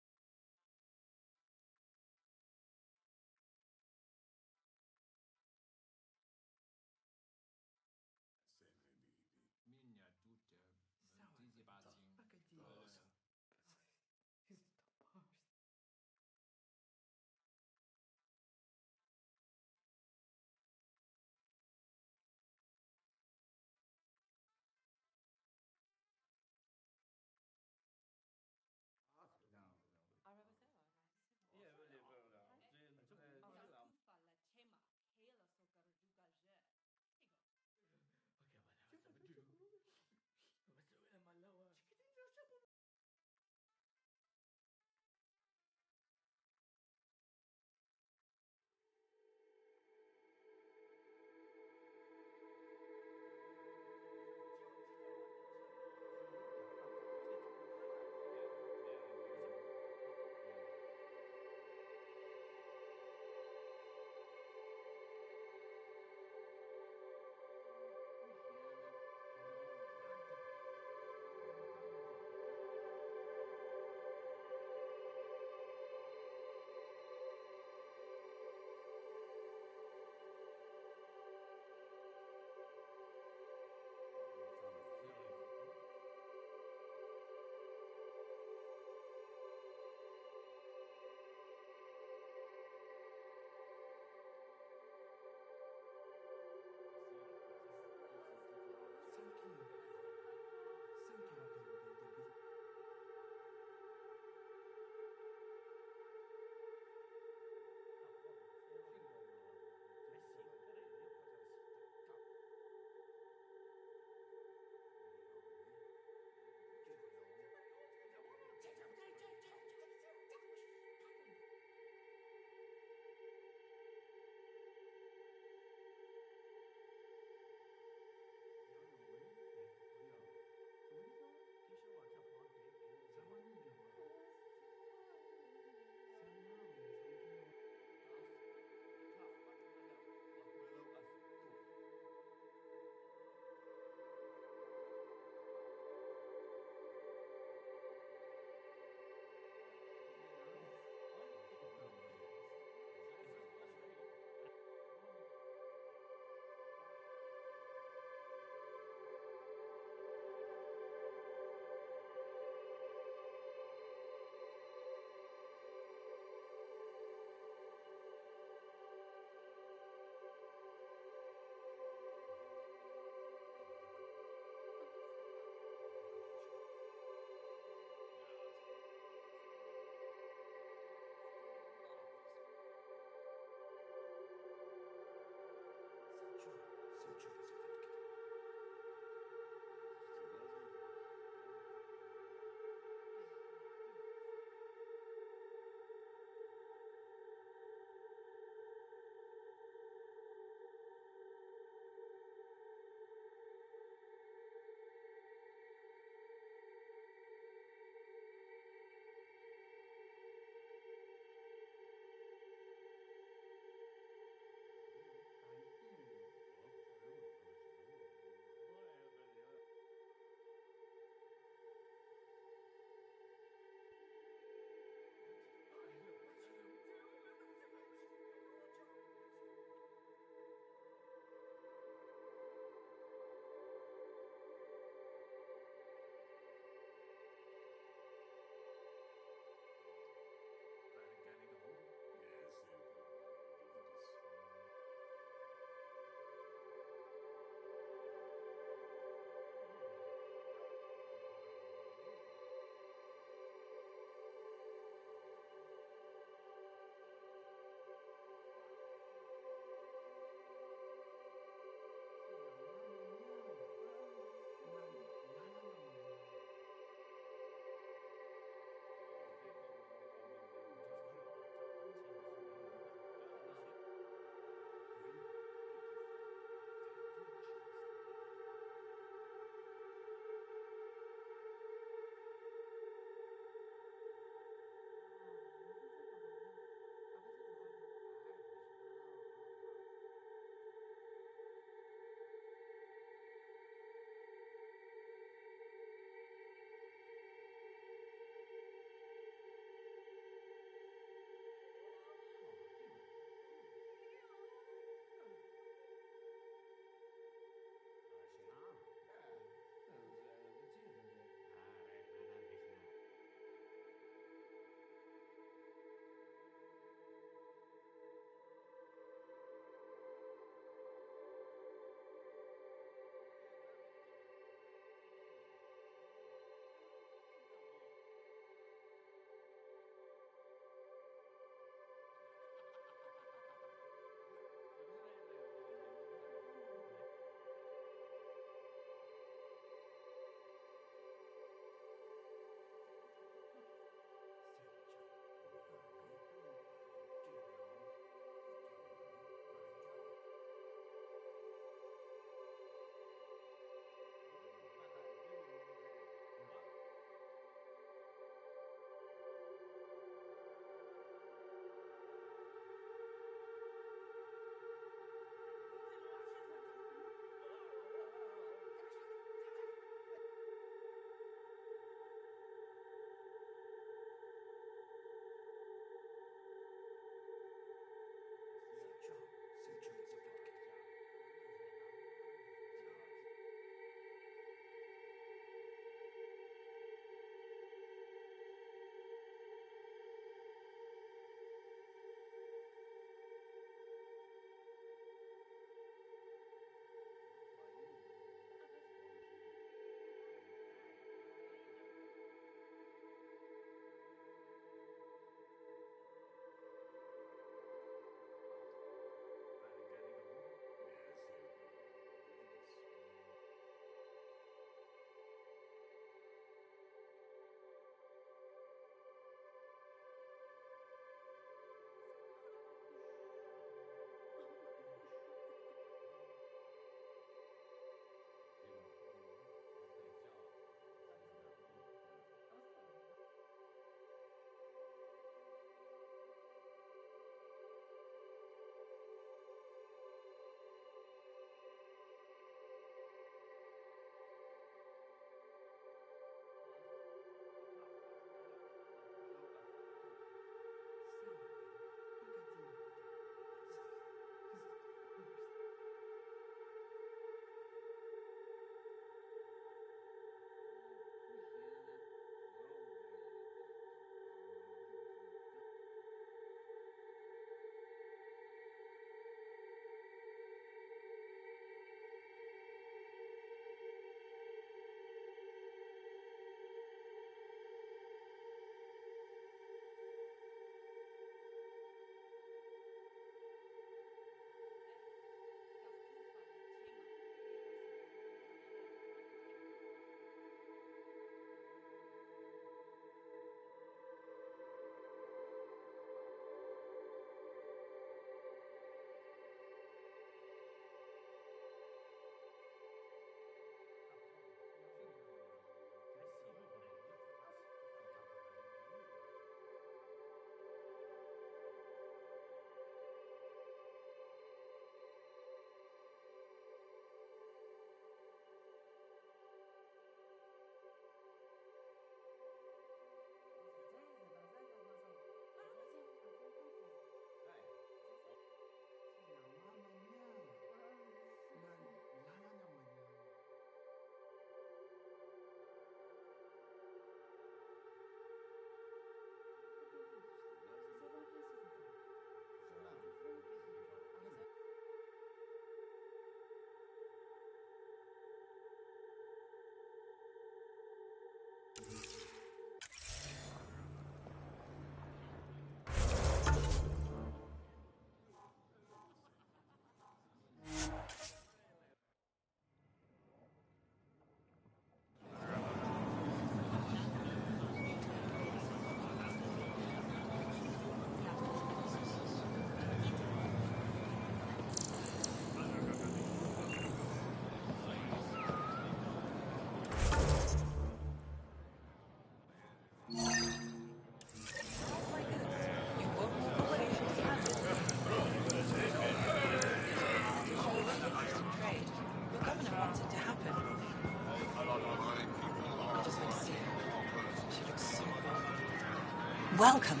Welcome.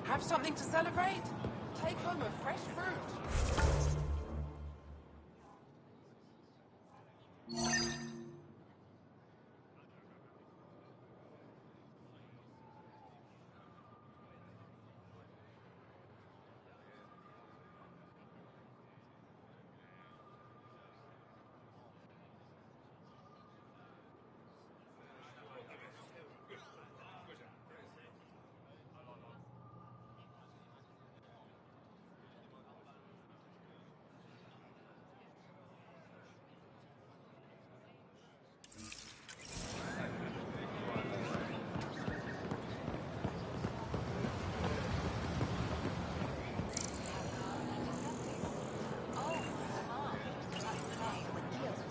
Have something to celebrate? Take home a fresh fruit.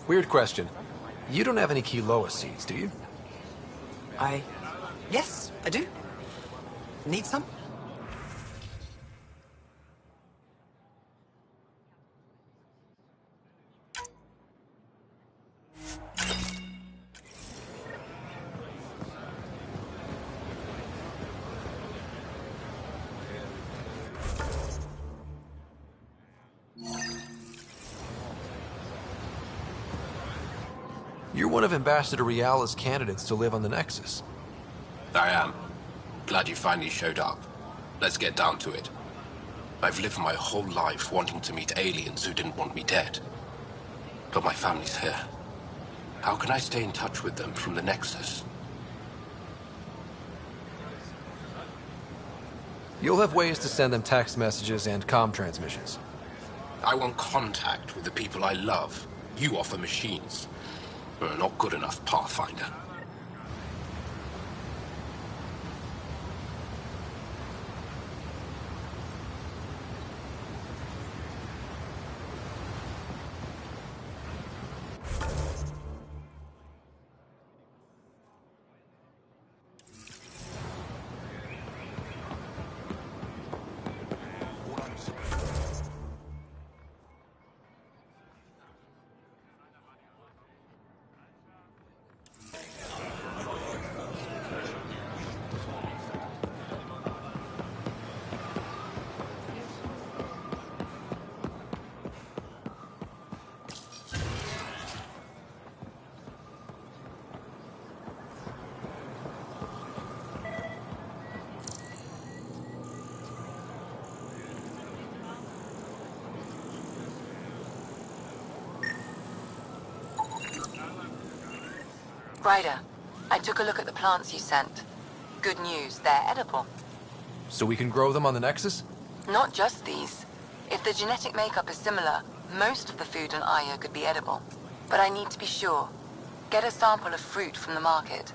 Weird question. You don't have any Kiloa seeds, do you? Yes, I do. Need some? You're one of Ambassador Riala's candidates to live on the Nexus. I am. Glad you finally showed up. Let's get down to it. I've lived my whole life wanting to meet aliens who didn't want me dead. But my family's here. How can I stay in touch with them from the Nexus? You'll have ways to send them text messages and comm transmissions. I want contact with the people I love. You offer machines. Not good enough, Pathfinder. Ryder, I took a look at the plants you sent. Good news, they're edible. So we can grow them on the Nexus? Not just these. If the genetic makeup is similar, most of the food on Aya could be edible. But I need to be sure. Get a sample of fruit from the market.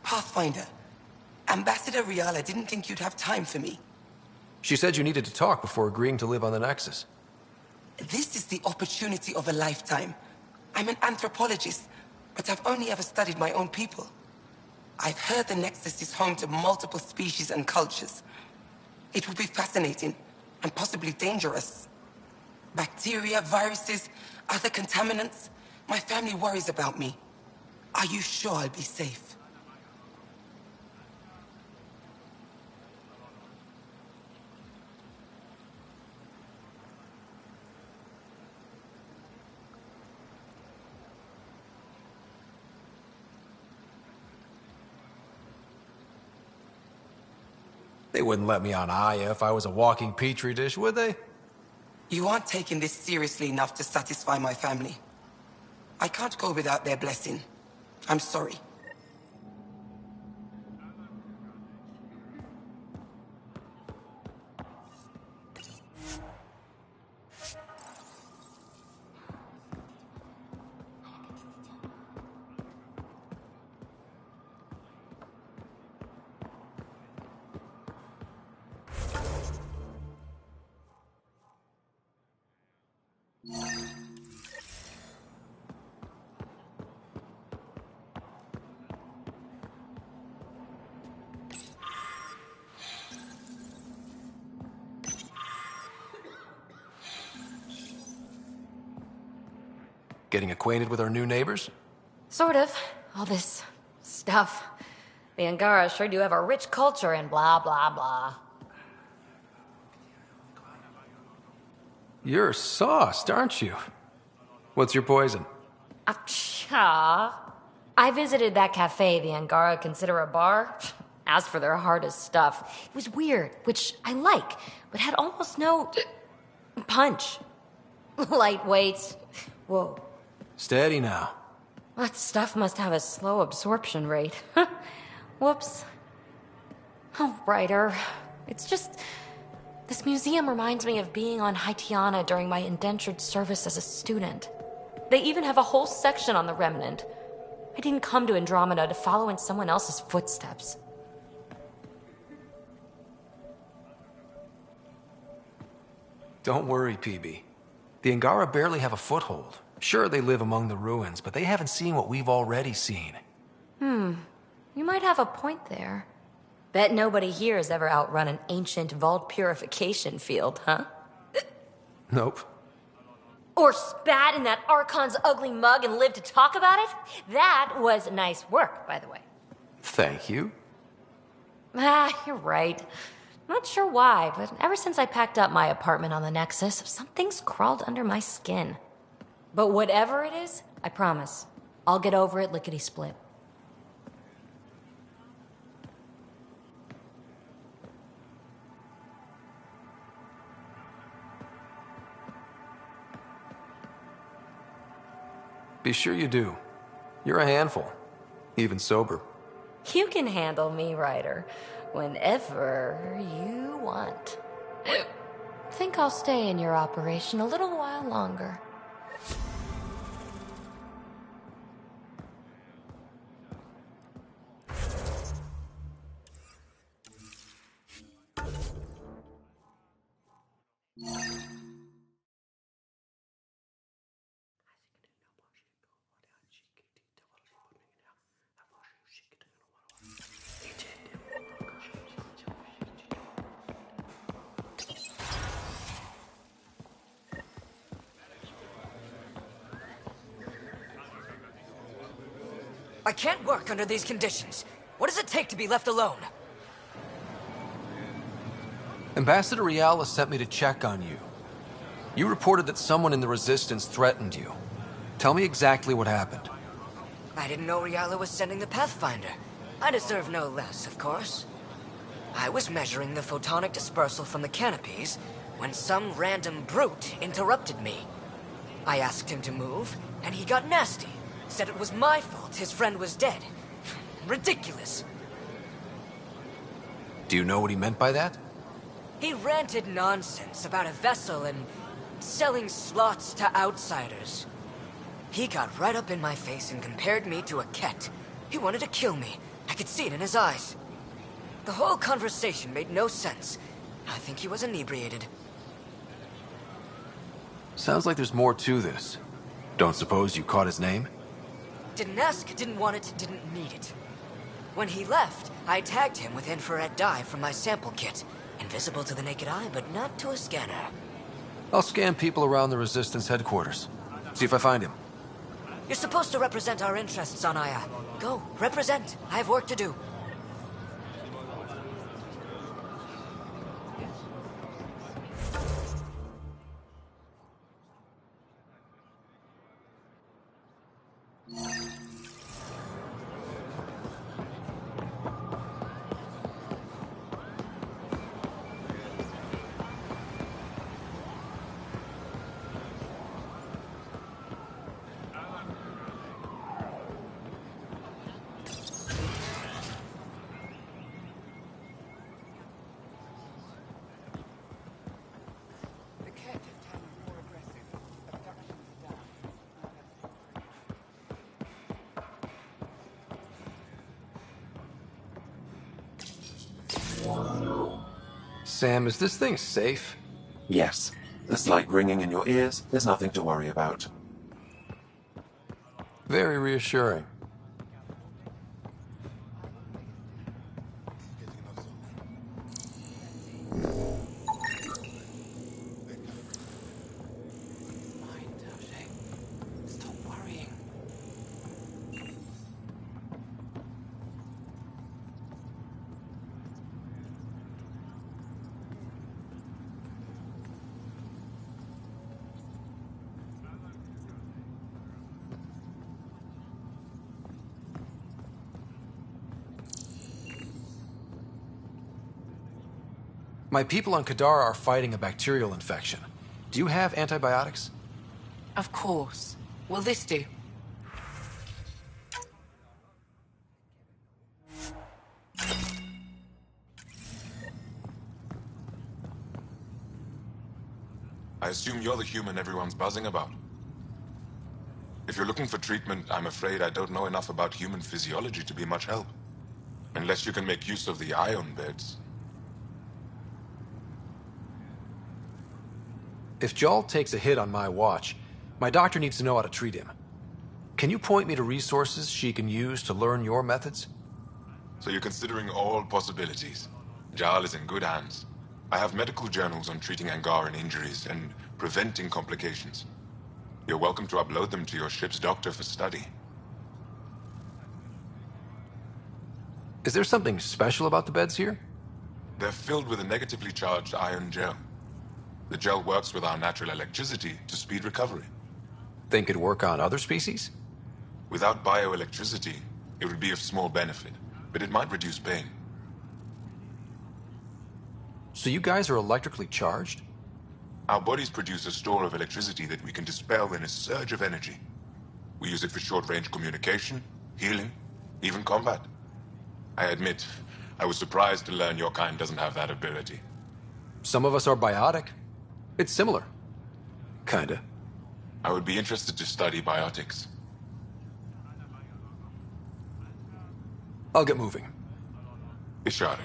Pathfinder, Ambassador Riala didn't think you'd have time for me. She said you needed to talk before agreeing to live on the Nexus. This is the opportunity of a lifetime. I'm an anthropologist, but I've only ever studied my own people. I've heard the Nexus is home to multiple species and cultures. It will be fascinating, and possibly dangerous. Bacteria, viruses, other contaminants. My family worries about me. Are you sure I'll be safe? They wouldn't let me on Aya if I was a walking petri dish, would they? You aren't taking this seriously enough to satisfy my family. I can't go without their blessing. I'm sorry. Getting acquainted with our new neighbors? Sort of. All this stuff. The Angara sure do have a rich culture and blah, blah, blah. You're sauced, aren't you? What's your poison? I visited that cafe the Angara consider a bar. Asked for their hardest stuff. It was weird, which I like, but had almost no punch. Lightweight. Whoa. Steady now. That stuff must have a slow absorption rate. Whoops. Oh, Ryder. It's just... This museum reminds me of being on Haitiana during my indentured service as a student. They even have a whole section on the Remnant. I didn't come to Andromeda to follow in someone else's footsteps. Don't worry, PB. The Angara barely have a foothold. Sure, they live among the ruins, but they haven't seen what we've already seen. You might have a point there. Bet nobody here has ever outrun an ancient vault purification field, huh? Nope. Or spat in that Archon's ugly mug and lived to talk about it? That was nice work, by the way. Thank you. You're right. Not sure why, but ever since I packed up my apartment on the Nexus, something's crawled under my skin. But whatever it is, I promise, I'll get over it lickety-split. Be sure you do. You're a handful, even sober. You can handle me, Ryder, whenever you want. Think I'll stay in your operation a little while longer. I can't work under these conditions. What does it take to be left alone? Ambassador Riala sent me to check on you. You reported that someone in the Resistance threatened you. Tell me exactly what happened. I didn't know Riala was sending the Pathfinder. I deserve no less, of course. I was measuring the photonic dispersal from the canopies when some random brute interrupted me. I asked him to move, and he got nasty. Said it was my fault his friend was dead. Ridiculous. Do you know what he meant by that? He ranted nonsense about a vessel and selling slots to outsiders. He got right up in my face and compared me to a ket. He wanted to kill me, I could see it in his eyes. The whole conversation made no sense. I think he was inebriated. Sounds like there's more to this. Don't suppose you caught his name? Didn't ask, didn't want it, didn't need it. When he left, I tagged him with infrared dye from my sample kit. Invisible to the naked eye, but not to a scanner. I'll scan people around the Resistance headquarters. See if I find him. You're supposed to represent our interests on Aya. Go, represent. I have work to do. Sam, is this thing safe? Yes. The slight ringing in your ears, there's nothing to worry about. Very reassuring. My people on Kadara are fighting a bacterial infection. Do you have antibiotics? Of course. Will this do? I assume you're the human everyone's buzzing about. If you're looking for treatment, I'm afraid I don't know enough about human physiology to be much help. Unless you can make use of the ion beds. If Jarl takes a hit on my watch, my doctor needs to know how to treat him. Can you point me to resources she can use to learn your methods? So you're considering all possibilities. Jarl is in good hands. I have medical journals on treating Angaran injuries and preventing complications. You're welcome to upload them to your ship's doctor for study. Is there something special about the beds here? They're filled with a negatively charged ion gel. The gel works with our natural electricity to speed recovery. Think it'd work on other species? Without bioelectricity, it would be of small benefit, but it might reduce pain. So you guys are electrically charged? Our bodies produce a store of electricity that we can dispel in a surge of energy. We use it for short-range communication, healing, even combat. I admit, I was surprised to learn your kind doesn't have that ability. Some of us are biotic. It's similar. Kinda. I would be interested to study biotics. I'll get moving. Ishari.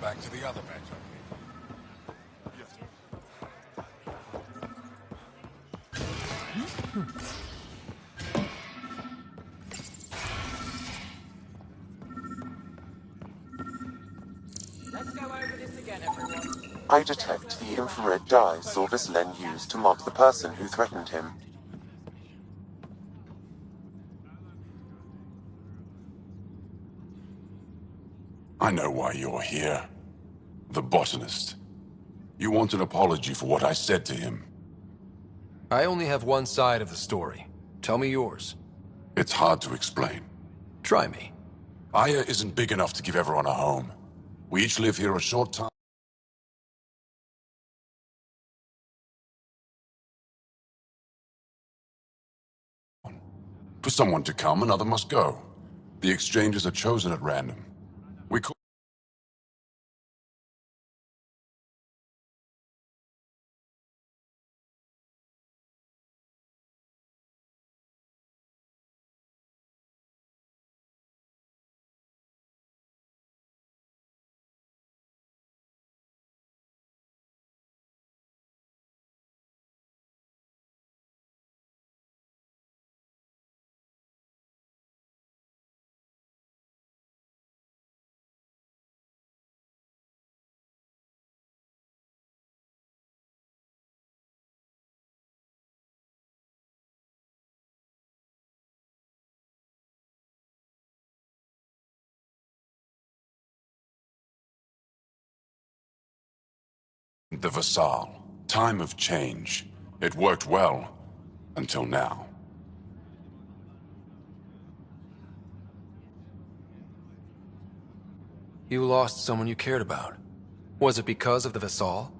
Back to the other match. I detect the infrared dye Silvis Len used to mark the person who threatened him. I know why you're here. The botanist. You want an apology for what I said to him. I only have one side of the story. Tell me yours. It's hard to explain. Try me. Aya isn't big enough to give everyone a home. We each live here a short time. For someone to come, another must go. The exchanges are chosen at random. We call the Vassal. Time of change. It worked well. Until now. You lost someone you cared about. Was it because of the Vassal?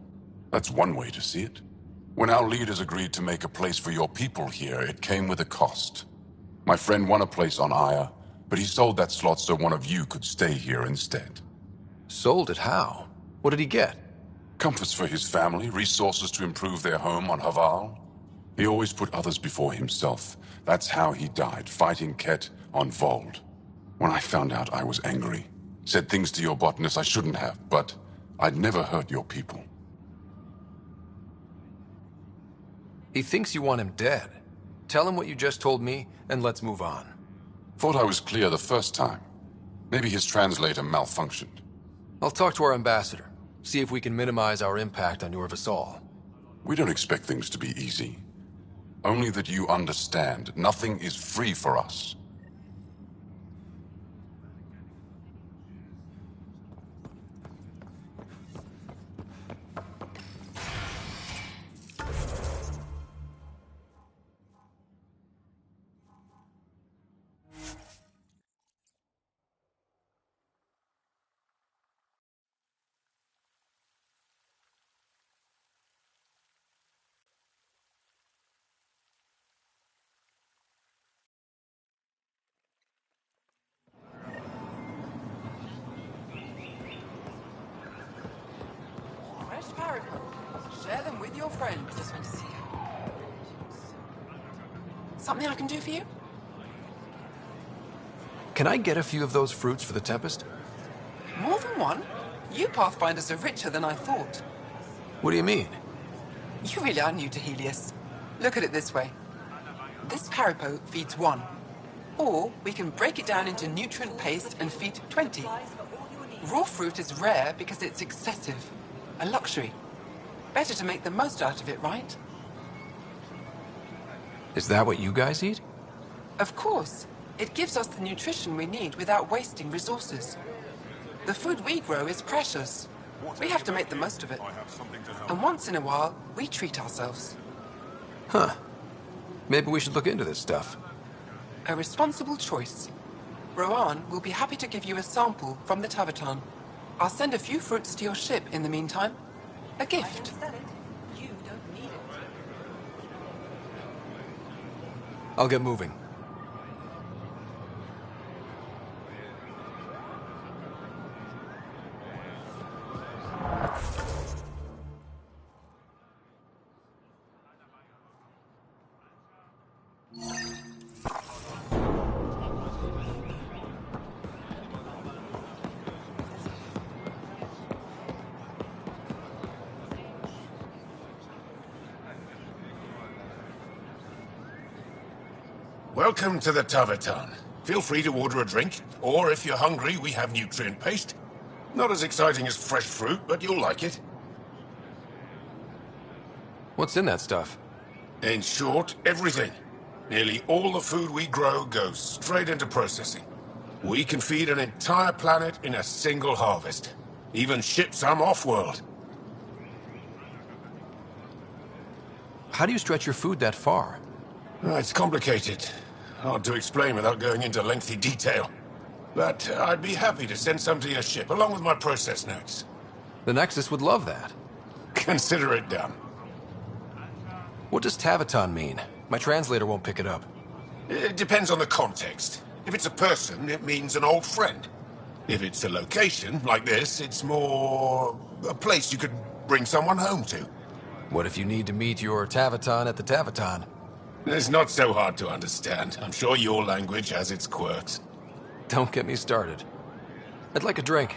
That's one way to see it. When our leaders agreed to make a place for your people here, it came with a cost. My friend won a place on Aya, but he sold that slot so one of you could stay here instead. Sold it how? What did he get? Comforts for his family, resources to improve their home on Haval. He always put others before himself. That's how he died, fighting Ket on Vold. When I found out, I was angry. Said things to your botanist I shouldn't have, but I'd never hurt your people. He thinks you want him dead. Tell him what you just told me, and let's move on. Thought I was clear the first time. Maybe his translator malfunctioned. I'll talk to our ambassador. See if we can minimize our impact on your Vassal. We don't expect things to be easy. Only that you understand, nothing is free for us. Fresh paracord. Share them with your friends. Something I can do for you? Can I get a few of those fruits for the Tempest? More than one? You Pathfinders are richer than I thought. What do you mean? You really are new to Helios. Look at it this way. This Paripo feeds 1. Or we can break it down into nutrient paste and feed 20. Raw fruit is rare because it's excessive. A luxury. Better to make the most out of it, right? Is that what you guys eat? Of course. It gives us the nutrition we need without wasting resources. The food we grow is precious. We have to make the most of it. And once in a while, we treat ourselves. Huh. Maybe we should look into this stuff. A responsible choice. Rowan will be happy to give you a sample from the Tavatan. I'll send a few fruits to your ship in the meantime. A gift. I'll get moving. Welcome to the Tavatan. Feel free to order a drink, or if you're hungry, we have nutrient paste. Not as exciting as fresh fruit, but you'll like it. What's in that stuff? In short, everything. Nearly all the food we grow goes straight into processing. We can feed an entire planet in a single harvest. Even ship some off-world. How do you stretch your food that far? It's complicated. Hard to explain without going into lengthy detail. But I'd be happy to send some to your ship, along with my process notes. The Nexus would love that. Consider it done. What does Taviton mean? My translator won't pick it up. It depends on the context. If it's a person, it means an old friend. If it's a location, like this, it's more a place you could bring someone home to. What if you need to meet your Taviton at the Taviton? It's not so hard to understand. I'm sure your language has its quirks. Don't get me started. I'd like a drink.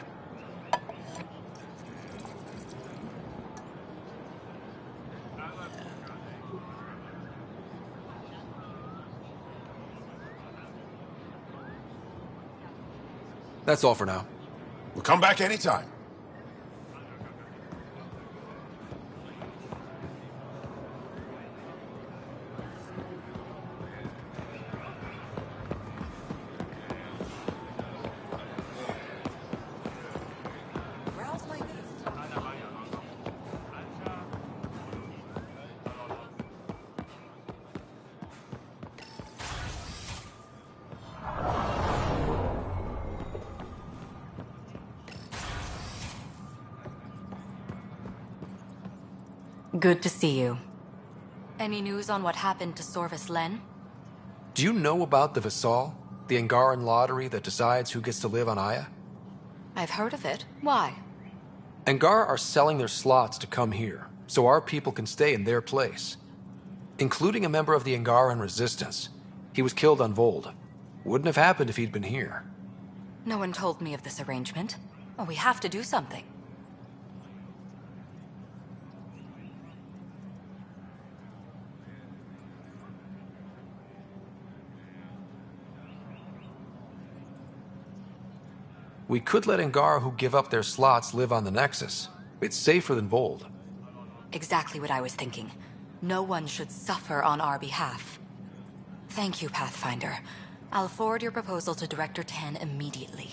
That's all for now. We'll come back anytime. Good to see you. Any news on what happened to Sorvis Len? Do you know about the Visal? The Angaran lottery that decides who gets to live on Aya? I've heard of it. Why? Angara are selling their slots to come here, so our people can stay in their place. Including a member of the Angaran resistance. He was killed on Vold. Wouldn't have happened if he'd been here. No one told me of this arrangement. Well, we have to do something. We could let Angara who give up their slots live on the Nexus. It's safer than Vold. Exactly what I was thinking. No one should suffer on our behalf. Thank you, Pathfinder. I'll forward your proposal to Director 10 immediately.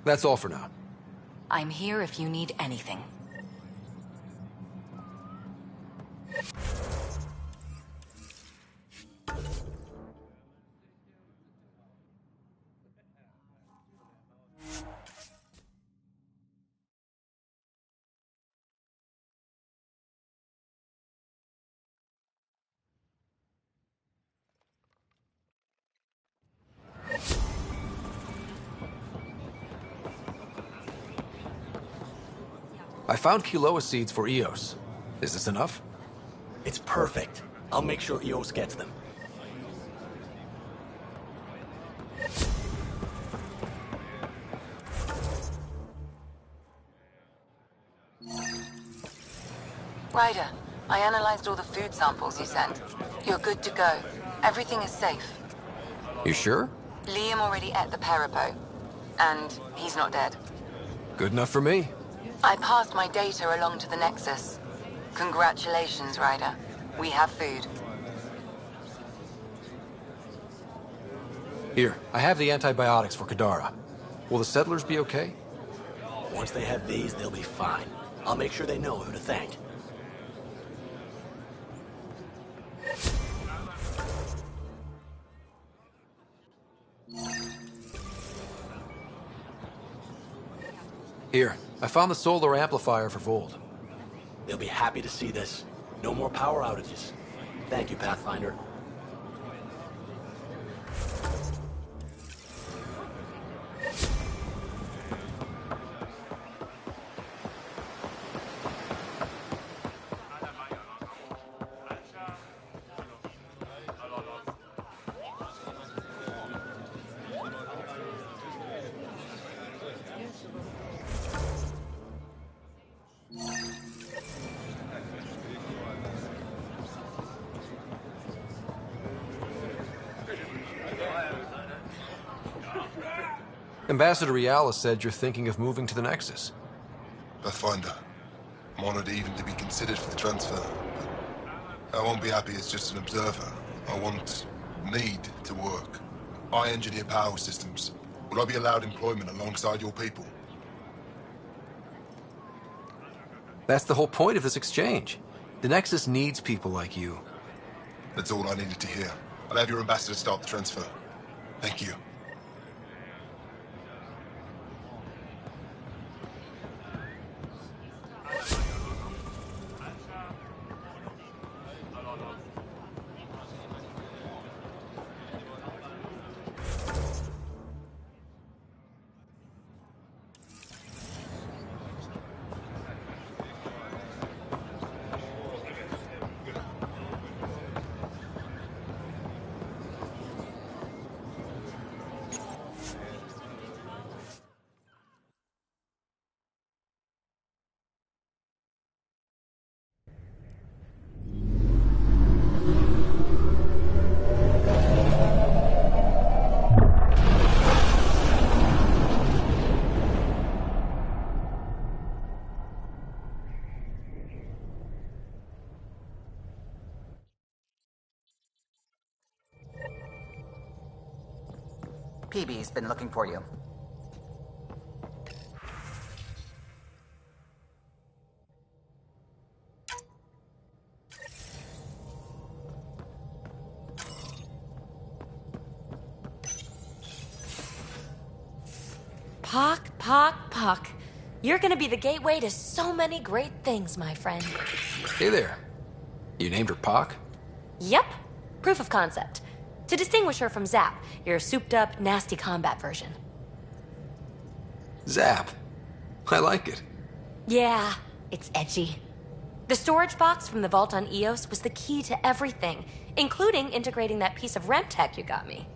That's all for now. I'm here if you need anything. I found Kiloa seeds for Eos. Is this enough? It's perfect. I'll make sure Eos gets them. Ryder, I analyzed all the food samples you sent. You're good to go. Everything is safe. You sure? Liam already ate the Peripo. And he's not dead. Good enough for me. I passed my data along to the Nexus. Congratulations, Ryder. We have food. Here, I have the antibiotics for Kadara. Will the settlers be okay? Once they have these, they'll be fine. I'll make sure they know who to thank. Here, I found the solar amplifier for Vold. They'll be happy to see this. No more power outages. Thank you, Pathfinder. Ambassador Riala said you're thinking of moving to the Nexus. Pathfinder. I'm honored even to be considered for the transfer. But I won't be happy as just an observer. I need to work. I engineer power systems. Will I be allowed employment alongside your people? That's the whole point of this exchange. The Nexus needs people like you. That's all I needed to hear. I'll have your ambassador start the transfer. Thank you. PB's been looking for you. Pock. You're gonna be the gateway to so many great things, my friend. Hey there. You named her Pock? Yep. Proof of concept. To distinguish her from Zap, your souped-up, nasty combat version. Zap. I like it. Yeah, it's edgy. The storage box from the vault on Eos was the key to everything, including integrating that piece of REM tech you got me.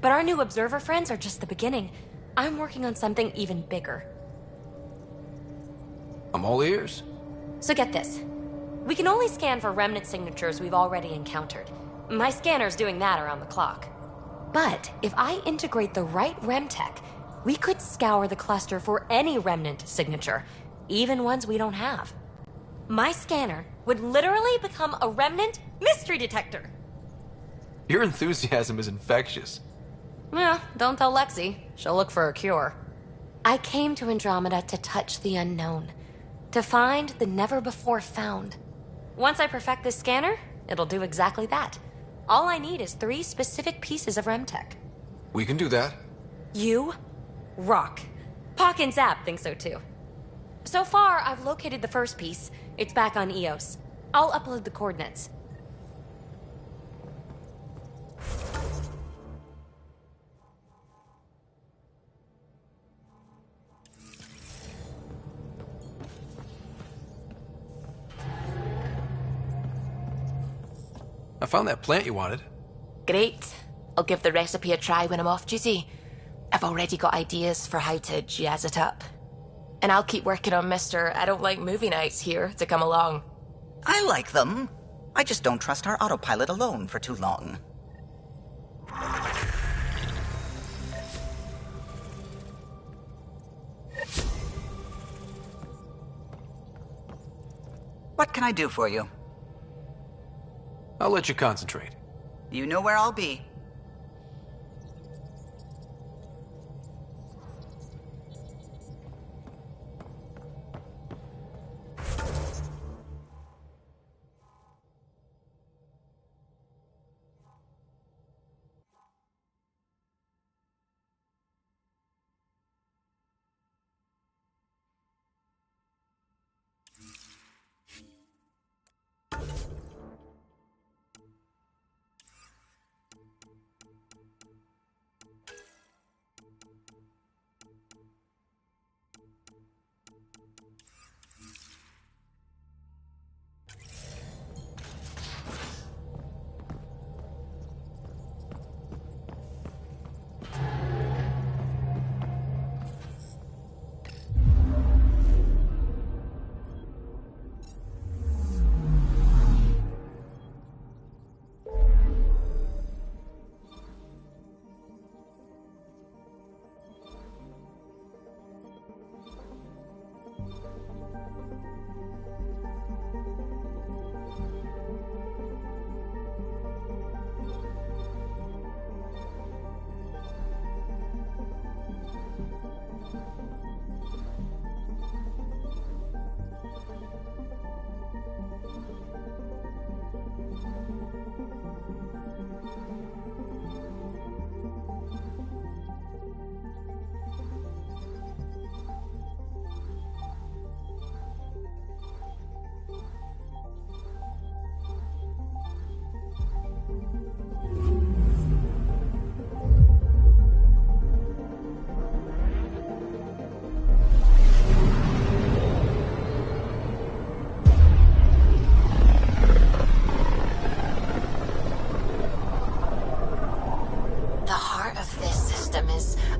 But our new observer friends are just the beginning. I'm working on something even bigger. I'm all ears. So get this. We can only scan for remnant signatures we've already encountered. My scanner's doing that around the clock. But if I integrate the right REM tech, we could scour the cluster for any remnant signature, even ones we don't have. My scanner would literally become a remnant mystery detector. Your enthusiasm is infectious. Yeah, don't tell Lexi. She'll look for a cure. I came to Andromeda to touch the unknown, to find the never-before-found. Once I perfect this scanner, it'll do exactly that. All I need is 3 specific pieces of REMTech. We can do that. You rock. Pock and Zap think so too. So far, I've located the first piece. It's back on Eos. I'll upload the coordinates. I found that plant you wanted. Great. I'll give the recipe a try when I'm off duty. I've already got ideas for how to jazz it up. And I'll keep working on Mr. I don't like movie nights here to come along. I like them. I just don't trust our autopilot alone for too long. What can I do for you? I'll let you concentrate. You know where I'll be.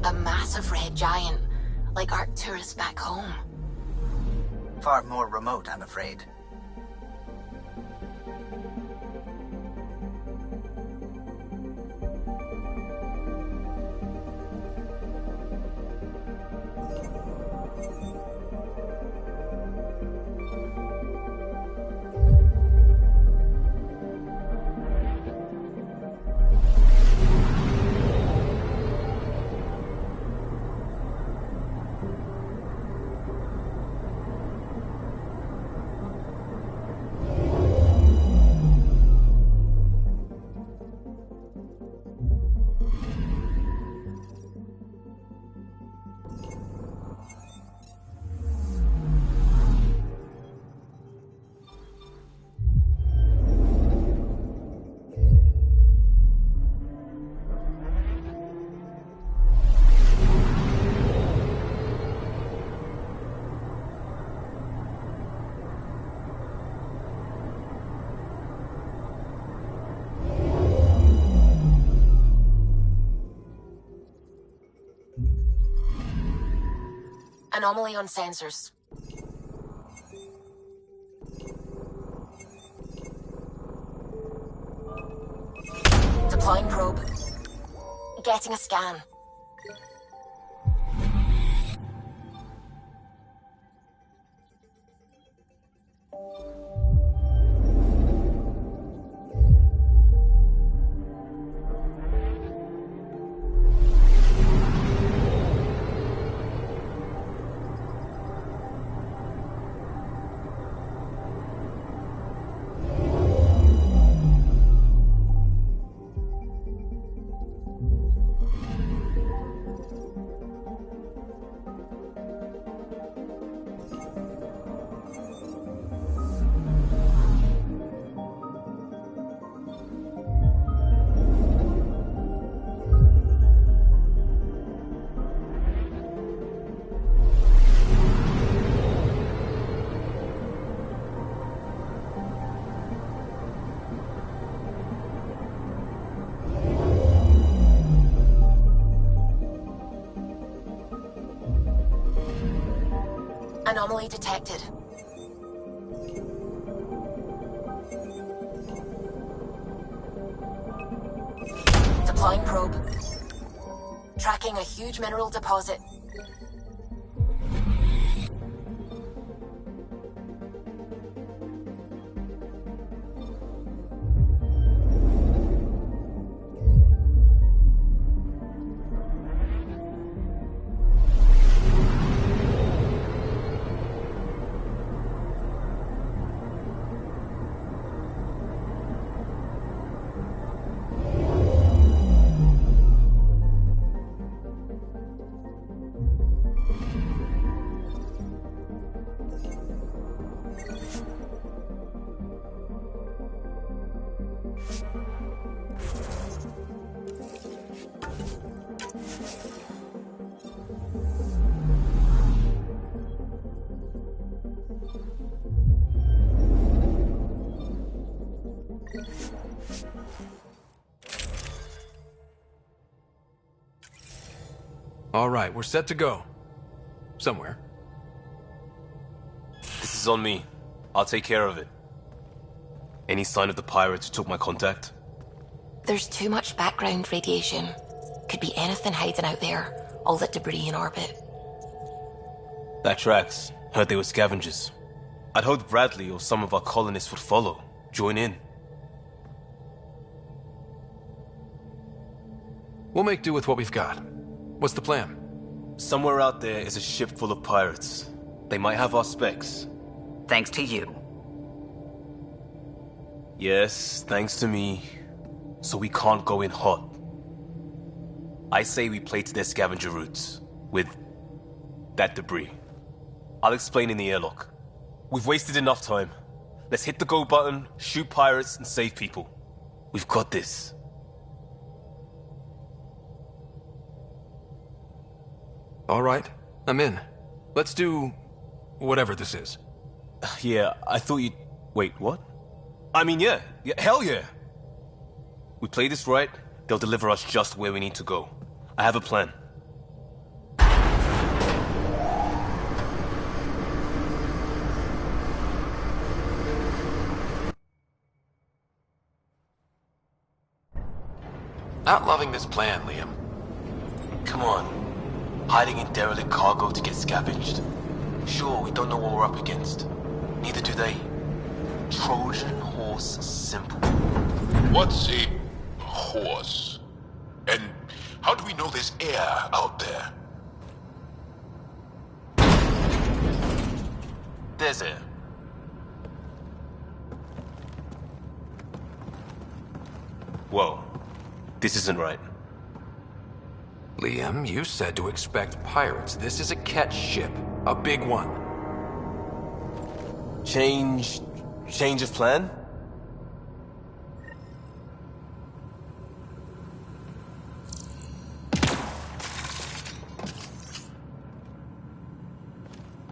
A massive red giant, like Arcturus back home. Far more remote, I'm afraid. Anomaly on sensors. Deploying probe. Getting a scan. Anomaly detected. Deploying probe. Tracking a huge mineral deposit. All right, we're set to go. Somewhere. This is on me. I'll take care of it. Any sign of the pirates who took my contact? There's too much background radiation. Could be anything hiding out there. All that debris in orbit. That tracks. Heard they were scavengers. I'd hoped Bradley or some of our colonists would follow. Join in. We'll make do with what we've got. What's the plan? Somewhere out there is a ship full of pirates. They might have our specs. Thanks to you. Yes, thanks to me. So we can't go in hot. I say we play to their scavenger routes. With that debris. I'll explain in the airlock. We've wasted enough time. Let's hit the go button, shoot pirates, and save people. We've got this. All right, I'm in. Let's do whatever this is. Yeah, I thought you'd... Wait, what? I mean, yeah, hell yeah! We play this right, they'll deliver us just where we need to go. I have a plan. Not loving this plan, Liam. Come on. Hiding in derelict cargo to get scavenged. Sure, we don't know what we're up against. Neither do they. Trojan horse simple. What's a horse? And how do we know there's air out there? There's air. Whoa. This isn't right. Liam, you said to expect pirates. This is a catch ship. A big one. Change of plan?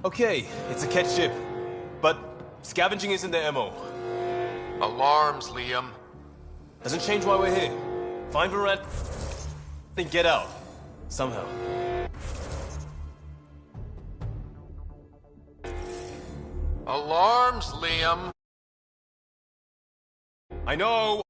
Okay, it's a catch ship. But scavenging isn't their MO. Alarms, Liam. Doesn't change why we're here. Find Varette, then get out. Somehow. Alarms, Liam. I know.